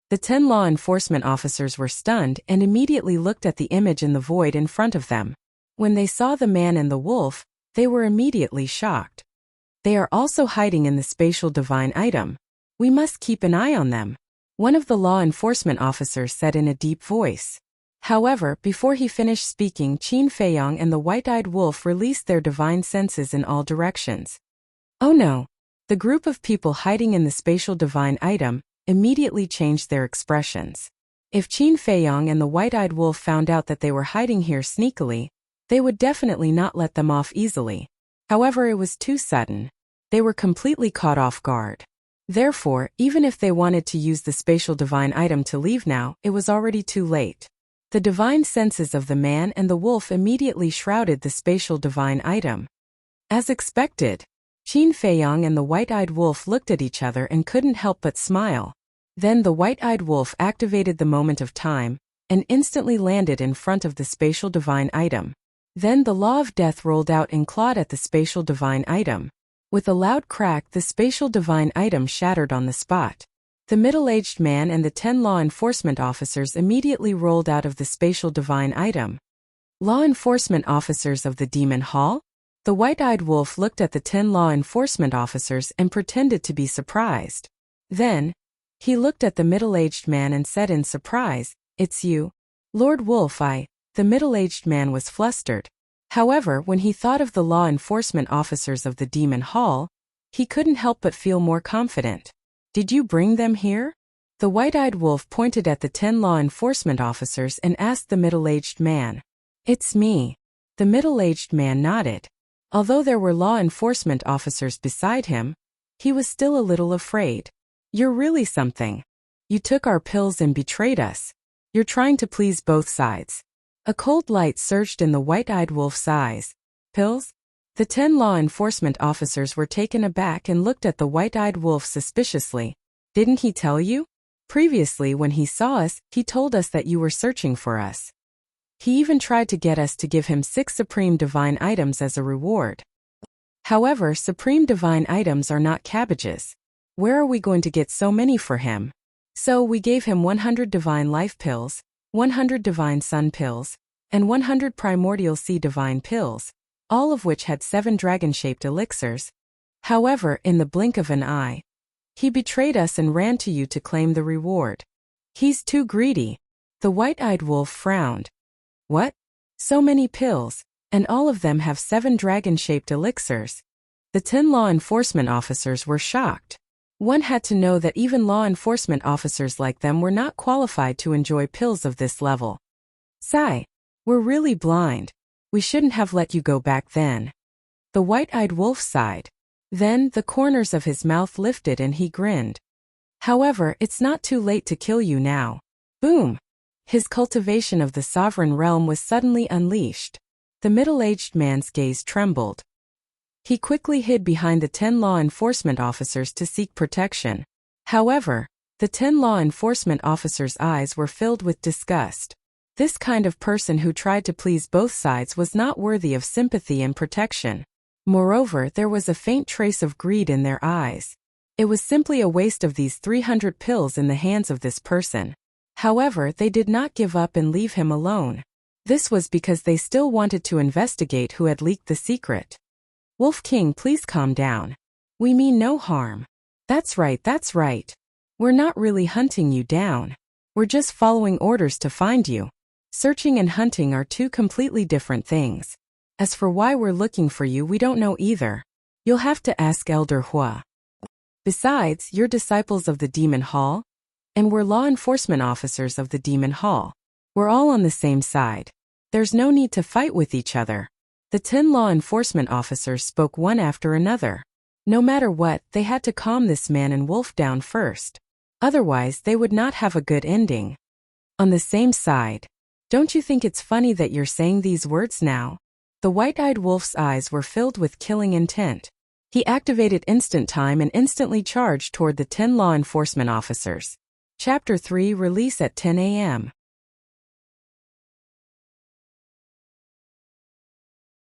The 10 law enforcement officers were stunned and immediately looked at the image in the void in front of them. When they saw the man and the wolf, they were immediately shocked. They are also hiding in the spatial divine item. We must keep an eye on them, one of the law enforcement officers said in a deep voice. However, before he finished speaking, Qin Feiyang and the white-eyed wolf released their divine senses in all directions. Oh no! The group of people hiding in the spatial divine item immediately changed their expressions. If Qin Feiyang and the white-eyed wolf found out that they were hiding here sneakily, they would definitely not let them off easily. However, it was too sudden. They were completely caught off guard. Therefore, even if they wanted to use the spatial divine item to leave now, it was already too late. The divine senses of the man and the wolf immediately shrouded the spatial divine item. As expected, Qin Feiyang and the white-eyed wolf looked at each other and couldn't help but smile. Then the white-eyed wolf activated the moment of time and instantly landed in front of the spatial divine item. Then the law of death rolled out and clawed at the spatial divine item. With a loud crack, the spatial divine item shattered on the spot. The middle-aged man and the 10 law enforcement officers immediately rolled out of the spatial divine item. Law enforcement officers of the Demon Hall? The white-eyed wolf looked at the 10 law enforcement officers and pretended to be surprised. Then, he looked at the middle-aged man and said in surprise, "It's you, Lord Wolf." The middle-aged man was flustered. However, when he thought of the law enforcement officers of the Demon Hall, he couldn't help but feel more confident. "Did you bring them here?" The white-eyed wolf pointed at the 10 law enforcement officers and asked the middle-aged man. "It's me." The middle-aged man nodded. Although there were law enforcement officers beside him, he was still a little afraid. "You're really something. You took our pills and betrayed us. You're trying to please both sides." A cold light surged in the white-eyed wolf's eyes. "Pills?" The 10 law enforcement officers were taken aback and looked at the white-eyed wolf suspiciously. "Didn't he tell you? Previously, when he saw us, he told us that you were searching for us. He even tried to get us to give him 6 supreme divine items as a reward. However, supreme divine items are not cabbages. Where are we going to get so many for him? So we gave him 100 divine life pills, 100 divine sun pills, and 100 primordial sea divine pills, all of which had 7 dragon-shaped elixirs. However, in the blink of an eye, he betrayed us and ran to you to claim the reward. He's too greedy." The white-eyed wolf frowned. "What? So many pills, and all of them have 7 dragon-shaped elixirs?" The 10 law enforcement officers were shocked. One had to know that even law enforcement officers like them were not qualified to enjoy pills of this level. "Sigh, we're really blind. We shouldn't have let you go back then." The white-eyed wolf sighed. Then the corners of his mouth lifted and he grinned. "However, it's not too late to kill you now." Boom! His cultivation of the sovereign realm was suddenly unleashed. The middle-aged man's gaze trembled. He quickly hid behind the 10 law enforcement officers to seek protection. However, the 10 law enforcement officers' eyes were filled with disgust. This kind of person who tried to please both sides was not worthy of sympathy and protection. Moreover, there was a faint trace of greed in their eyes. It was simply a waste of these 300 pills in the hands of this person. However, they did not give up and leave him alone. This was because they still wanted to investigate who had leaked the secret. "Wolf King, please calm down. We mean no harm." That's right. We're not really hunting you down. We're just following orders to find you. Searching and hunting are 2 completely different things. As for why we're looking for you, we don't know either. You'll have to ask Elder Hua." Besides, you're disciples of the Demon Hall, and we're law enforcement officers of the Demon Hall. We're all on the same side. There's no need to fight with each other. The 10 law enforcement officers spoke one after another. No matter what, they had to calm this man and wolf down first. Otherwise, they would not have a good ending. On the same side. Don't you think it's funny that you're saying these words now? The white-eyed wolf's eyes were filled with killing intent. He activated instant time and instantly charged toward the 10 law enforcement officers. Chapter 3 Release at 10 a.m.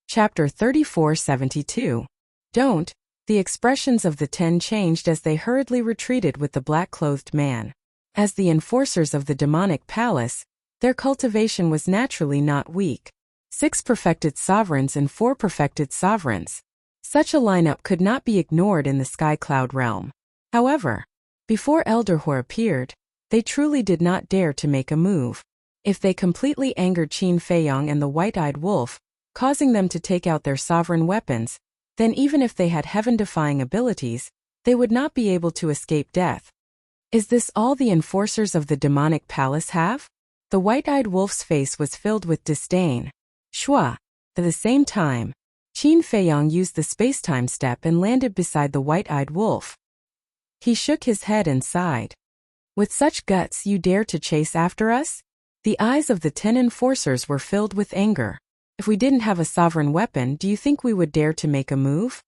Chapter 3472. Don't. The expressions of the 10 changed as they hurriedly retreated with the black-clothed man. As the enforcers of the demonic palace, their cultivation was naturally not weak. 6 perfected sovereigns and 4 perfected sovereigns. Such a lineup could not be ignored in the Sky Cloud realm. However, before Elderhor appeared, they truly did not dare to make a move. If they completely angered Qin Feiyong and the white-eyed wolf, causing them to take out their sovereign weapons, then even if they had heaven-defying abilities, they would not be able to escape death. Is this all the enforcers of the demonic palace have? The white-eyed wolf's face was filled with disdain. Shua. At the same time, Qin Feiyong used the space-time step and landed beside the white-eyed wolf. He shook his head and sighed. With such guts you dare to chase after us? The eyes of the 10 enforcers were filled with anger. If we didn't have a sovereign weapon, do you think we would dare to make a move?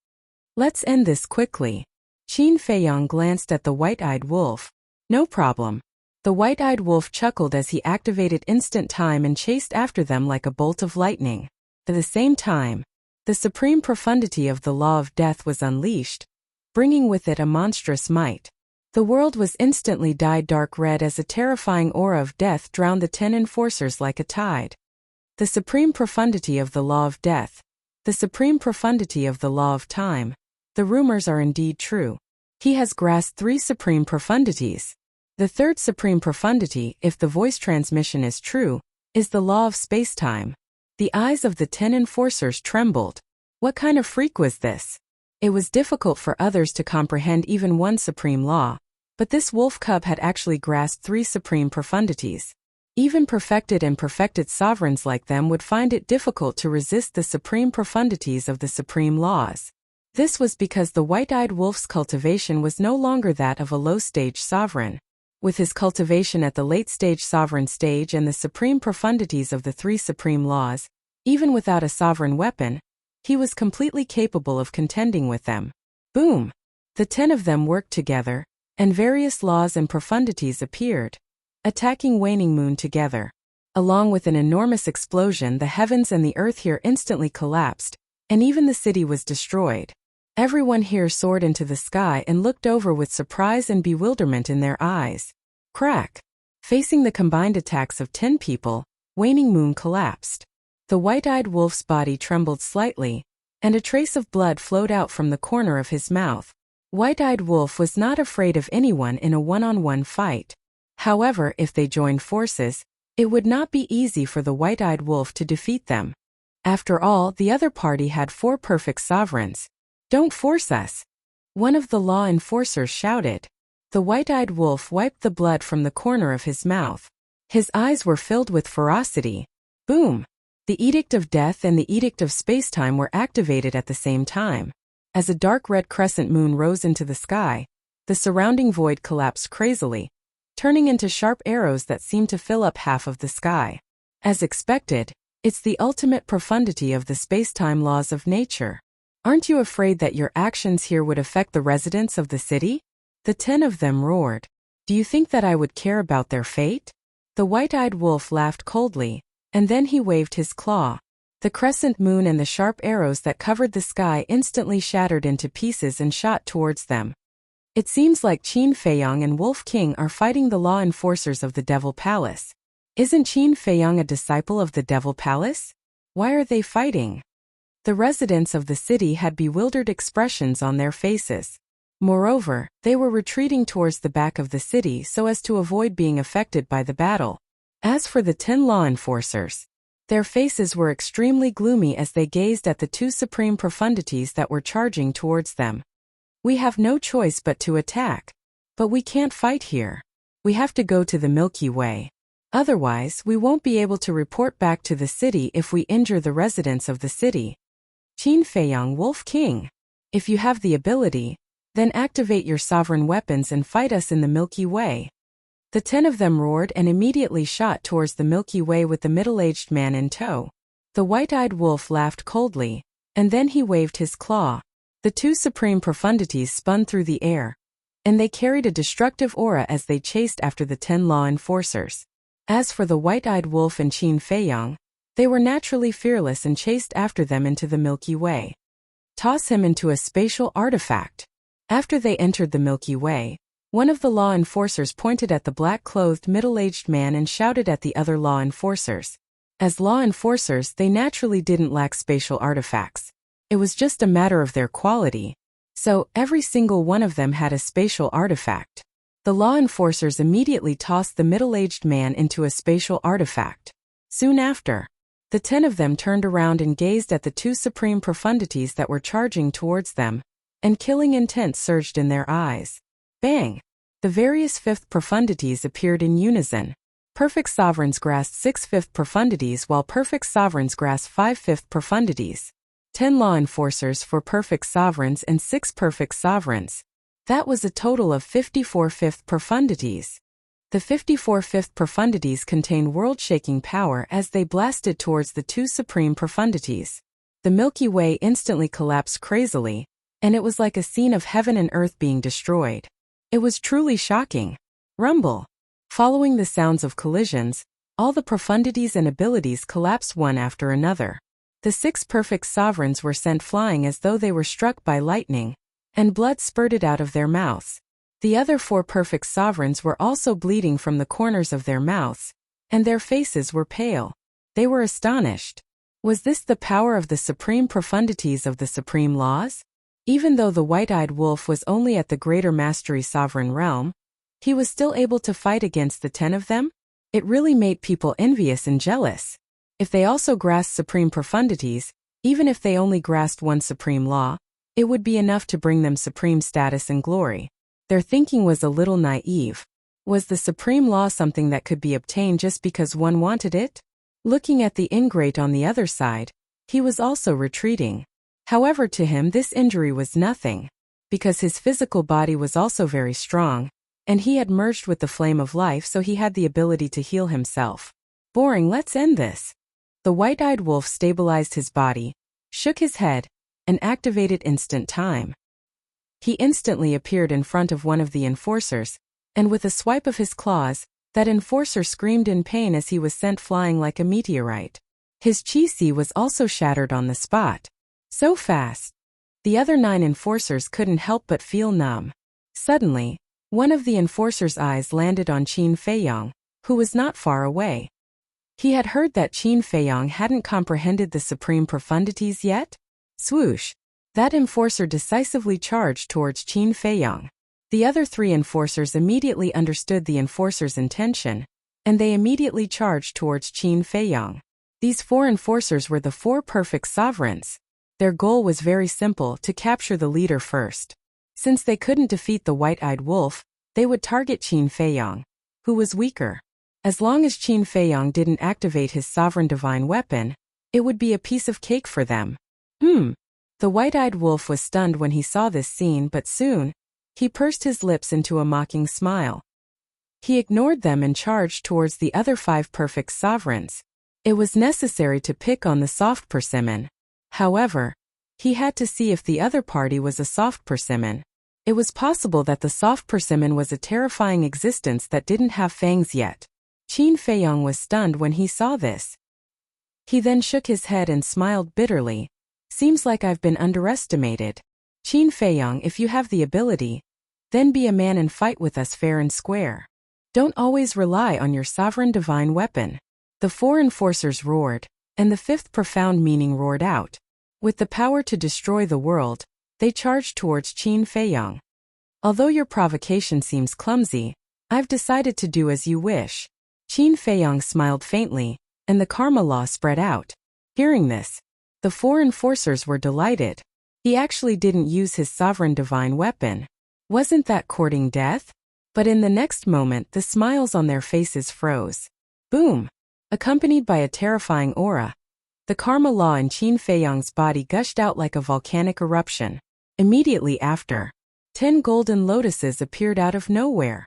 Let's end this quickly. Qin Feiyong glanced at the white-eyed wolf. No problem. The white-eyed wolf chuckled as he activated instant time and chased after them like a bolt of lightning. At the same time, the supreme profundity of the law of death was unleashed, bringing with it a monstrous might. The world was instantly dyed dark red as a terrifying aura of death drowned the 10 enforcers like a tide. The supreme profundity of the law of death. The supreme profundity of the law of time. The rumors are indeed true. He has grasped 3 supreme profundities. The third supreme profundity, if the voice transmission is true, is the law of space-time. The eyes of the 10 enforcers trembled. What kind of freak was this? It was difficult for others to comprehend even one supreme law, but this wolf cub had actually grasped 3 supreme profundities. Even perfected and perfected sovereigns like them would find it difficult to resist the supreme profundities of the supreme laws. This was because the white-eyed wolf's cultivation was no longer that of a low-stage sovereign. With his cultivation at the late-stage sovereign stage and the supreme profundities of the 3 supreme laws, even without a sovereign weapon, he was completely capable of contending with them. Boom! The 10 of them worked together, and various laws and profundities appeared, attacking Waning Moon together. Along with an enormous explosion, the heavens and the earth here instantly collapsed, and even the city was destroyed. Everyone here soared into the sky and looked over with surprise and bewilderment in their eyes. Crack! Facing the combined attacks of 10 people, Waning Moon collapsed. The white-eyed wolf's body trembled slightly, and a trace of blood flowed out from the corner of his mouth. White-eyed wolf was not afraid of anyone in a one-on-one fight. However, if they joined forces, it would not be easy for the white-eyed wolf to defeat them. After all, the other party had 4 perfect sovereigns. Don't force us! One of the law enforcers shouted. The white-eyed wolf wiped the blood from the corner of his mouth. His eyes were filled with ferocity. Boom! The Edict of Death and the Edict of Spacetime were activated at the same time. As a dark red crescent moon rose into the sky, the surrounding void collapsed crazily, turning into sharp arrows that seemed to fill up half of the sky. As expected, it's the ultimate profundity of the spacetime laws of nature. Aren't you afraid that your actions here would affect the residents of the city? The 10 of them roared. Do you think that I would care about their fate? The white-eyed wolf laughed coldly, and then he waved his claw. The crescent moon and the sharp arrows that covered the sky instantly shattered into pieces and shot towards them. It seems like Qin Feiyong and Wolf King are fighting the law enforcers of the Devil Palace. Isn't Qin Feiyong a disciple of the Devil Palace? Why are they fighting? The residents of the city had bewildered expressions on their faces. Moreover, they were retreating towards the back of the city so as to avoid being affected by the battle. As for the 10 law enforcers, their faces were extremely gloomy as they gazed at the 2 supreme profundities that were charging towards them. We have no choice but to attack. But we can't fight here. We have to go to the Milky Way. Otherwise, we won't be able to report back to the city if we injure the residents of the city. Qin Feiyang, Wolf King. If you have the ability, then activate your sovereign weapons and fight us in the Milky Way. The 10 of them roared and immediately shot towards the Milky Way with the middle-aged man in tow. The white-eyed wolf laughed coldly, and then he waved his claw. The 2 supreme profundities spun through the air, and they carried a destructive aura as they chased after the 10 law enforcers. As for the white-eyed wolf and Qin Feiyang, they were naturally fearless and chased after them into the Milky Way. Toss him into a spatial artifact. After they entered the Milky Way, one of the law enforcers pointed at the black-clothed middle-aged man and shouted at the other law enforcers. As law enforcers, they naturally didn't lack spatial artifacts. It was just a matter of their quality. So, every single one of them had a spatial artifact. The law enforcers immediately tossed the middle-aged man into a spatial artifact. Soon after, the 10 of them turned around and gazed at the 2 supreme profundities that were charging towards them, and killing intent surged in their eyes. Bang! The various 5th profundities appeared in unison. Perfect sovereigns grasped 6 5th profundities while perfect sovereigns grasped 5 5th profundities. 10 law enforcers for perfect sovereigns and 6 perfect sovereigns. That was a total of 54 5th profundities. The 54 5th profundities contain world-shaking power as they blasted towards the 2 supreme profundities. The Milky Way instantly collapsed crazily, and it was like a scene of heaven and earth being destroyed. It was truly shocking. Rumble. Following the sounds of collisions, all the profundities and abilities collapsed one after another. The 6 perfect sovereigns were sent flying as though they were struck by lightning, and blood spurted out of their mouths. The other 4 perfect sovereigns were also bleeding from the corners of their mouths, and their faces were pale. They were astonished. Was this the power of the supreme profundities of the supreme laws? Even though the white-eyed wolf was only at the greater mastery sovereign realm, he was still able to fight against the 10 of them? It really made people envious and jealous. If they also grasped supreme profundities, even if they only grasped one supreme law, it would be enough to bring them supreme status and glory. Their thinking was a little naive. Was the supreme law something that could be obtained just because one wanted it? Looking at the ingrate on the other side, he was also retreating. However, to him this injury was nothing, because his physical body was also very strong, and he had merged with the flame of life, so he had the ability to heal himself. Boring, let's end this. The white-eyed wolf stabilized his body, shook his head, and activated instant time. He instantly appeared in front of one of the enforcers, and with a swipe of his claws, that enforcer screamed in pain as he was sent flying like a meteorite. His chi was also shattered on the spot. So fast. The other 9 enforcers couldn't help but feel numb. Suddenly, one of the enforcers' eyes landed on Qin Feiyang, who was not far away. He had heard that Qin Feiyang hadn't comprehended the supreme profundities yet. Swoosh! That enforcer decisively charged towards Qin Feiyang. The other 3 enforcers immediately understood the enforcer's intention, and they immediately charged towards Qin Feiyang. These 4 enforcers were the 4 perfect sovereigns. Their goal was very simple: to capture the leader first. Since they couldn't defeat the white-eyed wolf, they would target Qin Feiyang, who was weaker. As long as Qin Feiyang didn't activate his sovereign divine weapon, it would be a piece of cake for them. The white-eyed wolf was stunned when he saw this scene, but soon, he pursed his lips into a mocking smile. He ignored them and charged towards the other 5 perfect sovereigns. It was necessary to pick on the soft persimmon. However, he had to see if the other party was a soft persimmon. It was possible that the soft persimmon was a terrifying existence that didn't have fangs yet. Qin Feiyang was stunned when he saw this. He then shook his head and smiled bitterly. Seems like I've been underestimated. Qin Feiyang, if you have the ability, then be a man and fight with us fair and square. Don't always rely on your sovereign divine weapon. The 4 enforcers roared, and the 5th profound meaning roared out. With the power to destroy the world, they charged towards Qin Feiyang. Although your provocation seems clumsy, I've decided to do as you wish. Qin Feiyang smiled faintly, and the karma law spread out. Hearing this, the 4 enforcers were delighted. He actually didn't use his sovereign divine weapon. Wasn't that courting death? But in the next moment, the smiles on their faces froze. Boom! Accompanied by a terrifying aura, the karma law in Qin Feiyang's body gushed out like a volcanic eruption. Immediately after, 10 golden lotuses appeared out of nowhere.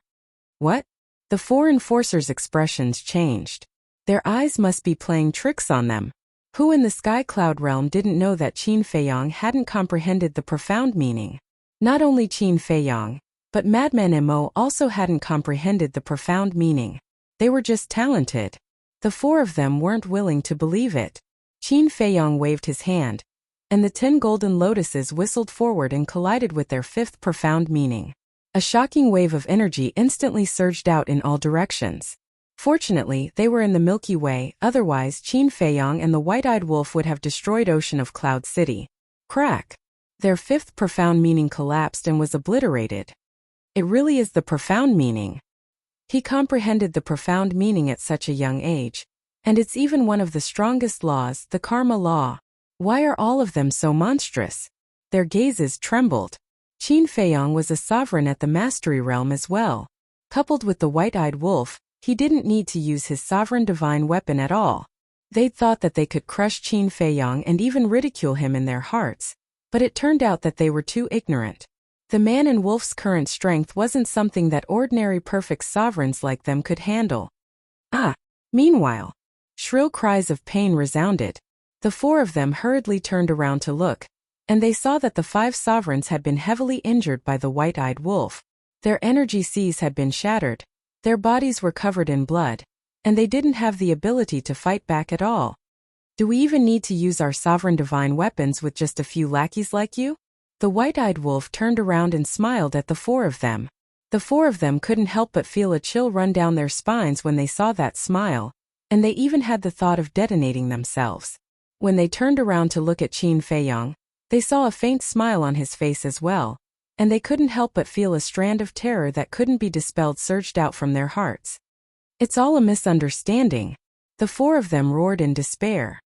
What? The 4 enforcers' expressions changed. Their eyes must be playing tricks on them. Who in the sky cloud realm didn't know that Qin Feiyang hadn't comprehended the profound meaning? Not only Qin Feiyang, but Madman Mo also hadn't comprehended the profound meaning. They were just talented. The 4 of them weren't willing to believe it. Qin Feiyang waved his hand, and the 10 golden lotuses whistled forward and collided with their 5th profound meaning. A shocking wave of energy instantly surged out in all directions. Fortunately, they were in the Milky Way, otherwise Qin Feiyang and the white-eyed wolf would have destroyed Ocean of Cloud City. Crack! Their 5th profound meaning collapsed and was obliterated. It really is the profound meaning. He comprehended the profound meaning at such a young age. And it's even one of the strongest laws, the karma law. Why are all of them so monstrous? Their gazes trembled. Qin Feiyang was a sovereign at the mastery realm as well. Coupled with the white-eyed wolf, he didn't need to use his sovereign divine weapon at all. They'd thought that they could crush Qin Feiyang and even ridicule him in their hearts. But it turned out that they were too ignorant. The man and wolf's current strength wasn't something that ordinary perfect sovereigns like them could handle. Meanwhile, shrill cries of pain resounded. The 4 of them hurriedly turned around to look, and they saw that the 5 sovereigns had been heavily injured by the white-eyed wolf. Their energy seas had been shattered, their bodies were covered in blood, and they didn't have the ability to fight back at all. Do we even need to use our sovereign divine weapons with just a few lackeys like you? The white-eyed wolf turned around and smiled at the 4 of them. The 4 of them couldn't help but feel a chill run down their spines when they saw that smile, and they even had the thought of detonating themselves. When they turned around to look at Qin Feiyang, they saw a faint smile on his face as well, and they couldn't help but feel a strand of terror that couldn't be dispelled surged out from their hearts. It's all a misunderstanding. The 4 of them roared in despair.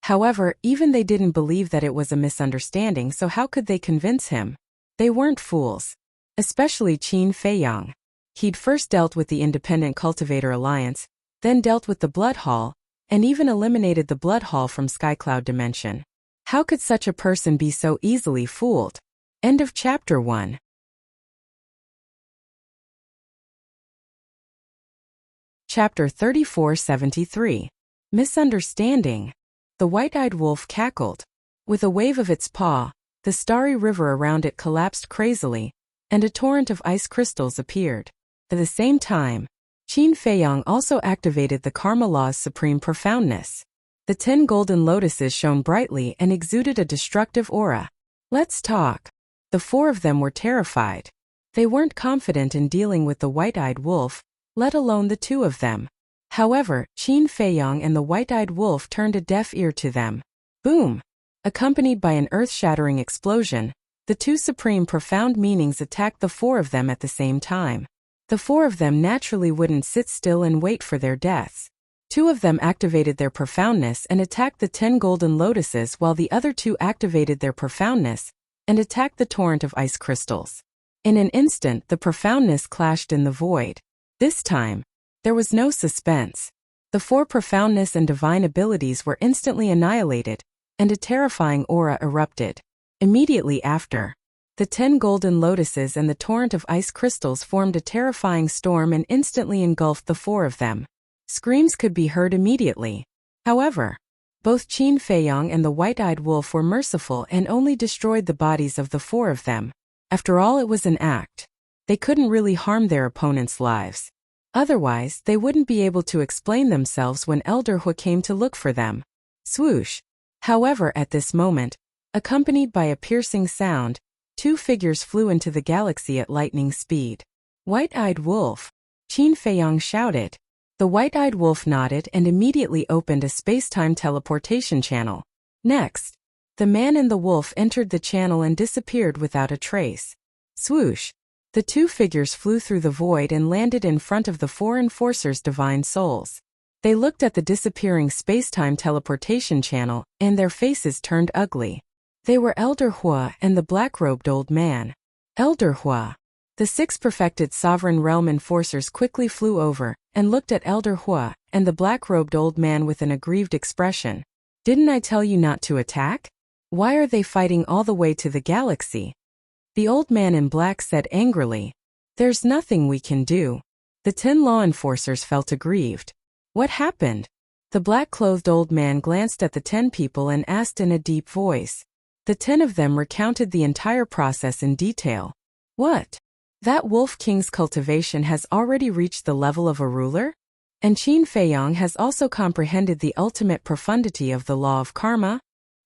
However, even they didn't believe that it was a misunderstanding, so how could they convince him? They weren't fools. Especially Qin Feiyang. He'd first dealt with the Independent Cultivator Alliance, then dealt with the Blood Hall, and even eliminated the Blood Hall from Skycloud Dimension. How could such a person be so easily fooled? End of Chapter 1. Chapter 3473. Misunderstanding. The white-eyed wolf cackled. With a wave of its paw, the starry river around it collapsed crazily, and a torrent of ice crystals appeared. At the same time, Qin Feiyang also activated the karma law's supreme profoundness. The 10 golden lotuses shone brightly and exuded a destructive aura. Let's talk. The 4 of them were terrified. They weren't confident in dealing with the white-eyed wolf, let alone the 2 of them. However, Qin Feiyang and the white-eyed wolf turned a deaf ear to them. Boom! Accompanied by an earth-shattering explosion, the 2 supreme profound meanings attacked the 4 of them at the same time. The 4 of them naturally wouldn't sit still and wait for their deaths. 2 of them activated their profoundness and attacked the 10 golden lotuses, while the other 2 activated their profoundness and attacked the torrent of ice crystals. In an instant, the profoundness clashed in the void. This time, there was no suspense. The 4 profoundness and divine abilities were instantly annihilated, and a terrifying aura erupted. Immediately after, the 10 golden lotuses and the torrent of ice crystals formed a terrifying storm and instantly engulfed the 4 of them. Screams could be heard immediately. However, both Qin Feiyang and the white-eyed wolf were merciful and only destroyed the bodies of the 4 of them. After all, it was an act. They couldn't really harm their opponents' lives. Otherwise, they wouldn't be able to explain themselves when Elder Hu came to look for them. Swoosh! However, at this moment, accompanied by a piercing sound, 2 figures flew into the galaxy at lightning speed. White-eyed wolf! Qin Feiyang shouted. The white-eyed wolf nodded and immediately opened a space-time teleportation channel. Next, the man and the wolf entered the channel and disappeared without a trace. Swoosh! The 2 figures flew through the void and landed in front of the 4 enforcers' divine souls. They looked at the disappearing space-time teleportation channel, and their faces turned ugly. They were Elder Hua and the black-robed old man. Elder Hua. The 6 perfected sovereign realm enforcers quickly flew over and looked at Elder Hua and the black-robed old man with an aggrieved expression. Didn't I tell you not to attack? Why are they fighting all the way to the galaxy? The old man in black said angrily. There's nothing we can do. The 10 law enforcers felt aggrieved. What happened? The black-clothed old man glanced at the 10 people and asked in a deep voice. The 10 of them recounted the entire process in detail. What? That Wolf King's cultivation has already reached the level of a ruler? And Qin Feiyong has also comprehended the ultimate profundity of the law of karma?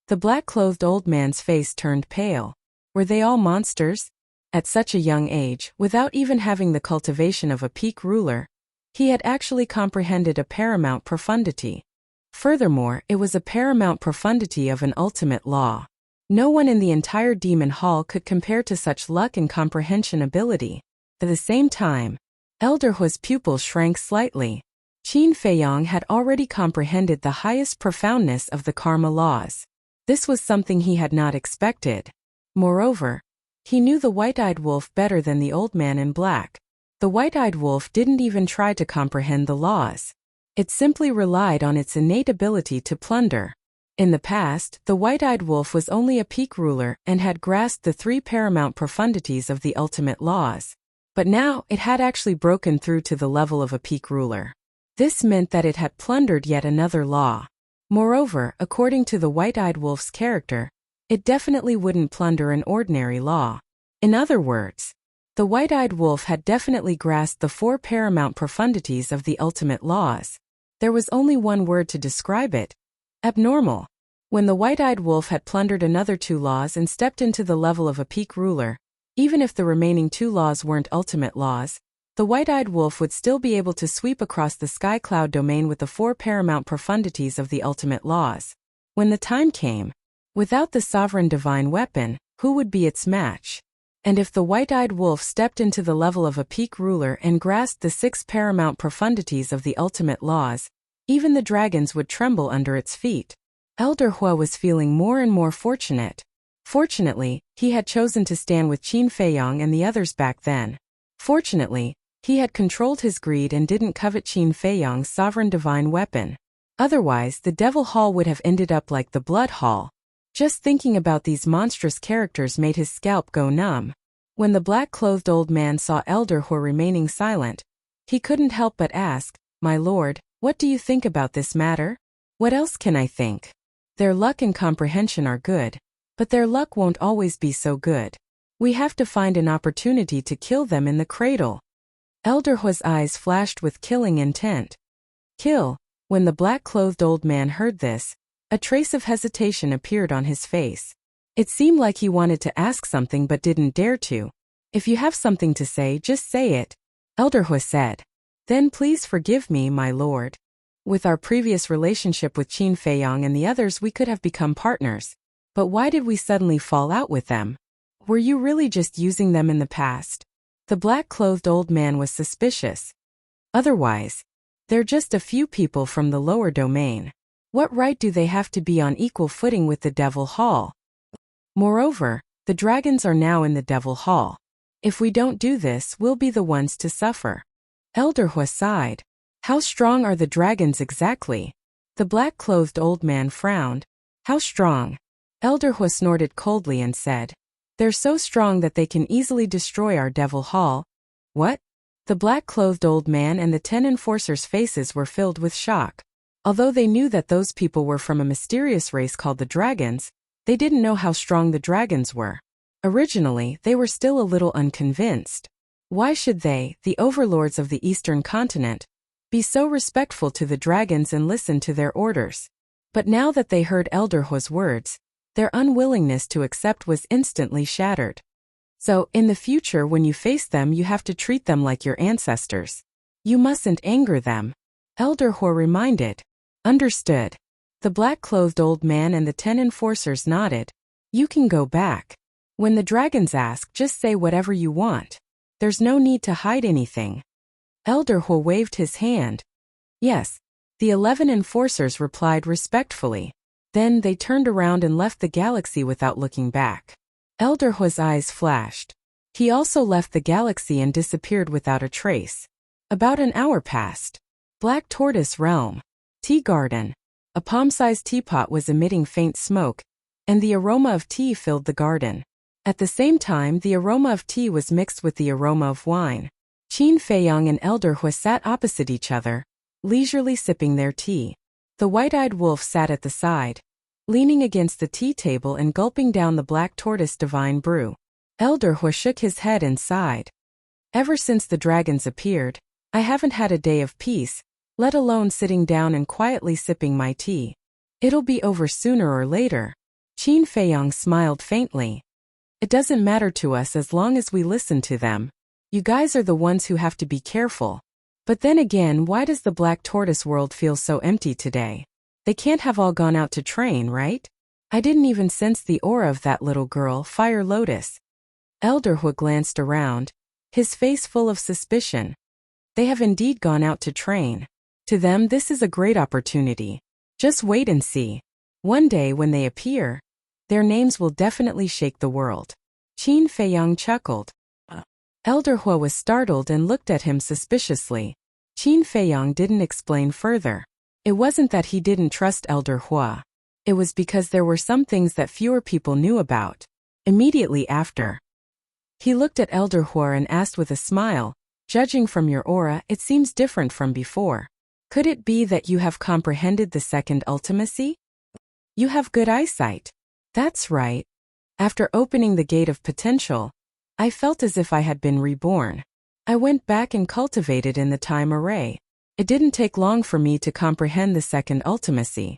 The black-clothed old man's face turned pale. Were they all monsters? At such a young age, without even having the cultivation of a peak ruler, he had actually comprehended a paramount profundity. Furthermore, it was a paramount profundity of an ultimate law. No one in the entire demon hall could compare to such luck and comprehension ability. At the same time, Elder Hua's pupils shrank slightly. Qin Feiyong had already comprehended the highest profoundness of the karma laws. This was something he had not expected. Moreover, he knew the white-eyed wolf better than the old man in black. The white-eyed wolf didn't even try to comprehend the laws. It simply relied on its innate ability to plunder. In the past, the white-eyed wolf was only a peak ruler and had grasped the 3 paramount profundities of the ultimate laws. But now it had actually broken through to the level of a peak ruler. This meant that it had plundered yet another law. Moreover, according to the white-eyed wolf's character, it definitely wouldn't plunder an ordinary law. In other words, the white-eyed wolf had definitely grasped the 4 paramount profundities of the ultimate laws. There was only one word to describe it: abnormal. When the white-eyed wolf had plundered another 2 laws and stepped into the level of a peak ruler, even if the remaining 2 laws weren't ultimate laws, the white-eyed wolf would still be able to sweep across the sky cloud domain with the 4 paramount profundities of the ultimate laws. When the time came, without the sovereign divine weapon, who would be its match? And if the white-eyed wolf stepped into the level of a peak ruler and grasped the 6 paramount profundities of the ultimate laws, even the dragons would tremble under its feet. Elder Hua was feeling more and more fortunate. Fortunately, he had chosen to stand with Qin Feiyong and the others back then. Fortunately, he had controlled his greed and didn't covet Qin Feiyong's sovereign divine weapon. Otherwise, the Devil Hall would have ended up like the Blood Hall. Just thinking about these monstrous characters made his scalp go numb. When the black-clothed old man saw Elder Hua remaining silent, he couldn't help but ask, "My lord, what do you think about this matter?" "What else can I think? Their luck and comprehension are good, but their luck won't always be so good. We have to find an opportunity to kill them in the cradle." Elder Hua's eyes flashed with killing intent. Kill. When the black-clothed old man heard this, a trace of hesitation appeared on his face. It seemed like he wanted to ask something but didn't dare to. "If you have something to say, just say it," Elder Hua said. "Then please forgive me, my lord. With our previous relationship with Qin Feiyong and the others, we could have become partners. But why did we suddenly fall out with them? Were you really just using them in the past?" The black-clothed old man was suspicious. "Otherwise, they're just a few people from the lower domain. What right do they have to be on equal footing with the Devil Hall? Moreover, the dragons are now in the Devil Hall. If we don't do this, we'll be the ones to suffer." Elder Hua sighed. "How strong are the dragons exactly?" The black-clothed old man frowned. "How strong?" Elder Hua snorted coldly and said, "They're so strong that they can easily destroy our Devil Hall." "What?" The black-clothed old man and the 10 enforcers' faces were filled with shock. Although they knew that those people were from a mysterious race called the dragons, they didn't know how strong the dragons were. Originally, they were still a little unconvinced. Why should they, the overlords of the Eastern continent, be so respectful to the dragons and listen to their orders? But now that they heard Elder Hua's words, their unwillingness to accept was instantly shattered. "So, in the future when you face them, you have to treat them like your ancestors. You mustn't anger them," Elder Hua reminded. "Understood." The black-clothed old man and the 10 enforcers nodded. "You can go back. When the dragons ask, just say whatever you want. There's no need to hide anything." Elder Hua waved his hand. "Yes." The 11 enforcers replied respectfully. Then they turned around and left the galaxy without looking back. Elder Hua's eyes flashed. He also left the galaxy and disappeared without a trace. About an hour passed. Black Tortoise Realm. Tea Garden. A palm-sized teapot was emitting faint smoke, and the aroma of tea filled the garden. At the same time, the aroma of tea was mixed with the aroma of wine. Qin Feiyang and Elder Hua sat opposite each other, leisurely sipping their tea. The white-eyed wolf sat at the side, leaning against the tea table and gulping down the Black Tortoise divine brew. Elder Hua shook his head and sighed. Ever since the dragons appeared, I haven't had a day of peace, let alone sitting down and quietly sipping my tea. It'll be over sooner or later. Qin Feiyang smiled faintly. It doesn't matter to us as long as we listen to them. You guys are the ones who have to be careful. But then again, why does the Black Tortoise world feel so empty today? They can't have all gone out to train, right? I didn't even sense the aura of that little girl, Fire Lotus. Elder Hua glanced around, his face full of suspicion. They have indeed gone out to train. To them, this is a great opportunity. Just wait and see. One day when they appear, their names will definitely shake the world. Qin Feiyang chuckled. Elder Hua was startled and looked at him suspiciously. Qin Feiyang didn't explain further. It wasn't that he didn't trust Elder Hua. It was because there were some things that fewer people knew about. Immediately after, he looked at Elder Hua and asked with a smile, judging from your aura, it seems different from before. Could it be that you have comprehended the second ultimacy? You have good eyesight. That's right. After opening the gate of potential, I felt as if I had been reborn. I went back and cultivated in the time array. It didn't take long for me to comprehend the second ultimacy.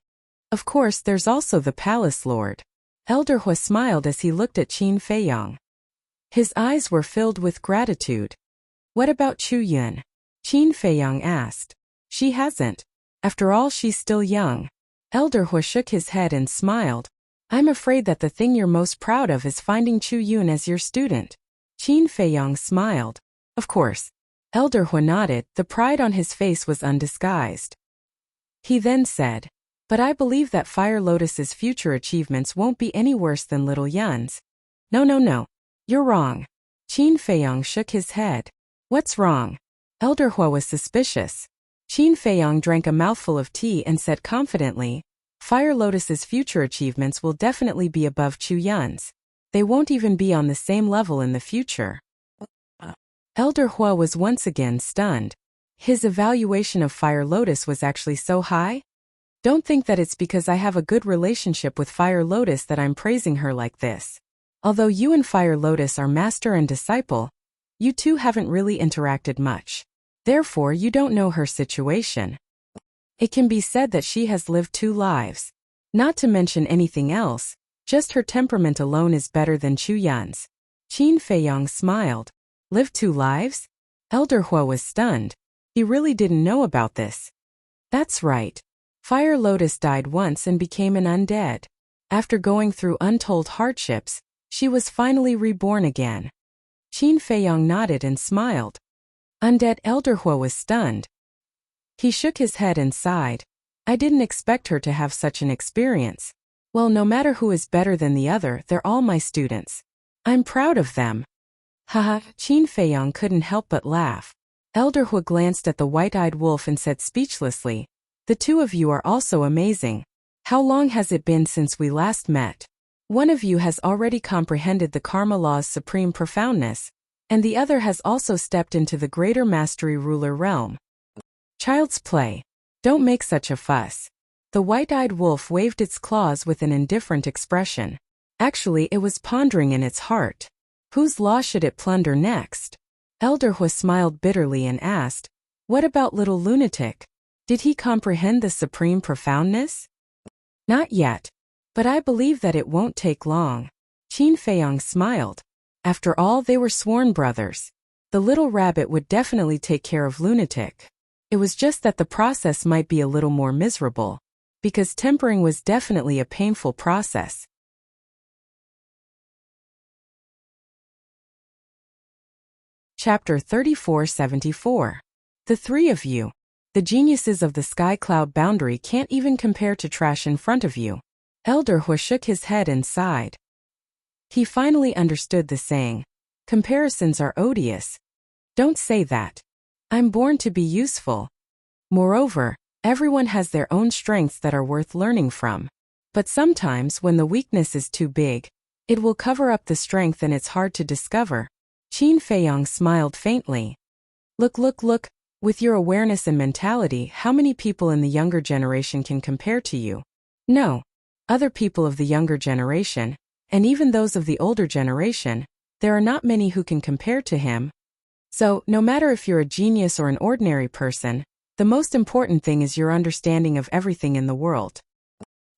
Of course, there's also the Palace Lord. Elder Hua smiled as he looked at Qin Feiyang. His eyes were filled with gratitude. What about Chu Yun? Qin Feiyang asked. She hasn't. After all, she's still young. Elder Hua shook his head and smiled. I'm afraid that the thing you're most proud of is finding Chu Yun as your student. Qin Feiyang smiled. Of course. Elder Hua nodded, the pride on his face was undisguised. He then said, but I believe that Fire Lotus's future achievements won't be any worse than little Yun's. No. You're wrong. Qin Feiyang shook his head. What's wrong? Elder Hua was suspicious. Qin Feiyang drank a mouthful of tea and said confidently, Fire Lotus's future achievements will definitely be above Chu Yun's. They won't even be on the same level in the future. Elder Hua was once again stunned. His evaluation of Fire Lotus was actually so high? Don't think that it's because I have a good relationship with Fire Lotus that I'm praising her like this. Although you and Fire Lotus are master and disciple, you two haven't really interacted much. Therefore, you don't know her situation. It can be said that she has lived 2 lives. Not to mention anything else, just her temperament alone is better than Chu Yun's. Qin Feiyang smiled. Lived 2 lives? Elder Hua was stunned. He really didn't know about this. That's right. Fire Lotus died once and became an undead. After going through untold hardships, she was finally reborn again. Qin Feiyang nodded and smiled. Undead. Elder Hua was stunned. He shook his head and sighed. I didn't expect her to have such an experience. Well, no matter who is better than the other, they're all my students. I'm proud of them. Haha, Qin Feiyang couldn't help but laugh. Elder Hua glanced at the white-eyed wolf and said speechlessly, the 2 of you are also amazing. How long has it been since we last met? One of you has already comprehended the karma law's supreme profoundness, and the other has also stepped into the greater mastery ruler realm. Child's play. Don't make such a fuss. The white-eyed wolf waved its claws with an indifferent expression. Actually, it was pondering in its heart. Whose law should it plunder next? Elder Hua smiled bitterly and asked, what about little lunatic? Did he comprehend the supreme profoundness? Not yet. But I believe that it won't take long. Qin Feiyang smiled. After all, they were sworn brothers. The little rabbit would definitely take care of lunatic. It was just that the process might be a little more miserable, because tempering was definitely a painful process. Chapter 3474. The 3 of you. The geniuses of the sky cloud boundary can't even compare to trash in front of you. Elder Hua shook his head and sighed. He finally understood the saying, "Comparisons are odious." Don't say that. I'm born to be useful. Moreover, everyone has their own strengths that are worth learning from. But sometimes when the weakness is too big, it will cover up the strength and it's hard to discover. Qin Feiyang smiled faintly. Look, with your awareness and mentality, how many people in the younger generation can compare to you? No. Other people of the younger generation, and even those of the older generation, there are not many who can compare to him. So, no matter if you're a genius or an ordinary person, the most important thing is your understanding of everything in the world.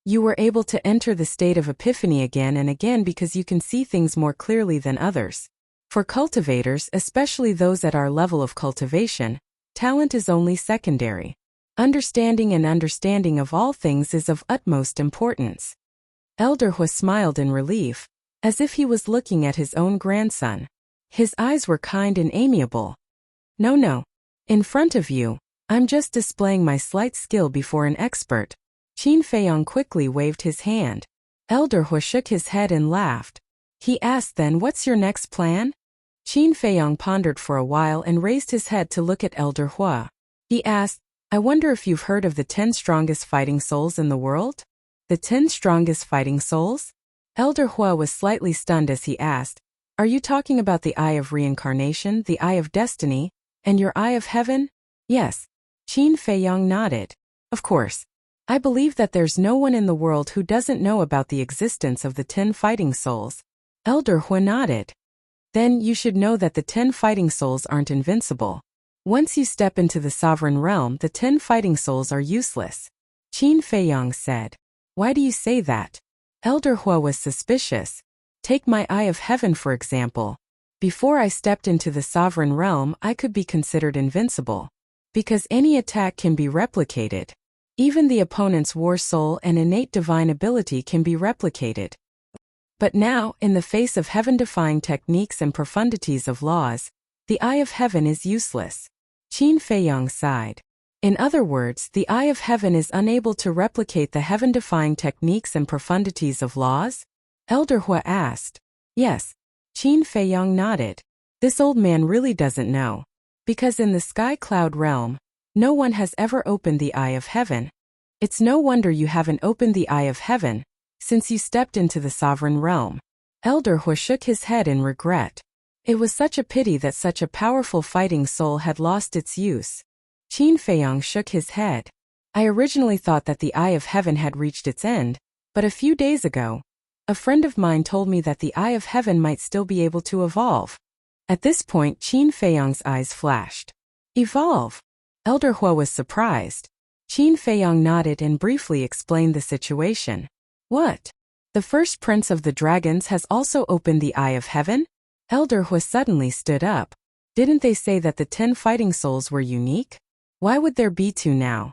You were able to enter the state of epiphany again and again because you can see things more clearly than others. For cultivators, especially those at our level of cultivation, talent is only secondary. Understanding of all things is of utmost importance. Elder Hua smiled in relief, as if he was looking at his own grandson. His eyes were kind and amiable. No. In front of you, I'm just displaying my slight skill before an expert. Qin Feiyang quickly waved his hand. Elder Hua shook his head and laughed. He asked then, "What's your next plan?" Qin Feiyang pondered for a while and raised his head to look at Elder Hua. He asked, "I wonder if you've heard of the 10 strongest fighting souls in the world?" The 10 strongest fighting souls? Elder Hua was slightly stunned as he asked, "Are you talking about the Eye of Reincarnation, the Eye of Destiny, and your Eye of Heaven?" "Yes." Qin Feiyang nodded. "Of course. I believe that there's no one in the world who doesn't know about the existence of the 10 fighting souls." Elder Hua nodded. "Then you should know that the 10 fighting souls aren't invincible. Once you step into the sovereign realm, the 10 fighting souls are useless." Qin Feiyang said. "Why do you say that?" Elder Hua was suspicious. "Take my Eye of Heaven for example. Before I stepped into the sovereign realm, I could be considered invincible. Because any attack can be replicated. Even the opponent's war soul and innate divine ability can be replicated. But now, in the face of heaven-defying techniques and profundities of laws, the Eye of Heaven is useless." Qin Feiyang sighed. "In other words, the Eye of Heaven is unable to replicate the heaven-defying techniques and profundities of laws?" Elder Hua asked. "Yes." Qin Feiyang nodded. "This old man really doesn't know. Because in the sky cloud realm, no one has ever opened the Eye of Heaven. It's no wonder you haven't opened the Eye of Heaven, since you stepped into the sovereign realm." Elder Hua shook his head in regret. It was such a pity that such a powerful fighting soul had lost its use. Qin Feiyang shook his head. "I originally thought that the Eye of Heaven had reached its end, but a few days ago, a friend of mine told me that the Eye of Heaven might still be able to evolve." At this point, Qin Feiyang's eyes flashed. "Evolve?" Elder Hua was surprised. Qin Feiyang nodded and briefly explained the situation. "What? The first prince of the dragons has also opened the Eye of Heaven?" Elder Hua suddenly stood up. "Didn't they say that the 10 fighting souls were unique? Why would there be 2 now?"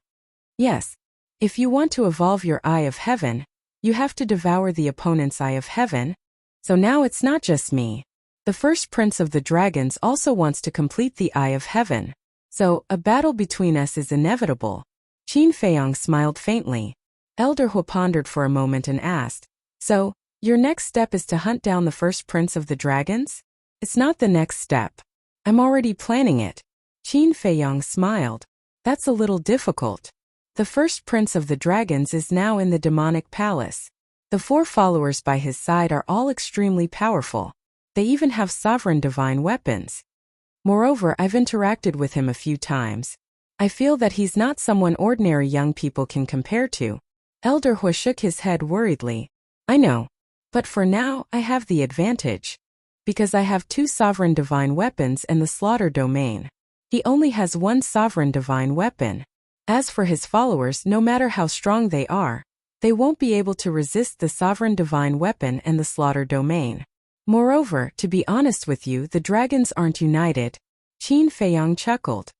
"Yes. If you want to evolve your Eye of Heaven, you have to devour the opponent's Eye of Heaven. So now it's not just me. The first prince of the dragons also wants to complete the Eye of Heaven. So, a battle between us is inevitable." Qin Feiyang smiled faintly. Elder Hua pondered for a moment and asked, "So, your next step is to hunt down the first prince of the dragons?" "It's not the next step. I'm already planning it." Qin Feiyang smiled. "That's a little difficult. The first prince of the dragons is now in the demonic palace. The 4 followers by his side are all extremely powerful. They even have sovereign divine weapons. Moreover, I've interacted with him a few times. I feel that he's not someone ordinary young people can compare to." Elder Hua shook his head worriedly. "I know. But for now, I have the advantage. Because I have 2 sovereign divine weapons and the slaughter domain. He only has 1 sovereign divine weapon. As for his followers, no matter how strong they are, they won't be able to resist the sovereign divine weapon and the slaughter domain. Moreover, to be honest with you, the dragons aren't united." Qin Feiyang chuckled.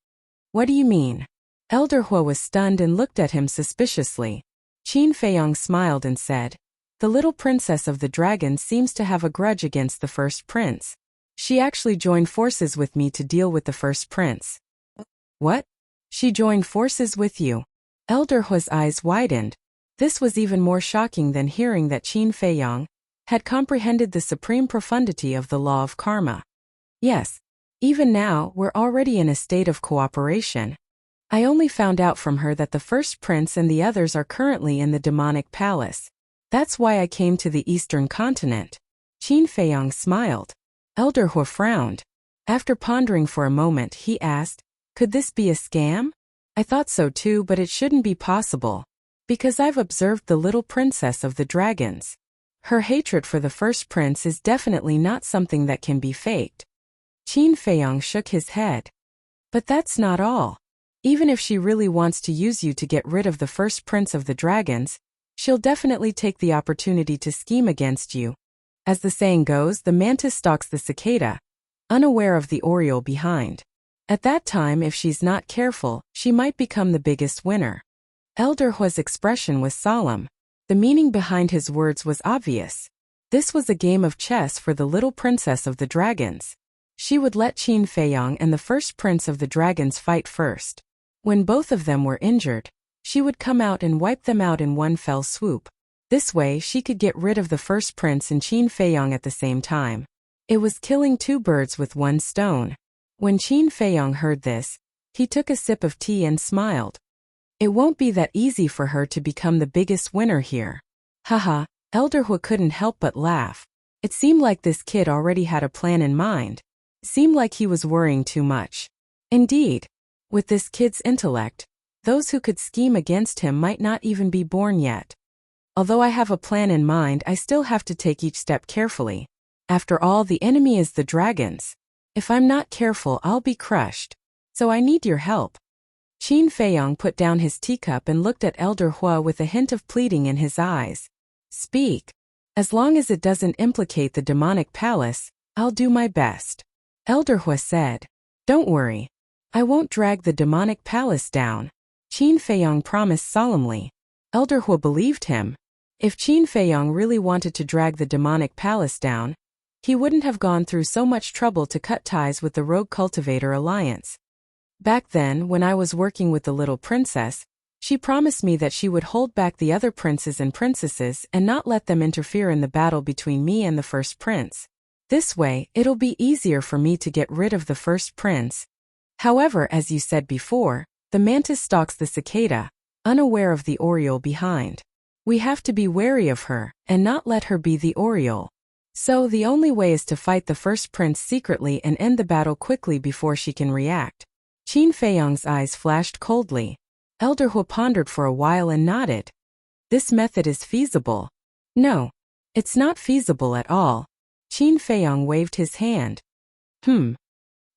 "What do you mean?" Elder Hua was stunned and looked at him suspiciously. Qin Feiyang smiled and said, "The little princess of the dragons seems to have a grudge against the first prince. She actually joined forces with me to deal with the first prince." "What? She joined forces with you?" Elder Hua's eyes widened. This was even more shocking than hearing that Qin Feiyang had comprehended the supreme profundity of the law of karma. Yes, even now we're already in a state of cooperation. I only found out from her that the first prince and the others are currently in the demonic palace. That's why I came to the eastern continent. Qin Feiyang smiled. Elder Hu frowned. After pondering for a moment, he asked, "Could this be a scam?" I thought so too, but it shouldn't be possible. Because I've observed the little princess of the dragons. Her hatred for the first prince is definitely not something that can be faked. Qin Feiyang shook his head. But that's not all. Even if she really wants to use you to get rid of the first prince of the dragons, she'll definitely take the opportunity to scheme against you. As the saying goes, the mantis stalks the cicada, unaware of the oriole behind. At that time, if she's not careful, she might become the biggest winner. Elder Hua's expression was solemn. The meaning behind his words was obvious. This was a game of chess for the little princess of the dragons. She would let Qin Feiyang and the first prince of the dragons fight first. When both of them were injured, she would come out and wipe them out in one fell swoop. This way she could get rid of the first prince and Qin Feiyang at the same time. It was killing two birds with one stone. When Qin Feiyang heard this, he took a sip of tea and smiled. It won't be that easy for her to become the biggest winner here. Haha, Elder Hu couldn't help but laugh. It seemed like this kid already had a plan in mind. It seemed like he was worrying too much. Indeed, with this kid's intellect, those who could scheme against him might not even be born yet. Although I have a plan in mind, I still have to take each step carefully. After all, the enemy is the dragons. If I'm not careful, I'll be crushed. So I need your help. Qin Feiyang put down his teacup and looked at Elder Hua with a hint of pleading in his eyes. Speak. As long as it doesn't implicate the demonic palace, I'll do my best. Elder Hua said. Don't worry. I won't drag the demonic palace down. Qin Feiyang promised solemnly. Elder Hua believed him. If Qin Feiyang really wanted to drag the demonic palace down, he wouldn't have gone through so much trouble to cut ties with the Rogue Cultivator Alliance. Back then, when I was working with the little princess, she promised me that she would hold back the other princes and princesses and not let them interfere in the battle between me and the first prince. This way, it'll be easier for me to get rid of the first prince. However, as you said before, the mantis stalks the cicada, unaware of the oriole behind. We have to be wary of her, and not let her be the oriole. So the only way is to fight the first prince secretly and end the battle quickly before she can react. Qin Feiyang's eyes flashed coldly. Elder Hu pondered for a while and nodded. This method is feasible. No, it's not feasible at all. Qin Feiyang waved his hand.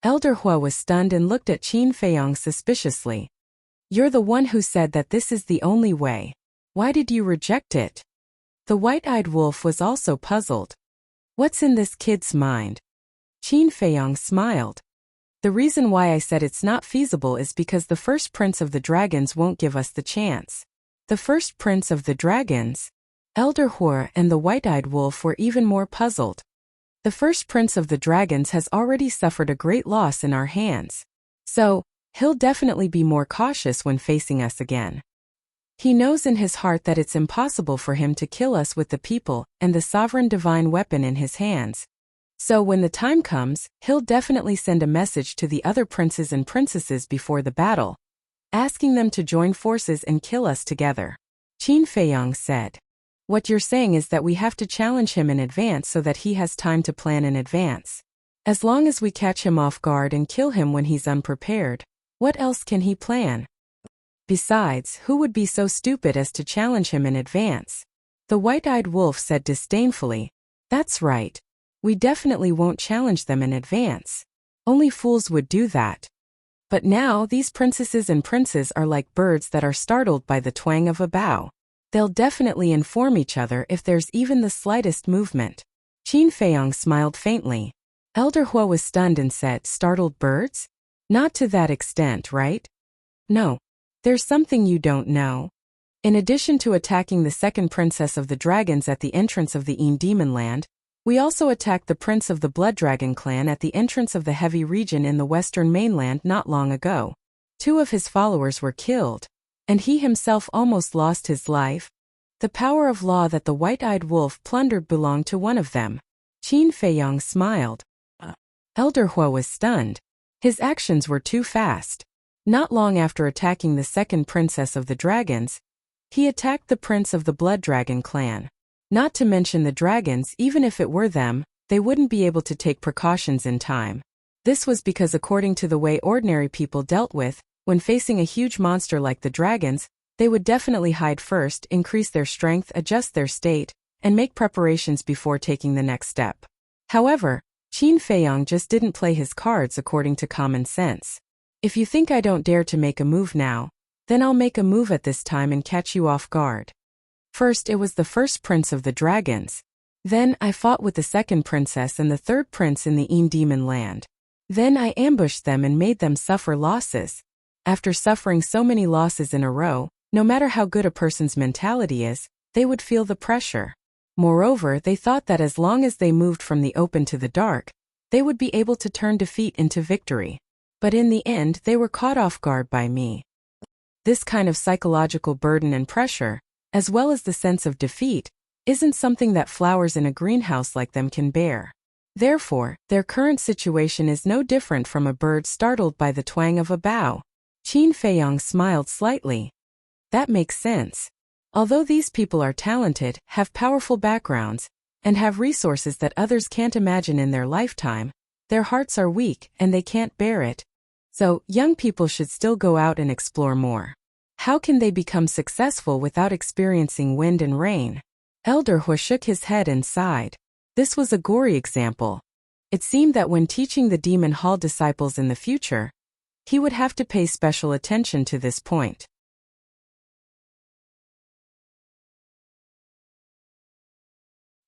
Elder Hua was stunned and looked at Qin Feiyang suspiciously. You're the one who said that this is the only way. Why did you reject it? The white-eyed wolf was also puzzled. What's in this kid's mind? Qin Feiyang smiled. The reason why I said it's not feasible is because the first prince of the dragons won't give us the chance. The first prince of the dragons? Elder Hua and the white-eyed wolf were even more puzzled. The first prince of the dragons has already suffered a great loss in our hands. So, he'll definitely be more cautious when facing us again. He knows in his heart that it's impossible for him to kill us with the people and the sovereign divine weapon in his hands. So when the time comes, he'll definitely send a message to the other princes and princesses before the battle, asking them to join forces and kill us together. Qin Feiyang said. What you're saying is that we have to challenge him in advance so that he has time to plan in advance. As long as we catch him off guard and kill him when he's unprepared, what else can he plan? Besides, who would be so stupid as to challenge him in advance? The white-eyed wolf said disdainfully. That's right. We definitely won't challenge them in advance. Only fools would do that. But now these princesses and princes are like birds that are startled by the twang of a bow. They'll definitely inform each other if there's even the slightest movement. Qin Feiyang smiled faintly. Elder Hua was stunned and said, startled birds? Not to that extent, right? No. There's something you don't know. In addition to attacking the second princess of the dragons at the entrance of the Demon Land, we also attacked the prince of the Blood Dragon clan at the entrance of the Heavy region in the western mainland not long ago. 2 of his followers were killed, and he himself almost lost his life. The power of law that the white-eyed wolf plundered belonged to one of them. Qin Feiyang smiled. Elder Hua was stunned. His actions were too fast. Not long after attacking the second princess of the dragons, he attacked the prince of the Blood Dragon clan. Not to mention the dragons, even if it were them, they wouldn't be able to take precautions in time. This was because according to the way ordinary people dealt with, when facing a huge monster like the dragons, they would definitely hide first, increase their strength, adjust their state, and make preparations before taking the next step. However, Qin Feiyang just didn't play his cards according to common sense. If you think I don't dare to make a move now, then I'll make a move at this time and catch you off guard. First it was the first prince of the dragons. Then I fought with the second princess and the third prince in the Demon land. Then I ambushed them and made them suffer losses. After suffering so many losses in a row, no matter how good a person's mentality is, they would feel the pressure. Moreover, they thought that as long as they moved from the open to the dark, they would be able to turn defeat into victory. But in the end, they were caught off guard by me. This kind of psychological burden and pressure, as well as the sense of defeat, isn't something that flowers in a greenhouse like them can bear. Therefore, their current situation is no different from a bird startled by the twang of a bough. Qin Feiyang smiled slightly. That makes sense. Although these people are talented, have powerful backgrounds, and have resources that others can't imagine in their lifetime, their hearts are weak and they can't bear it. So, young people should still go out and explore more. How can they become successful without experiencing wind and rain? Elder Hua shook his head and sighed. This was a gory example. It seemed that when teaching the Demon Hall disciples in the future, he would have to pay special attention to this point.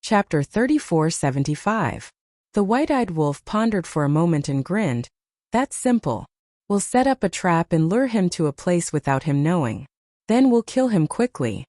Chapter 3475. The white-eyed wolf pondered for a moment and grinned. That's simple. We'll set up a trap and lure him to a place without him knowing. Then we'll kill him quickly.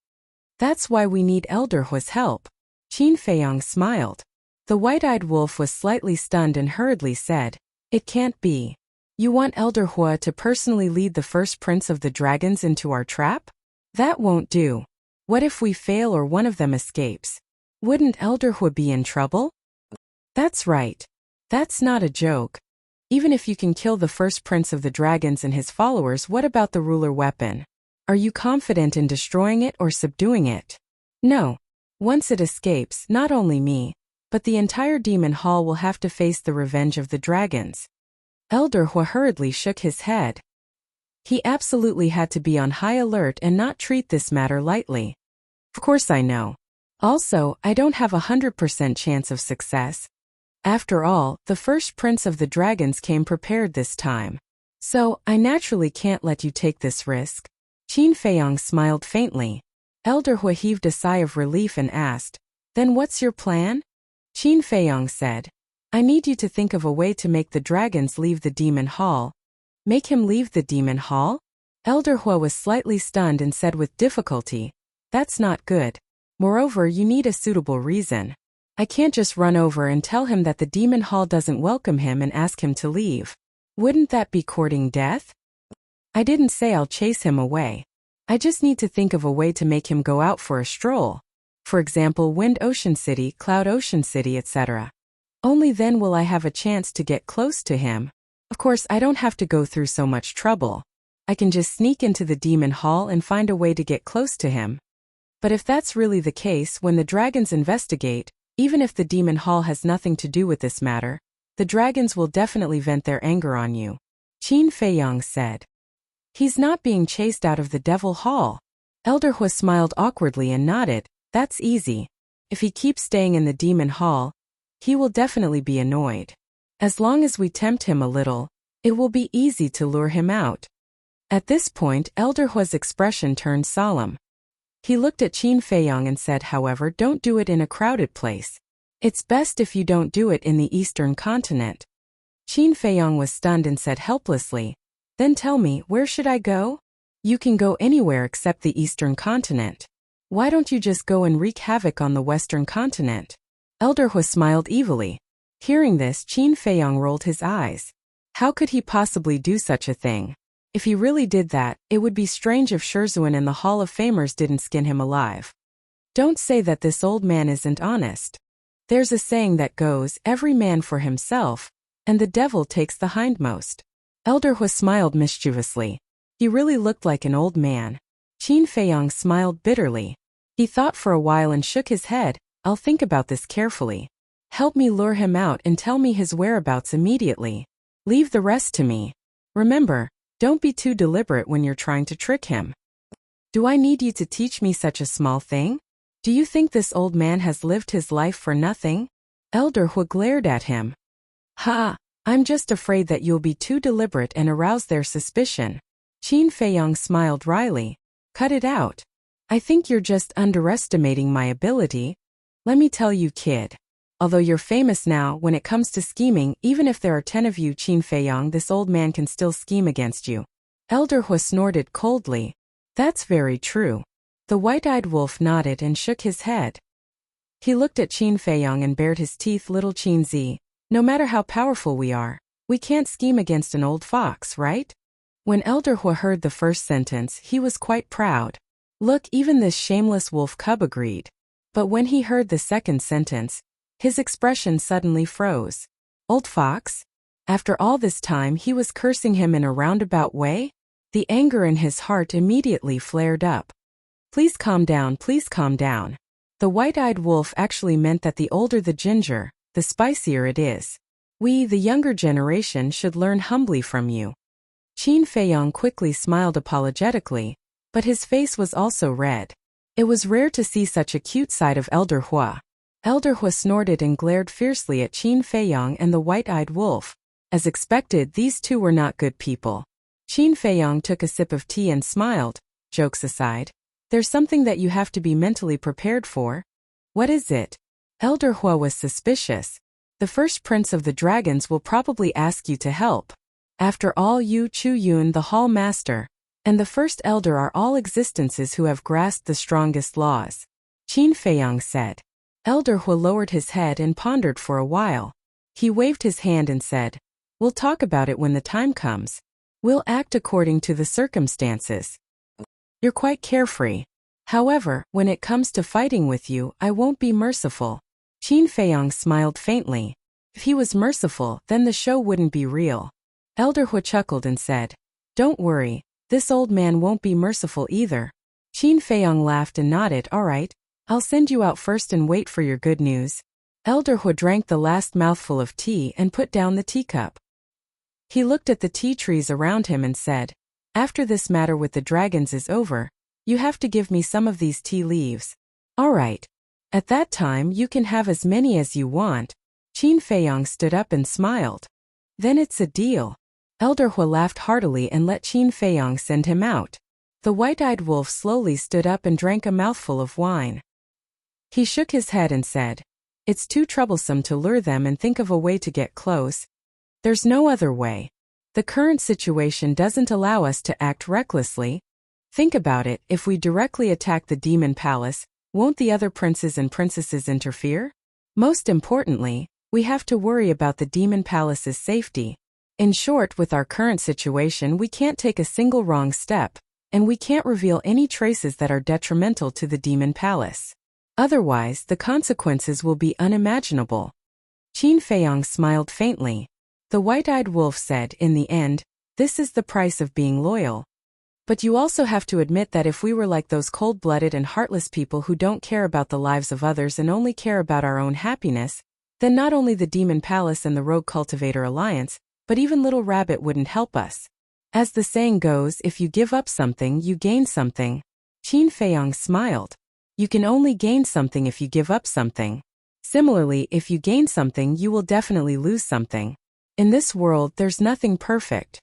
That's why we need Elder Hua's help. Qin Feiyang smiled. The white-eyed wolf was slightly stunned and hurriedly said, It can't be. You want Elder Hua to personally lead the first prince of the dragons into our trap? That won't do. What if we fail or one of them escapes? Wouldn't Elder Hua be in trouble? That's right. That's not a joke. Even if you can kill the first prince of the dragons and his followers, what about the ruler weapon? Are you confident in destroying it or subduing it? No. Once it escapes, not only me, but the entire Demon Hall will have to face the revenge of the dragons. Elder Hua hurriedly shook his head. He absolutely had to be on high alert and not treat this matter lightly. Of course I know. Also, I don't have 100% chance of success. After all, the first prince of the dragons came prepared this time. So, I naturally can't let you take this risk. Qin Feiyang smiled faintly. Elder Hua heaved a sigh of relief and asked, Then what's your plan? Qin Feiyang said, I need you to think of a way to make the dragons leave the Demon Hall. Make him leave the Demon Hall? Elder Hua was slightly stunned and said with difficulty, That's not good. Moreover, you need a suitable reason. I can't just run over and tell him that the Demon Hall doesn't welcome him and ask him to leave. Wouldn't that be courting death? I didn't say I'll chase him away. I just need to think of a way to make him go out for a stroll. For example, Wind Ocean City, Cloud Ocean City, etc. Only then will I have a chance to get close to him. Of course, I don't have to go through so much trouble. I can just sneak into the Demon Hall and find a way to get close to him. But if that's really the case, when the dragons investigate, even if the Demon Hall has nothing to do with this matter, the dragons will definitely vent their anger on you. Qin Feiyang said. He's not being chased out of the Devil Hall. Elder Hua smiled awkwardly and nodded. That's easy. If he keeps staying in the Demon Hall, he will definitely be annoyed. As long as we tempt him a little, it will be easy to lure him out. At this point, Elder Hua's expression turned solemn. He looked at Qin Feiyang and said, however, don't do it in a crowded place. It's best if you don't do it in the Eastern continent. Qin Feiyang was stunned and said helplessly, Then tell me, where should I go? You can go anywhere except the Eastern continent. Why don't you just go and wreak havoc on the Western continent? Elder Hua smiled evilly. Hearing this, Qin Feiyang rolled his eyes. How could he possibly do such a thing? If he really did that, it would be strange if Shizhuan and the Hall of Famers didn't skin him alive. Don't say that this old man isn't honest. There's a saying that goes, every man for himself, and the devil takes the hindmost. Elder Hu smiled mischievously. He really looked like an old man. Qin Feiyong smiled bitterly. He thought for a while and shook his head. I'll think about this carefully. Help me lure him out and tell me his whereabouts immediately. Leave the rest to me. Remember, don't be too deliberate when you're trying to trick him. Do I need you to teach me such a small thing? Do you think this old man has lived his life for nothing? Elder Hu glared at him. Ha! I'm just afraid that you'll be too deliberate and arouse their suspicion. Qin Feiyong smiled wryly. Cut it out. I think you're just underestimating my ability. Let me tell you, kid. Although you're famous now, when it comes to scheming, even if there are 10 of you, Qin Feiyong, this old man can still scheme against you. Elder Hu snorted coldly. That's very true. The white-eyed wolf nodded and shook his head. He looked at Qin Feiyong and bared his teeth. Little Qin Zi, no matter how powerful we are, we can't scheme against an old fox, right? When Elder Hu heard the first sentence, he was quite proud. Look, even this shameless wolf cub agreed. But when he heard the second sentence, his expression suddenly froze. Old fox? After all this time he was cursing him in a roundabout way? The anger in his heart immediately flared up. Please calm down, please calm down. The white-eyed wolf actually meant that the older the ginger, the spicier it is. We, the younger generation, should learn humbly from you. Qin Feiyong quickly smiled apologetically, but his face was also red. It was rare to see such a cute side of Elder Hu. Elder Hu snorted and glared fiercely at Qin Feiyong and the white-eyed wolf. As expected, these two were not good people. Qin Feiyong took a sip of tea and smiled. Jokes aside, there's something that you have to be mentally prepared for. What is it? Elder Hu was suspicious. The first prince of the dragons will probably ask you to help. After all, you, Chu Yun, the hall master, and the first elder are all existences who have grasped the strongest laws. Qin Feiyong said. Elder Hu lowered his head and pondered for a while. He waved his hand and said, We'll talk about it when the time comes. We'll act according to the circumstances. You're quite carefree. However, when it comes to fighting with you, I won't be merciful. Qin Feiyong smiled faintly. If he was merciful, then the show wouldn't be real. Elder Hu chuckled and said, Don't worry, this old man won't be merciful either. Qin Feiyong laughed and nodded. All right, I'll send you out first and wait for your good news. Elder Hu drank the last mouthful of tea and put down the teacup. He looked at the tea trees around him and said, After this matter with the dragons is over, you have to give me some of these tea leaves. All right. At that time you can have as many as you want. Qin Feiyong stood up and smiled. Then it's a deal. Elder Hu laughed heartily and let Qin Feiyong send him out. The white-eyed wolf slowly stood up and drank a mouthful of wine. He shook his head and said, It's too troublesome to lure them and think of a way to get close. There's no other way. The current situation doesn't allow us to act recklessly. Think about it, if we directly attack the demon palace, won't the other princes and princesses interfere? Most importantly, we have to worry about the demon palace's safety. In short, with our current situation, we can't take a single wrong step, and we can't reveal any traces that are detrimental to the demon palace. Otherwise, the consequences will be unimaginable. Qin Feiyong smiled faintly. The white-eyed wolf said, In the end, this is the price of being loyal. But you also have to admit that if we were like those cold-blooded and heartless people who don't care about the lives of others and only care about our own happiness, then not only the Demon Palace and the Rogue Cultivator Alliance, but even Little Rabbit wouldn't help us. As the saying goes, if you give up something, you gain something. Qin Feiyong smiled. You can only gain something if you give up something. Similarly, if you gain something, you will definitely lose something. In this world, there's nothing perfect.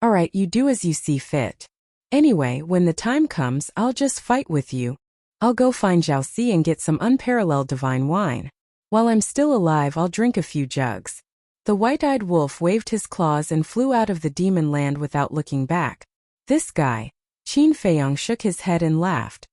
Alright, you do as you see fit. Anyway, when the time comes, I'll just fight with you. I'll go find Jiaoxi and get some unparalleled divine wine. While I'm still alive, I'll drink a few jugs. The white-eyed wolf waved his claws and flew out of the demon land without looking back. This guy. Qin Feiyong shook his head and laughed.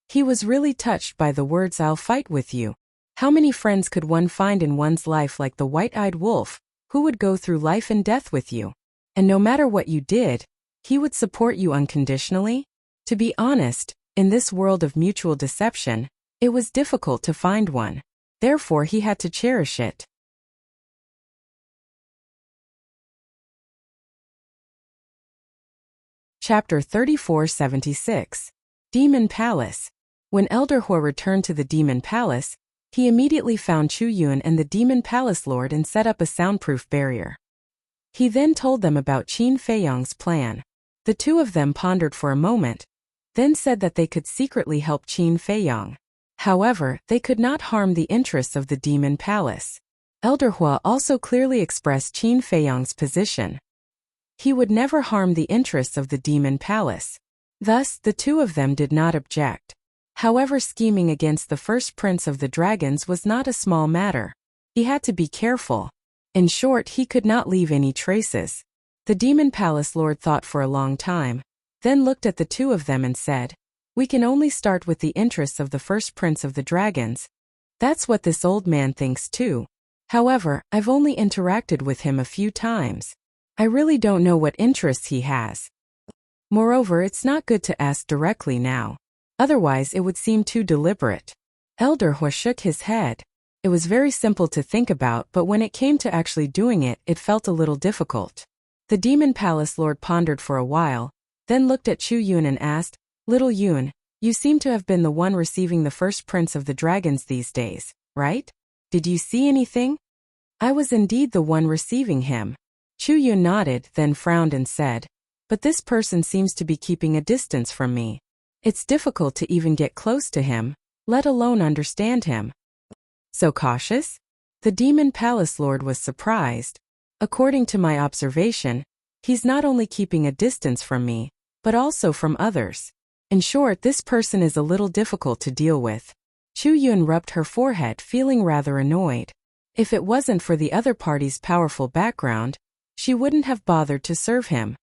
He was really touched by the words I'll fight with you. How many friends could one find in one's life like the white-eyed wolf, who would go through life and death with you? And no matter what you did, he would support you unconditionally? To be honest, in this world of mutual deception, It was difficult to find one. Therefore he had to cherish it. Chapter 3476. Demon Palace. When Elder Hua returned to the Demon Palace, he immediately found Chu Yun and the Demon Palace Lord and set up a soundproof barrier. He then told them about Qin Feiyang's plan. The two of them pondered for a moment, then said that they could secretly help Qin Feiyang. However, they could not harm the interests of the Demon Palace. Elder Hua also clearly expressed Qin Feiyang's position. He would never harm the interests of the Demon Palace. Thus, the two of them did not object. However, scheming against the first prince of the dragons was not a small matter. He had to be careful. In short, he could not leave any traces. The Demon Palace Lord thought for a long time, then looked at the two of them and said, "We can only start with the interests of the first prince of the dragons. That's what this old man thinks too. However, I've only interacted with him a few times. I really don't know what interests he has. Moreover, it's not good to ask directly now. Otherwise it would seem too deliberate." Elder Hua shook his head. It was very simple to think about, but when it came to actually doing it, it felt a little difficult. The Demon Palace Lord pondered for a while, then looked at Chu Yun and asked, "Little Yun, you seem to have been the one receiving the first prince of the dragons these days, right? Did you see anything?" "I was indeed the one receiving him." Chu Yun nodded, then frowned and said, "But this person seems to be keeping a distance from me. It's difficult to even get close to him, let alone understand him." "So cautious?" The Demon Palace Lord was surprised. "According to my observation, he's not only keeping a distance from me, but also from others. In short, this person is a little difficult to deal with." Chu Yun rubbed her forehead, feeling rather annoyed. If it wasn't for the other party's powerful background, she wouldn't have bothered to serve him.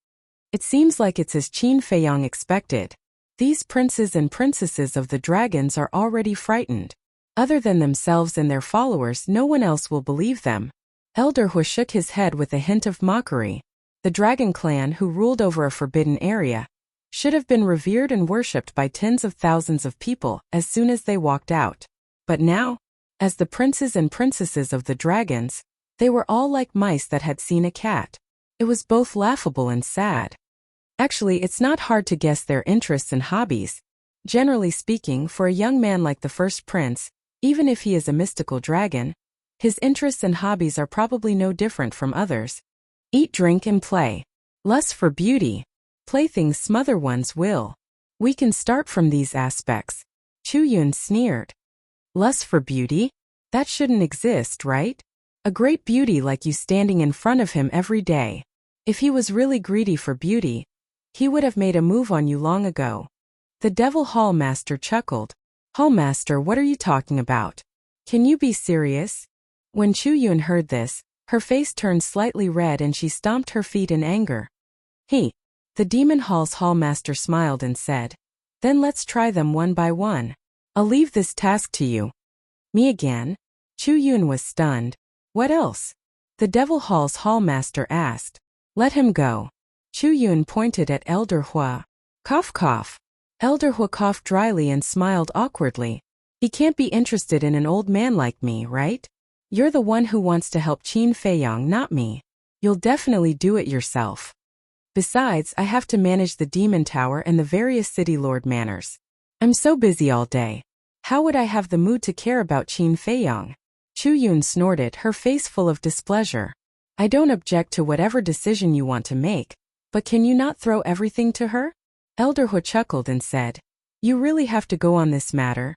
It seems like it's as Qin Feiyang expected. These princes and princesses of the dragons are already frightened. Other than themselves and their followers, no one else will believe them. Elder Hua shook his head with a hint of mockery. The dragon clan, who ruled over a forbidden area, should have been revered and worshipped by tens of thousands of people as soon as they walked out. But now, as the princes and princesses of the dragons, they were all like mice that had seen a cat. It was both laughable and sad. Actually, it's not hard to guess their interests and hobbies. Generally speaking, for a young man like the first prince, even if he is a mystical dragon, his interests and hobbies are probably no different from others. Eat, drink, and play. Lust for beauty. Playthings smother one's will. We can start from these aspects. Chu Yun sneered. Lust for beauty? That shouldn't exist, right? A great beauty like you standing in front of him every day. If he was really greedy for beauty, he would have made a move on you long ago. The Devil Hall Master chuckled. "Hall Master, what are you talking about? Can you be serious?" When Chu Yun heard this, her face turned slightly red and she stomped her feet in anger. The Demon Hall's Hall Master smiled and said, "Then let's try them one by one. I'll leave this task to you." "Me again?" Chu Yun was stunned. "What else?" The Devil Hall's Hall Master asked. "Let him go." Chu Yun pointed at Elder Hua. Cough cough. Elder Hua coughed dryly and smiled awkwardly. "He can't be interested in an old man like me, right? You're the one who wants to help Qin Feiyang, not me. You'll definitely do it yourself. Besides, I have to manage the Demon Tower and the various City Lord manors. I'm so busy all day. How would I have the mood to care about Qin Feiyang?" Chu Yun snorted, her face full of displeasure. "I don't object to whatever decision you want to make, but can you not throw everything to her?" Elder Hua chuckled and said, "You really have to go on this matter?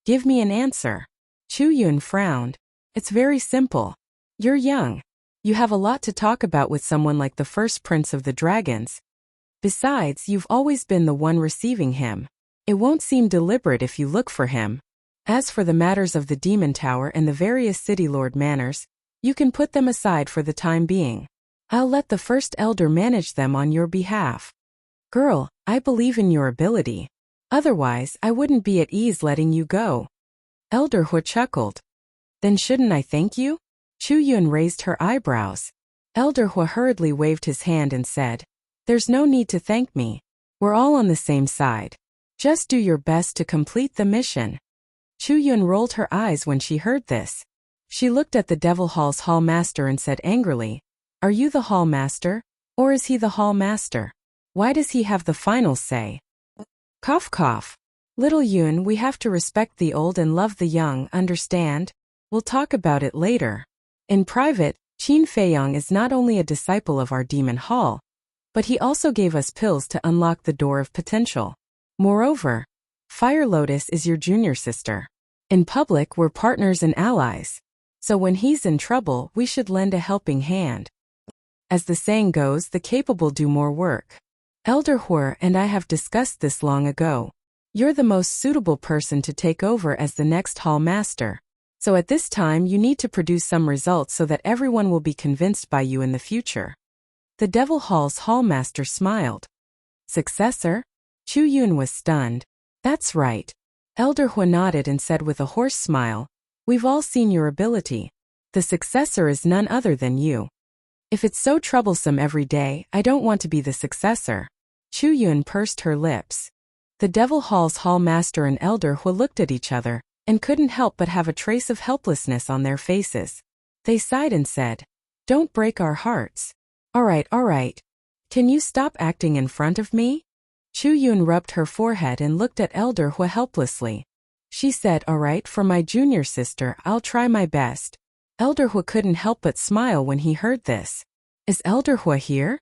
Give me an answer." Chu Yun frowned. "It's very simple. You're young. You have a lot to talk about with someone like the first prince of the dragons. Besides, you've always been the one receiving him. It won't seem deliberate if you look for him. As for the matters of the Demon Tower and the various City Lord manors, you can put them aside for the time being. I'll let the first elder manage them on your behalf. Girl, I believe in your ability. Otherwise, I wouldn't be at ease letting you go." Elder Hua chuckled. "Then shouldn't I thank you?" Chu Yun raised her eyebrows. Elder Hua hurriedly waved his hand and said, "There's no need to thank me. We're all on the same side. Just do your best to complete the mission." Chu Yun rolled her eyes when she heard this. She looked at the Devil Hall's hall master and said angrily, "Are you the hall master? Or is he the hall master? Why does he have the final say?" Cough cough. Little Yun, we have to respect the old and love the young, understand? We'll talk about it later. In private, Qin Feiyang is not only a disciple of our demon hall, but he also gave us pills to unlock the door of potential. Moreover, Fire Lotus is your junior sister. In public, we're partners and allies. So when he's in trouble, we should lend a helping hand. As the saying goes, the capable do more work. Elder Hu and I have discussed this long ago. You're the most suitable person to take over as the next hall master. So at this time you need to produce some results so that everyone will be convinced by you in the future. The Devil Hall's hall master smiled. Successor? Chu Yun was stunned. That's right. Elder Hu nodded and said with a hoarse smile, "We've all seen your ability. The successor is none other than you. If it's so troublesome every day, I don't want to be the successor." Chu Yun pursed her lips. The Devil Hall's hall master and Elder Hu looked at each other and couldn't help but have a trace of helplessness on their faces. They sighed and said, "Don't break our hearts. All right. Can you stop acting in front of me?" Chu Yun rubbed her forehead and looked at Elder Hu helplessly. She said, "All right, for my junior sister, I'll try my best." Elder Hu couldn't help but smile when he heard this. "Is Elder Hu here?"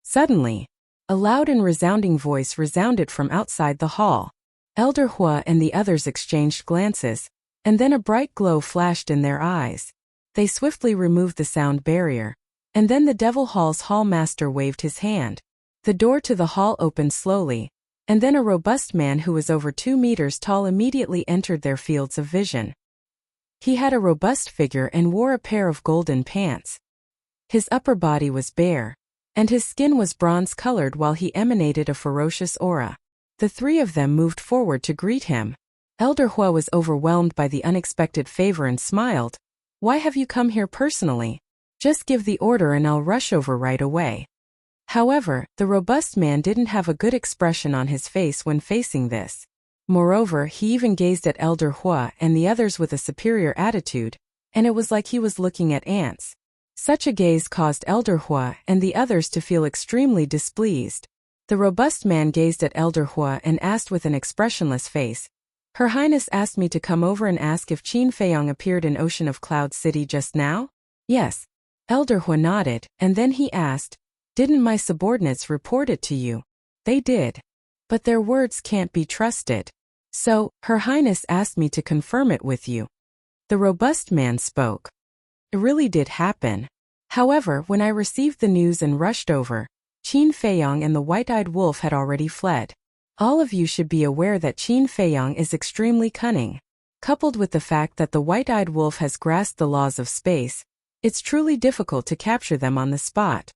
Suddenly, a loud and resounding voice resounded from outside the hall. Elder Hu and the others exchanged glances, and then a bright glow flashed in their eyes. They swiftly removed the sound barrier, and then the Devil Hall's hall master waved his hand. The door to the hall opened slowly, and then a robust man who was over 2 meters tall immediately entered their fields of vision. He had a robust figure and wore a pair of golden pants. His upper body was bare, and his skin was bronze-colored while he emanated a ferocious aura. The three of them moved forward to greet him. Elder Hu was overwhelmed by the unexpected favor and smiled. "Why have you come here personally? Just give the order and I'll rush over right away." However, the robust man didn't have a good expression on his face when facing this. Moreover, he even gazed at Elder Hu and the others with a superior attitude, and it was like he was looking at ants. Such a gaze caused Elder Hu and the others to feel extremely displeased. The robust man gazed at Elder Hu and asked with an expressionless face, "Her Highness asked me to come over and ask if Qin Feiyang appeared in Ocean of Cloud City just now?" "Yes." Elder Hu nodded, and then he asked, "Didn't my subordinates report it to you?" "They did. But their words can't be trusted. So, Her Highness asked me to confirm it with you." The robust man spoke. "It really did happen. However, when I received the news and rushed over, Qin Feiyang and the white-eyed wolf had already fled. All of you should be aware that Qin Feiyang is extremely cunning. Coupled with the fact that the white-eyed wolf has grasped the laws of space, it's truly difficult to capture them on the spot.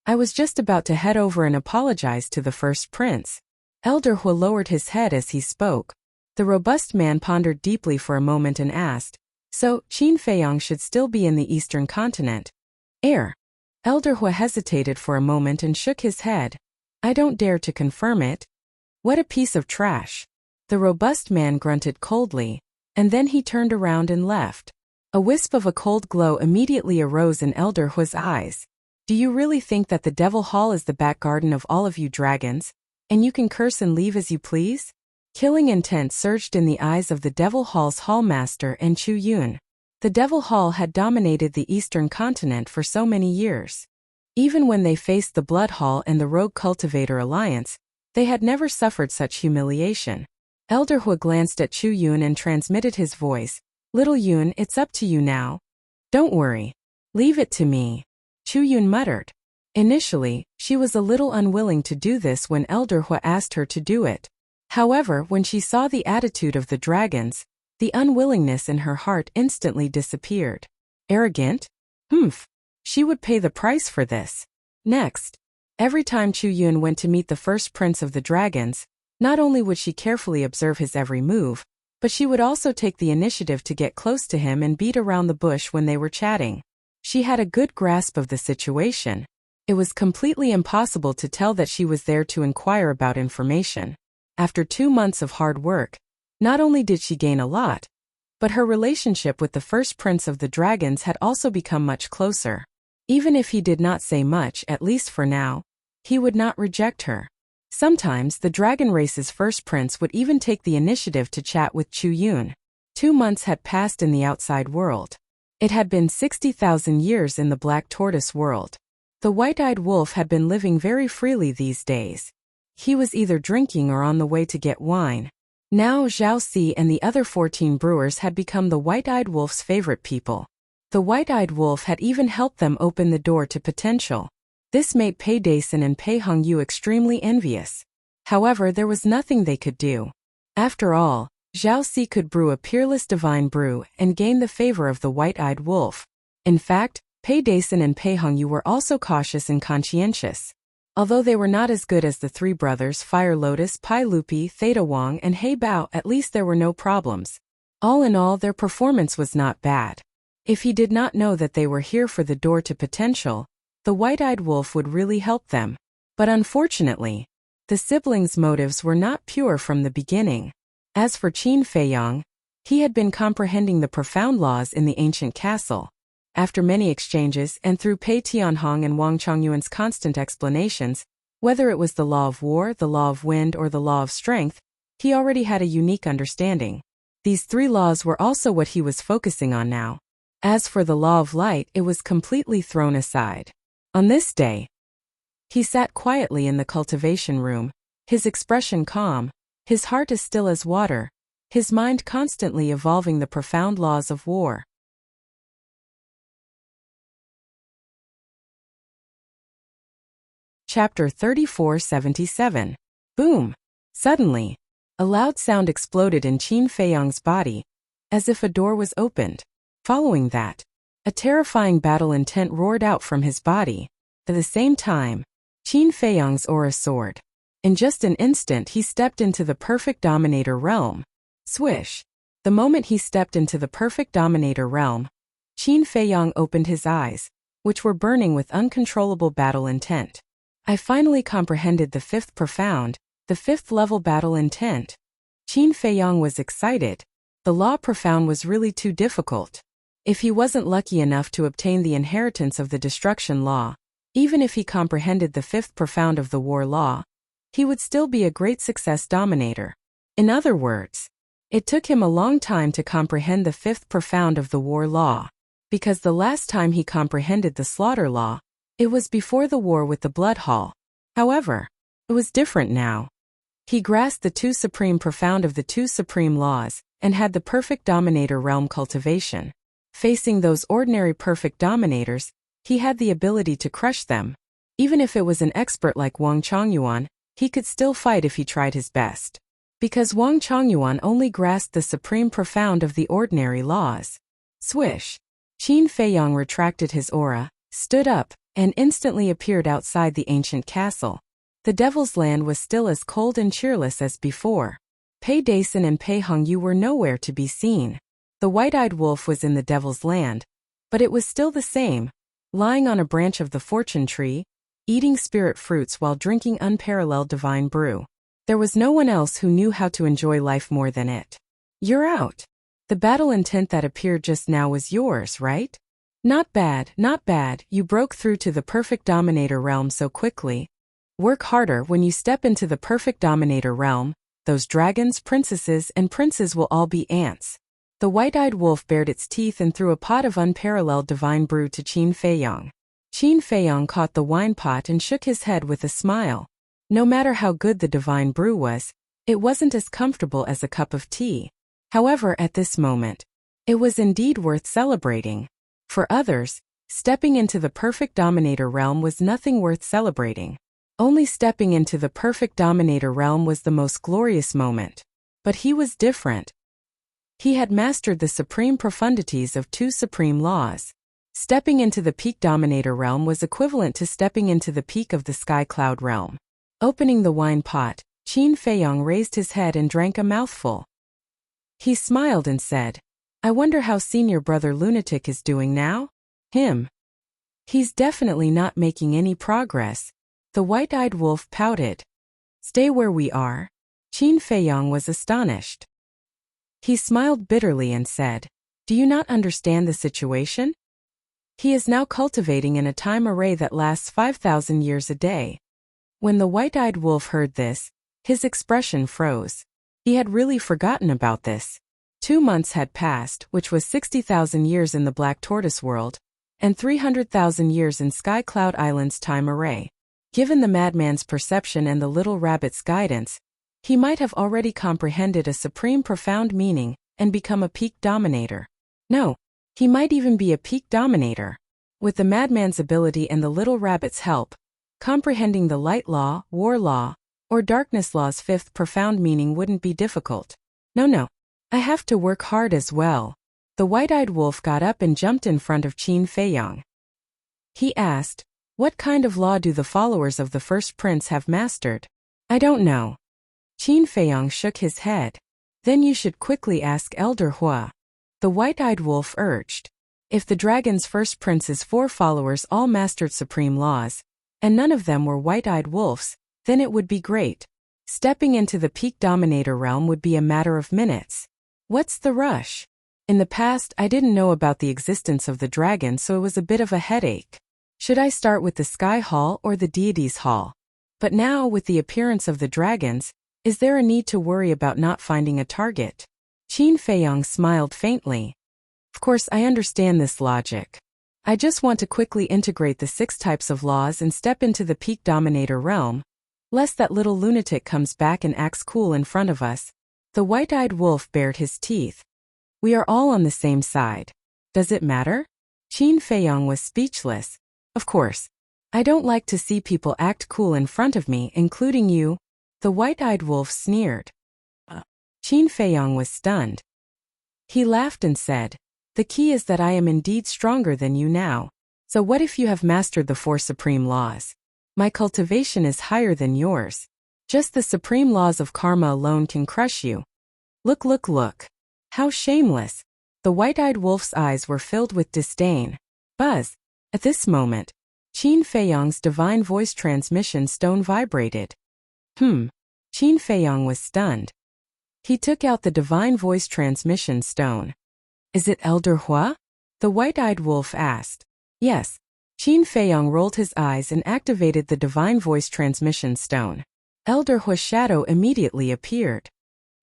I was just about to head over and apologize to the first prince." Elder Hu lowered his head as he spoke. The robust man pondered deeply for a moment and asked, "So, Qin Feiyang should still be in the eastern continent?" Elder Hu hesitated for a moment and shook his head. "I don't dare to confirm it." "What a piece of trash." The robust man grunted coldly, and then he turned around and left. A wisp of a cold glow immediately arose in Elder Hu's eyes. "Do you really think that the Devil Hall is the back garden of all of you dragons, and you can curse and leave as you please?" Killing intent surged in the eyes of the Devil Hall's hall master and Chu Yun. The Devil Hall had dominated the eastern continent for so many years. Even when they faced the Blood Hall and the Rogue Cultivator Alliance, they had never suffered such humiliation. Elder Hu glanced at Chu Yun and transmitted his voice, "Little Yun, it's up to you now. Don't worry. Leave it to me." Chu Yun muttered. Initially, she was a little unwilling to do this when Elder Hu asked her to do it. However, when she saw the attitude of the dragons, the unwillingness in her heart instantly disappeared. Arrogant? She would pay the price for this. Next, every time Chu Yun went to meet the first prince of the dragons, not only would she carefully observe his every move, but she would also take the initiative to get close to him and beat around the bush when they were chatting. She had a good grasp of the situation. It was completely impossible to tell that she was there to inquire about information. After 2 months of hard work, Not only did she gain a lot, but her relationship with the first prince of the dragons had also become much closer. Even if he did not say much, at least for now, he would not reject her. Sometimes the dragon race's first prince would even take the initiative to chat with Chu Yun. 2 months had passed in the outside world. It had been 60,000 years in the black tortoise world. The white-eyed wolf had been living very freely these days. He was either drinking or on the way to get wine. Now Zhao Si and the other 14 brewers had become the white-eyed wolf's favorite people. The white-eyed wolf had even helped them open the door to potential. This made Pei Dason and Pei Hongyu extremely envious. However, there was nothing they could do. After all, Zhao Si could brew a peerless divine brew and gain the favor of the white-eyed wolf. In fact, Pei Dason and Pei Hongyu were also cautious and conscientious. Although they were not as good as the three brothers Fire Lotus, Pai Lupi, Theta Wang and Hei Bao, at least there were no problems. All in all, their performance was not bad. If he did not know that they were here for the door to potential, the white-eyed wolf would really help them. But unfortunately, the siblings' motives were not pure from the beginning. As for Qin Feiyang, he had been comprehending the profound laws in the ancient castle. After many exchanges and through Pei Tianhong and Wang Chongyuan's constant explanations, whether it was the law of war, the law of wind or the law of strength, he already had a unique understanding. These 3 laws were also what he was focusing on now. As for the law of light, it was completely thrown aside. On this day, he sat quietly in the cultivation room, his expression calm, his heart as still as water, his mind constantly evolving the profound laws of war. Chapter 3477. Boom! Suddenly, a loud sound exploded in Qin Feiyang's body, as if a door was opened. Following that, a terrifying battle intent roared out from his body. At the same time, Qin Feiyang's aura soared. In just an instant he stepped into the perfect dominator realm. Swish! The moment he stepped into the perfect dominator realm, Qin Feiyang opened his eyes, which were burning with uncontrollable battle intent. I finally comprehended the 5th profound, the 5th level battle intent. Qin Feiyang was excited. The law profound was really too difficult. If he wasn't lucky enough to obtain the inheritance of the destruction law, even if he comprehended the 5th profound of the war law, he would still be a great success dominator. In other words, it took him a long time to comprehend the 5th profound of the war law, because the last time he comprehended the slaughter law, it was before the war with the Blood Hall. However, it was different now. He grasped the 2 supreme profound of the 2 supreme laws, and had the perfect dominator realm cultivation. Facing those ordinary perfect dominators, he had the ability to crush them. Even if it was an expert like Wang Chongyuan, he could still fight if he tried his best. Because Wang Chongyuan only grasped the supreme profound of the ordinary laws. Swish! Qin Feiyang retracted his aura, stood up, and instantly appeared outside the ancient castle. The Devil's Land was still as cold and cheerless as before. Pei Dason and Pei Hongyu were nowhere to be seen. The white-eyed wolf was in the Devil's Land, but it was still the same, lying on a branch of the fortune tree, eating spirit fruits while drinking unparalleled divine brew. There was no one else who knew how to enjoy life more than it. You're out. The battle intent that appeared just now was yours, right? Not bad, not bad, you broke through to the perfect dominator realm so quickly. Work harder when you step into the perfect dominator realm. Those dragons, princesses, and princes will all be ants. The white-eyed wolf bared its teeth and threw a pot of unparalleled divine brew to Qin Feiyang. Qin Feiyang caught the wine pot and shook his head with a smile. No matter how good the divine brew was, it wasn't as comfortable as a cup of tea. However, at this moment, it was indeed worth celebrating. For others, stepping into the perfect dominator realm was nothing worth celebrating. Only stepping into the perfect dominator realm was the most glorious moment. But he was different. He had mastered the supreme profundities of 2 supreme laws. Stepping into the peak dominator realm was equivalent to stepping into the peak of the sky cloud realm. Opening the wine pot, Qin Feiyang raised his head and drank a mouthful. He smiled and said, I wonder how senior brother Lunatic is doing now? Him. He's definitely not making any progress. The white-eyed wolf pouted. Stay where we are? Qin Feiyang was astonished. He smiled bitterly and said, "Do you not understand the situation? He is now cultivating in a time array that lasts 5,000 years a day." When the white-eyed wolf heard this, his expression froze. He had really forgotten about this. 2 months had passed, which was 60,000 years in the Black Tortoise world, and 300,000 years in Sky Cloud Island's time array. Given the madman's perception and the little rabbit's guidance, he might have already comprehended a supreme profound meaning and become a peak dominator. No, he might even be a peak dominator. With the madman's ability and the little rabbit's help, comprehending the light law, war law, or darkness law's fifth profound meaning wouldn't be difficult. No. I have to work hard as well. The white-eyed wolf got up and jumped in front of Qin Feiyang. He asked, "What kind of law do the followers of the first prince have mastered?" "I don't know." Qin Feiyang shook his head. "Then you should quickly ask Elder Hua," the white-eyed wolf urged. If the dragon's first prince's 4 followers all mastered supreme laws, and none of them were white-eyed wolves, then it would be great. Stepping into the peak dominator realm would be a matter of minutes. What's the rush? In the past, I didn't know about the existence of the dragon, so it was a bit of a headache. Should I start with the Sky Hall or the Deity's Hall? But now, with the appearance of the dragons, is there a need to worry about not finding a target? Qin Feiyang smiled faintly. Of course, I understand this logic. I just want to quickly integrate the 6 types of laws and step into the peak dominator realm, lest that little lunatic comes back and acts cool in front of us. The white-eyed wolf bared his teeth. We are all on the same side. Does it matter? Qin Feiyang was speechless. Of course. I don't like to see people act cool in front of me, including you. The white-eyed wolf sneered. Qin Feiyang was stunned. He laughed and said, "The key is that I am indeed stronger than you now. So what if you have mastered the 4 supreme laws? My cultivation is higher than yours. Just the supreme laws of karma alone can crush you. Look. How shameless." The white-eyed wolf's eyes were filled with disdain. Buzz. At this moment, Qin Feiyang's divine voice transmission stone vibrated. Qin Feiyang was stunned. He took out the divine voice transmission stone. "Is it Elder Hua?" the white-eyed wolf asked. "Yes." Qin Feiyang rolled his eyes and activated the divine voice transmission stone. Elder Hua's shadow immediately appeared.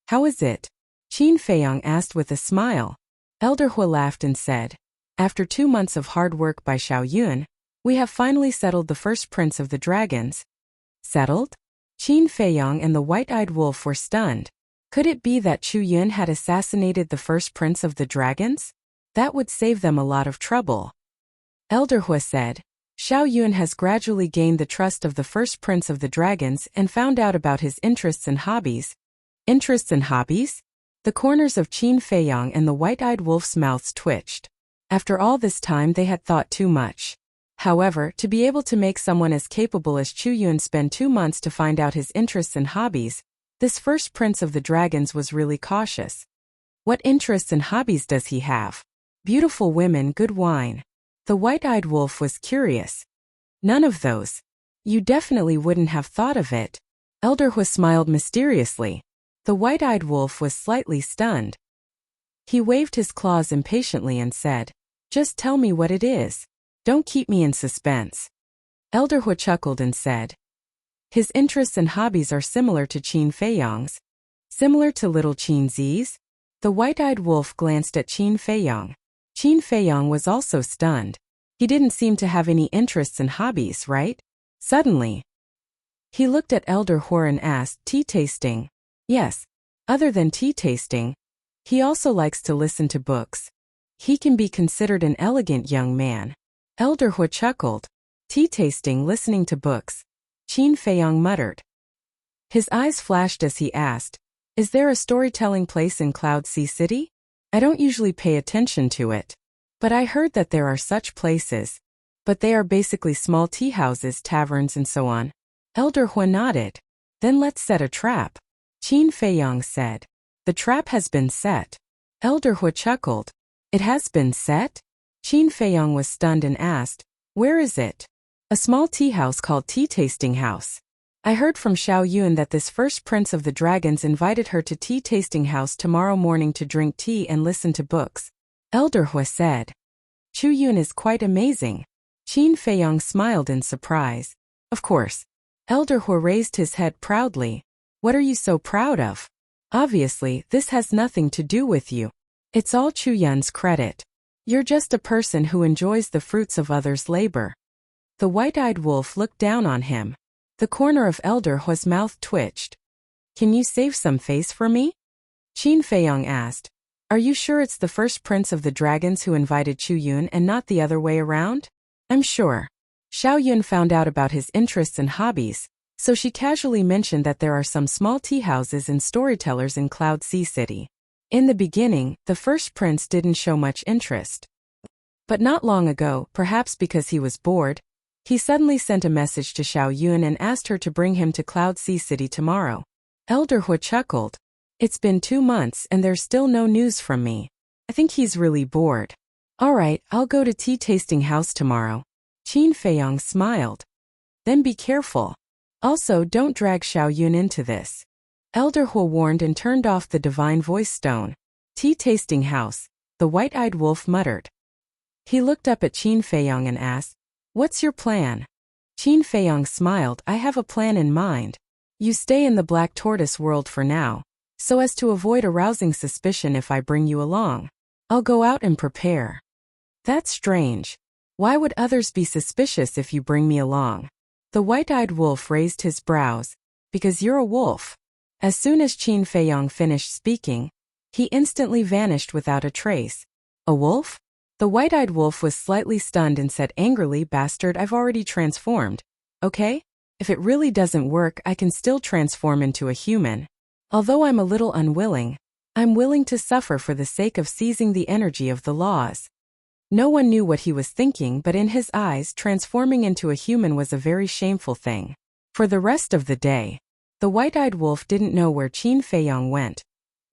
"How is it?" Qin Feiyang asked with a smile. Elder Hua laughed and said, "After 2 months of hard work by Xiao Yun, we have finally settled the first prince of the dragons." Settled? Qin Feiyang and the white-eyed wolf were stunned. Could it be that Chu Yun had assassinated the first prince of the dragons? That would save them a lot of trouble. Elder Hua said, "Xiao Yun has gradually gained the trust of the first prince of the dragons and found out about his interests and hobbies." Interests and hobbies? The corners of Qin Feiyang and the white-eyed wolf's mouths twitched. After all this time they had thought too much. However, to be able to make someone as capable as Chu Yun spend 2 months to find out his interests and hobbies, this first prince of the dragons was really cautious. What interests and hobbies does he have? Beautiful women, good wine. The white-eyed wolf was curious. None of those. You definitely wouldn't have thought of it. Elder Hua smiled mysteriously. The white-eyed wolf was slightly stunned. He waved his claws impatiently and said, "Just tell me what it is. Don't keep me in suspense." Elder Hua chuckled and said, "His interests and hobbies are similar to Qin Feiyang's." Similar to little Qin Zi's? The white-eyed wolf glanced at Qin Feiyang. Qin Feiyang was also stunned. He didn't seem to have any interests and hobbies, right? Suddenly, he looked at Elder Hua and asked, "Tea tasting?" "Yes. Other than tea tasting, he also likes to listen to books. He can be considered an elegant young man." Elder Hua chuckled. "Tea tasting, listening to books," Qin Feiyang muttered. His eyes flashed as he asked, "Is there a storytelling place in Cloud Sea City? I don't usually pay attention to it, but I heard that there are such places. But they are basically small tea houses, taverns, and so on." Elder Hua nodded. "Then let's set a trap," Qin Feiyang said. "The trap has been set." Elder Hua chuckled. "It has been set?" Qin Feiyang was stunned and asked, "Where is it?" "A small tea house called Tea Tasting House." I heard from Xiao Yun that this first prince of the dragons invited her to tea tasting house tomorrow morning to drink tea and listen to books. Elder Hui said. Chu Yun is quite amazing. Qin Feiyong smiled in surprise. Of course. Elder Hui raised his head proudly. What are you so proud of? Obviously, this has nothing to do with you. It's all Chu Yun's credit. You're just a person who enjoys the fruits of others' labor. The white-eyed wolf looked down on him. The corner of Elder Hui's mouth twitched. Can you save some face for me? Qin Feiyong asked. Are you sure it's the first prince of the dragons who invited Chu Yun and not the other way around? I'm sure. Xiao Yun found out about his interests and hobbies, so she casually mentioned that there are some small tea houses and storytellers in Cloud Sea City. In the beginning, the first prince didn't show much interest. But not long ago, perhaps because he was bored, he suddenly sent a message to Xiao Yun and asked her to bring him to Cloud Sea City tomorrow. Elder Hui chuckled. It's been 2 months and there's still no news from me. I think he's really bored. All right, I'll go to tea tasting house tomorrow. Qin Feiyong smiled. Then be careful. Also, don't drag Xiao Yun into this. Elder Hui warned and turned off the divine voice stone. Tea tasting house, the white-eyed wolf muttered. He looked up at Qin Feiyong and asked, What's your plan? Qin Feiyong smiled. I have a plan in mind. You stay in the black tortoise world for now, so as to avoid arousing suspicion if I bring you along. I'll go out and prepare. That's strange. Why would others be suspicious if you bring me along? The white-eyed wolf raised his brows. Because you're a wolf. As soon as Qin Feiyong finished speaking, he instantly vanished without a trace. A wolf? The white-eyed wolf was slightly stunned and said angrily, Bastard, I've already transformed. Okay? If it really doesn't work, I can still transform into a human. Although I'm a little unwilling, I'm willing to suffer for the sake of seizing the energy of the laws. No one knew what he was thinking, but in his eyes, transforming into a human was a very shameful thing. For the rest of the day, the white-eyed wolf didn't know where Qin Feiyong went,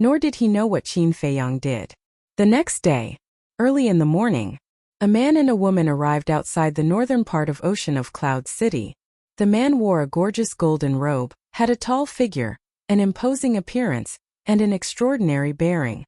nor did he know what Qin Feiyong did. The next day, early in the morning, a man and a woman arrived outside the northern part of Ocean of Cloud City. The man wore a gorgeous golden robe, had a tall figure, an imposing appearance, and an extraordinary bearing.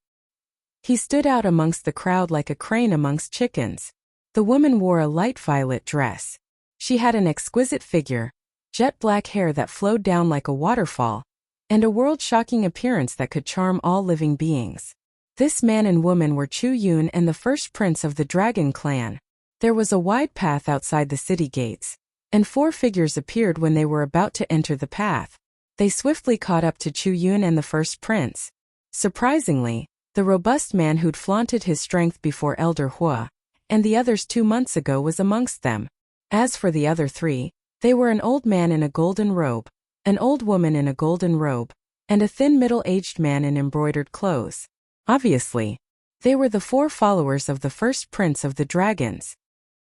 He stood out amongst the crowd like a crane amongst chickens. The woman wore a light violet dress. She had an exquisite figure, jet black hair that flowed down like a waterfall, and a world-shocking appearance that could charm all living beings. This man and woman were Chu Yun and the first prince of the dragon clan. There was a wide path outside the city gates, and 4 figures appeared when they were about to enter the path. They swiftly caught up to Chu Yun and the first prince. Surprisingly, the robust man who'd flaunted his strength before Elder Hui, and the others 2 months ago, was amongst them. As for the other 3, they were an old man in a golden robe, an old woman in a golden robe, and a thin middle-aged man in embroidered clothes. Obviously, they were the 4 followers of the first prince of the dragons.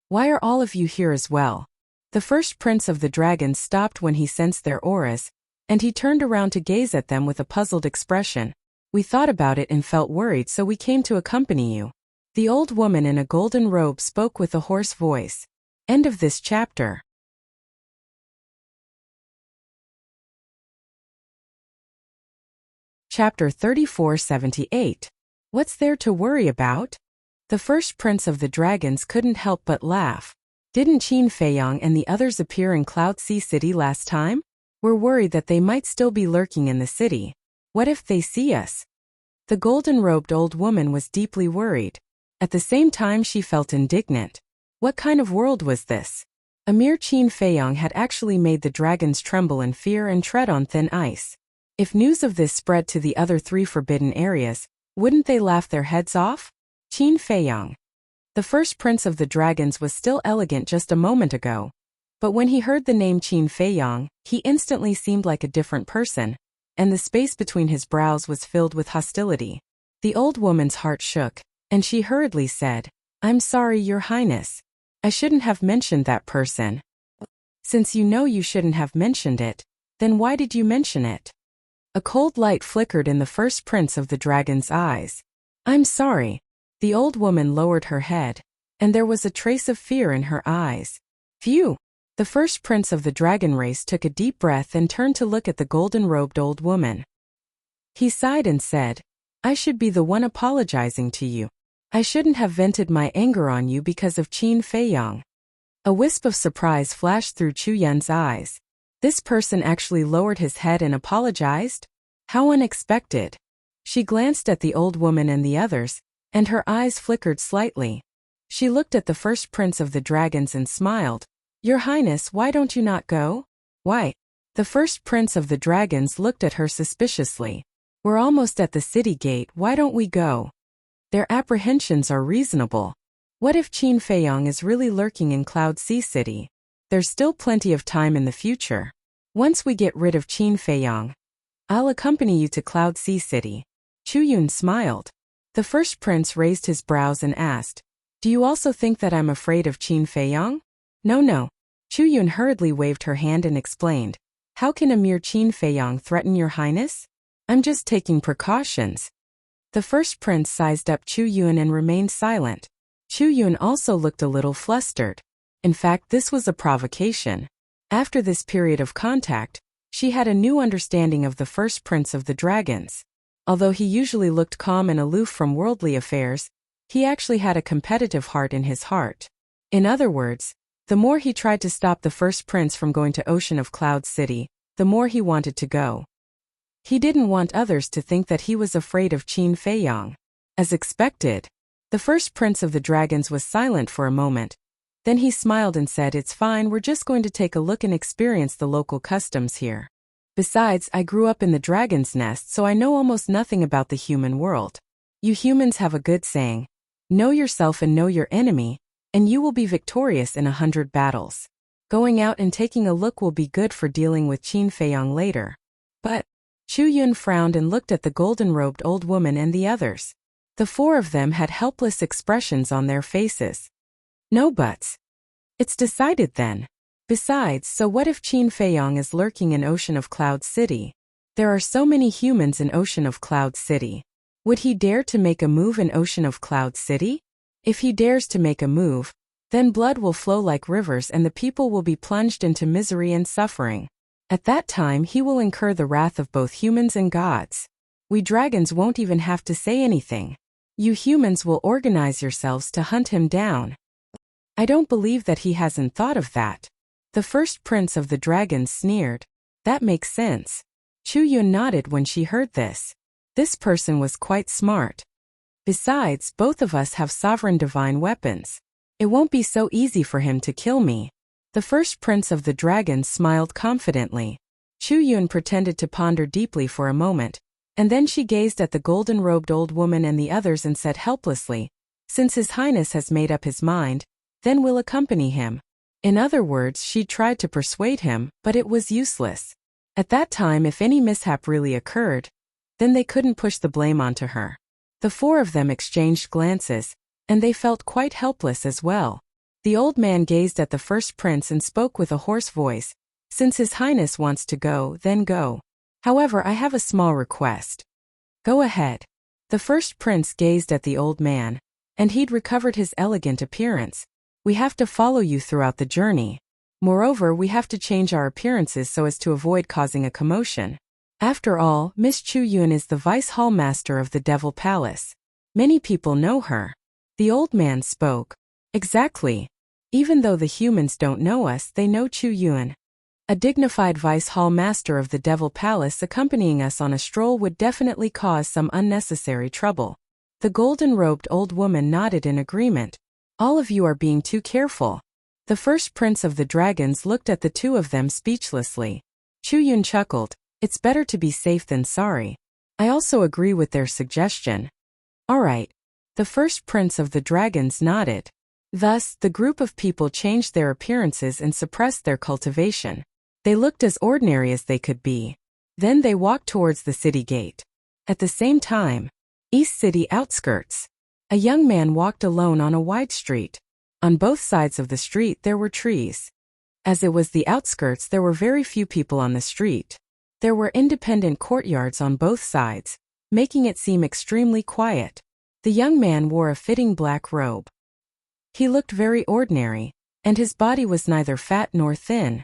Why are all of you here as well? The first prince of the dragons stopped when he sensed their auras, and he turned around to gaze at them with a puzzled expression. We thought about it and felt worried, so we came to accompany you. The old woman in a golden robe spoke with a hoarse voice. End of this chapter. Chapter 3478. What's there to worry about? The first prince of the dragons couldn't help but laugh. Didn't Qin Feiyong and the others appear in Cloud Sea City last time? We're worried that they might still be lurking in the city. What if they see us? The golden-robed old woman was deeply worried. At the same time, she felt indignant. What kind of world was this? A mere Qin Feiyong had actually made the dragons tremble in fear and tread on thin ice. If news of this spread to the other 3 forbidden areas, wouldn't they laugh their heads off? Qin Feiyong. The first prince of the dragons was still elegant just a moment ago. But when he heard the name Qin Feiyong, he instantly seemed like a different person, and the space between his brows was filled with hostility. The old woman's heart shook, and she hurriedly said, I'm sorry, Your Highness. I shouldn't have mentioned that person. Since you know you shouldn't have mentioned it, then why did you mention it? A cold light flickered in the first prince of the dragon's eyes. I'm sorry. The old woman lowered her head, and there was a trace of fear in her eyes. Phew! The first prince of the dragon race took a deep breath and turned to look at the golden-robed old woman. He sighed and said, "I should be the one apologizing to you. I shouldn't have vented my anger on you because of Qin Feiyang." A wisp of surprise flashed through Chu Yun's eyes. This person actually lowered his head and apologized? How unexpected. She glanced at the old woman and the others, and her eyes flickered slightly. She looked at the first prince of the dragons and smiled. "Your Highness, why don't you not go?" "Why?" The first prince of the dragons looked at her suspiciously. "We're almost at the city gate, why don't we go?" Their apprehensions are reasonable. What if Qin Feiyang is really lurking in Cloud Sea City? There's still plenty of time in the future. Once we get rid of Qin Feiyang, I'll accompany you to Cloud Sea City. Chu Yun smiled. The first prince raised his brows and asked, "Do you also think that I'm afraid of Qin Feiyang?" No. Chu Yun hurriedly waved her hand and explained, "How can a mere Qin Feiyang threaten your highness? I'm just taking precautions." The first prince sized up Chu Yun and remained silent. Chu Yun also looked a little flustered. In fact, this was a provocation. After this period of contact, she had a new understanding of the first prince of the dragons. Although he usually looked calm and aloof from worldly affairs, he actually had a competitive heart in his heart. In other words, the more he tried to stop the first prince from going to Ocean of Cloud City, the more he wanted to go. He didn't want others to think that he was afraid of Qin Feiyang. As expected, the first prince of the dragons was silent for a moment. Then he smiled and said, "It's fine, we're just going to take a look and experience the local customs here. Besides, I grew up in the dragon's nest, so I know almost nothing about the human world. You humans have a good saying, know yourself and know your enemy, and you will be victorious in 100 battles. Going out and taking a look will be good for dealing with Qin Feiyang later." But Chu Yun frowned and looked at the golden-robed old woman and the others. The four of them had helpless expressions on their faces. "No buts. It's decided then. Besides, so what if Qin Feiyang is lurking in Ocean of Cloud City? There are so many humans in Ocean of Cloud City. Would he dare to make a move in Ocean of Cloud City? If he dares to make a move, then blood will flow like rivers and the people will be plunged into misery and suffering. At that time he will incur the wrath of both humans and gods. We dragons won't even have to say anything. You humans will organize yourselves to hunt him down." "I don't believe that he hasn't thought of that." The first prince of the dragons sneered. "That makes sense." Chu Yun nodded when she heard this. This person was quite smart. Besides, both of us have sovereign divine weapons. It won't be so easy for him to kill me. The first prince of the dragons smiled confidently. Chu Yun pretended to ponder deeply for a moment, and then she gazed at the golden-robed old woman and the others and said helplessly, "Since His Highness has made up his mind, then we'll accompany him." In other words, she tried to persuade him, but it was useless. At that time, if any mishap really occurred, then they couldn't push the blame onto her. The four of them exchanged glances, and they felt quite helpless as well. The old man gazed at the first prince and spoke with a hoarse voice, "Since His Highness wants to go, then go. However, I have a small request." "Go ahead." The first prince gazed at the old man, and he'd recovered his elegant appearance. "We have to follow you throughout the journey. Moreover, we have to change our appearances so as to avoid causing a commotion. After all, Miss Chu Yun is the vice hall master of the Devil Palace. Many people know her." The old man spoke. "Exactly. Even though the humans don't know us, they know Chu Yun. A dignified vice hall master of the Devil Palace accompanying us on a stroll would definitely cause some unnecessary trouble." The golden-robed old woman nodded in agreement. "All of you are being too careful." The first prince of the dragons looked at the two of them speechlessly. Chu Yun chuckled. "It's better to be safe than sorry. I also agree with their suggestion." "All right." The first prince of the dragons nodded. Thus, the group of people changed their appearances and suppressed their cultivation. They looked as ordinary as they could be. Then they walked towards the city gate. At the same time, East City outskirts. A young man walked alone on a wide street. On both sides of the street there were trees. As it was the outskirts, there were very few people on the street. There were independent courtyards on both sides, making it seem extremely quiet. The young man wore a fitting black robe. He looked very ordinary, and his body was neither fat nor thin.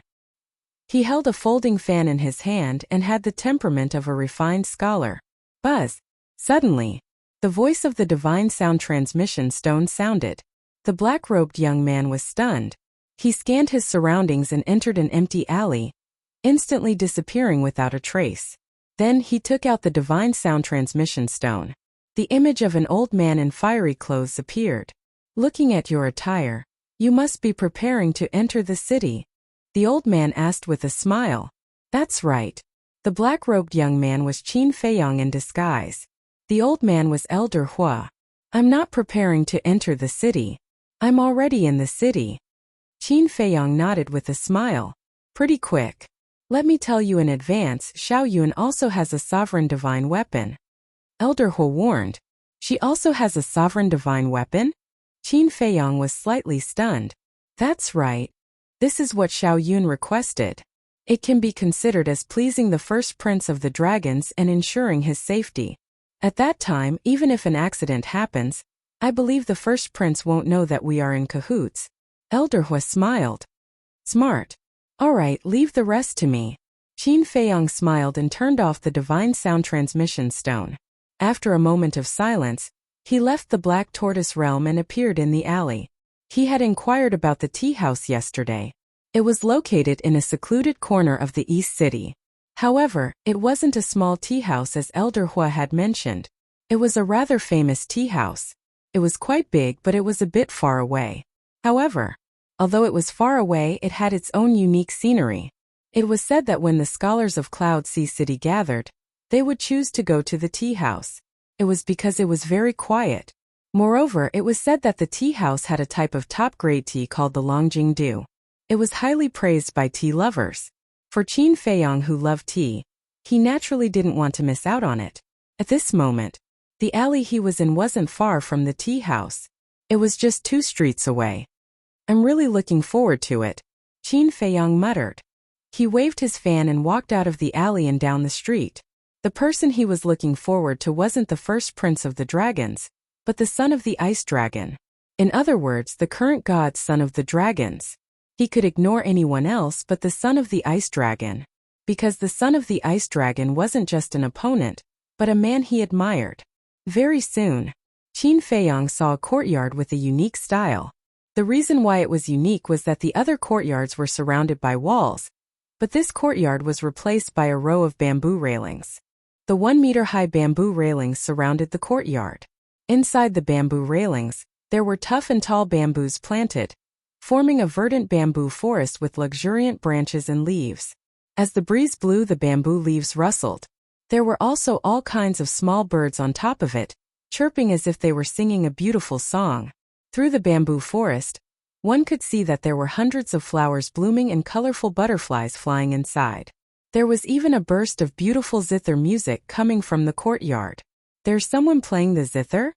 He held a folding fan in his hand and had the temperament of a refined scholar. Buzz! Suddenly, the voice of the divine sound transmission stone sounded. The black-robed young man was stunned. He scanned his surroundings and entered an empty alley, instantly disappearing without a trace. Then he took out the divine sound transmission stone. The image of an old man in fiery clothes appeared. Looking at your attire, you must be preparing to enter the city. The old man asked with a smile. That's right. The black-robed young man was Qin Feiyang in disguise. The old man was Elder Hua. I'm not preparing to enter the city. I'm already in the city. Qin Feiyang nodded with a smile. Pretty quick. Let me tell you in advance, Xiao Yun also has a sovereign divine weapon. Elder Hua warned. She also has a sovereign divine weapon? Qin Feiyang was slightly stunned. That's right. This is what Xiao Yun requested. It can be considered as pleasing the first prince of the dragons and ensuring his safety. At that time, even if an accident happens, I believe the first prince won't know that we are in cahoots. Elder Hua smiled. Smart. All right, leave the rest to me. Qin Feiyang smiled and turned off the divine sound transmission stone. After a moment of silence, he left the Black Tortoise realm and appeared in the alley. He had inquired about the tea house yesterday. It was located in a secluded corner of the East City. However, it wasn't a small tea house as Elder Hua had mentioned. It was a rather famous tea house. It was quite big, but it was a bit far away. However, although it was far away, it had its own unique scenery. It was said that when the scholars of Cloud Sea City gathered, they would choose to go to the tea house. It was because it was very quiet. Moreover, it was said that the tea house had a type of top-grade tea called the Longjing Du. It was highly praised by tea lovers. For Qin Feiyang, who loved tea, he naturally didn't want to miss out on it. At this moment, the alley he was in wasn't far from the tea house. It was just 2 streets away. I'm really looking forward to it, Qin Feiyang muttered. He waved his fan and walked out of the alley and down the street. The person he was looking forward to wasn't the first prince of the dragons, but the son of the ice dragon. In other words, the current god's son of the dragons. He could ignore anyone else but the son of the ice dragon, because the son of the ice dragon wasn't just an opponent, but a man he admired. Very soon, Qin Feiyang saw a courtyard with a unique style. The reason why it was unique was that the other courtyards were surrounded by walls, but this courtyard was replaced by a row of bamboo railings. The 1-meter-high bamboo railings surrounded the courtyard. Inside the bamboo railings, there were tough and tall bamboos planted, forming a verdant bamboo forest with luxuriant branches and leaves. As the breeze blew, the bamboo leaves rustled. There were also all kinds of small birds on top of it, chirping as if they were singing a beautiful song. Through the bamboo forest, one could see that there were hundreds of flowers blooming and colorful butterflies flying inside. There was even a burst of beautiful zither music coming from the courtyard. There's someone playing the zither?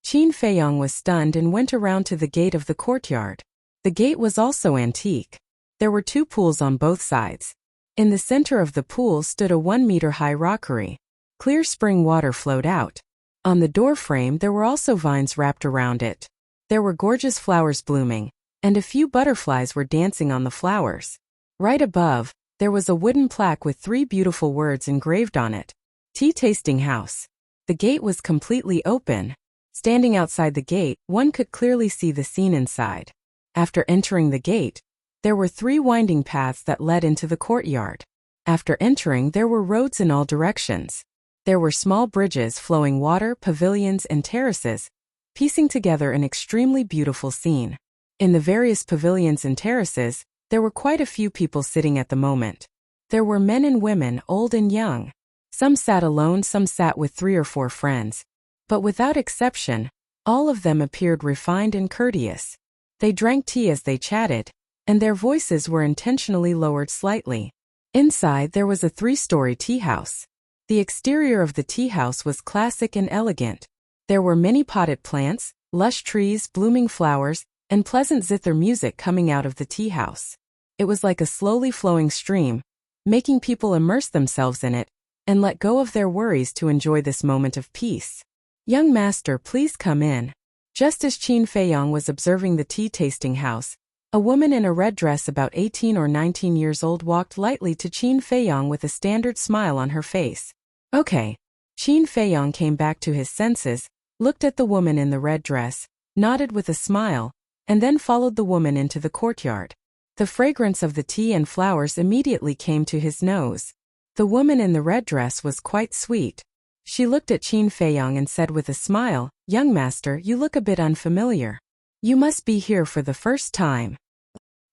Qin Feiyang was stunned and went around to the gate of the courtyard. The gate was also antique. There were 2 pools on both sides. In the center of the pool stood a 1-meter-high rockery. Clear spring water flowed out. On the door frame there were also vines wrapped around it. There were gorgeous flowers blooming, and a few butterflies were dancing on the flowers. Right above, there was a wooden plaque with 3 beautiful words engraved on it. Tea Tasting House. The gate was completely open. Standing outside the gate, one could clearly see the scene inside. After entering the gate, there were 3 winding paths that led into the courtyard. After entering, there were roads in all directions. There were small bridges flowing water, pavilions, and terraces, piecing together an extremely beautiful scene. In the various pavilions and terraces, there were quite a few people sitting at the moment. There were men and women, old and young. Some sat alone, some sat with 3 or 4 friends. But without exception, all of them appeared refined and courteous. They drank tea as they chatted, and their voices were intentionally lowered slightly. Inside there was a 3-story tea house. The exterior of the tea house was classic and elegant. There were many potted plants, lush trees, blooming flowers, and pleasant zither music coming out of the tea house. It was like a slowly flowing stream, making people immerse themselves in it and let go of their worries to enjoy this moment of peace. Young master, please come in. Just as Qin Feiyang was observing the tea tasting house, A woman in a red dress about 18 or 19 years old walked lightly to Qin Feiyong with a standard smile on her face. Okay. Qin Feiyong came back to his senses, looked at the woman in the red dress, nodded with a smile, and then followed the woman into the courtyard. The fragrance of the tea and flowers immediately came to his nose. The woman in the red dress was quite sweet. She looked at Qin Feiyong and said with a smile, "Young master, you look a bit unfamiliar. You must be here for the first time."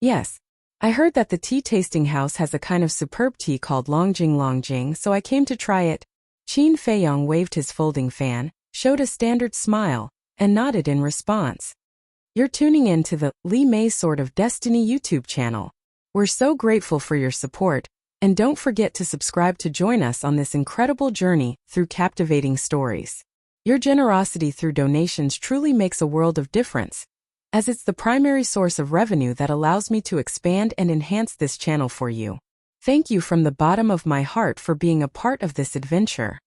"Yes. I heard that the tea tasting house has a kind of superb tea called Longjing, so I came to try it." Qin Feiyong waved his folding fan, showed a standard smile, and nodded in response. "You're tuning in to the Li Mei Sword of Destiny YouTube channel. We're so grateful for your support, and don't forget to subscribe to join us on this incredible journey through captivating stories. Your generosity through donations truly makes a world of difference, as it's the primary source of revenue that allows me to expand and enhance this channel for you. Thank you from the bottom of my heart for being a part of this adventure.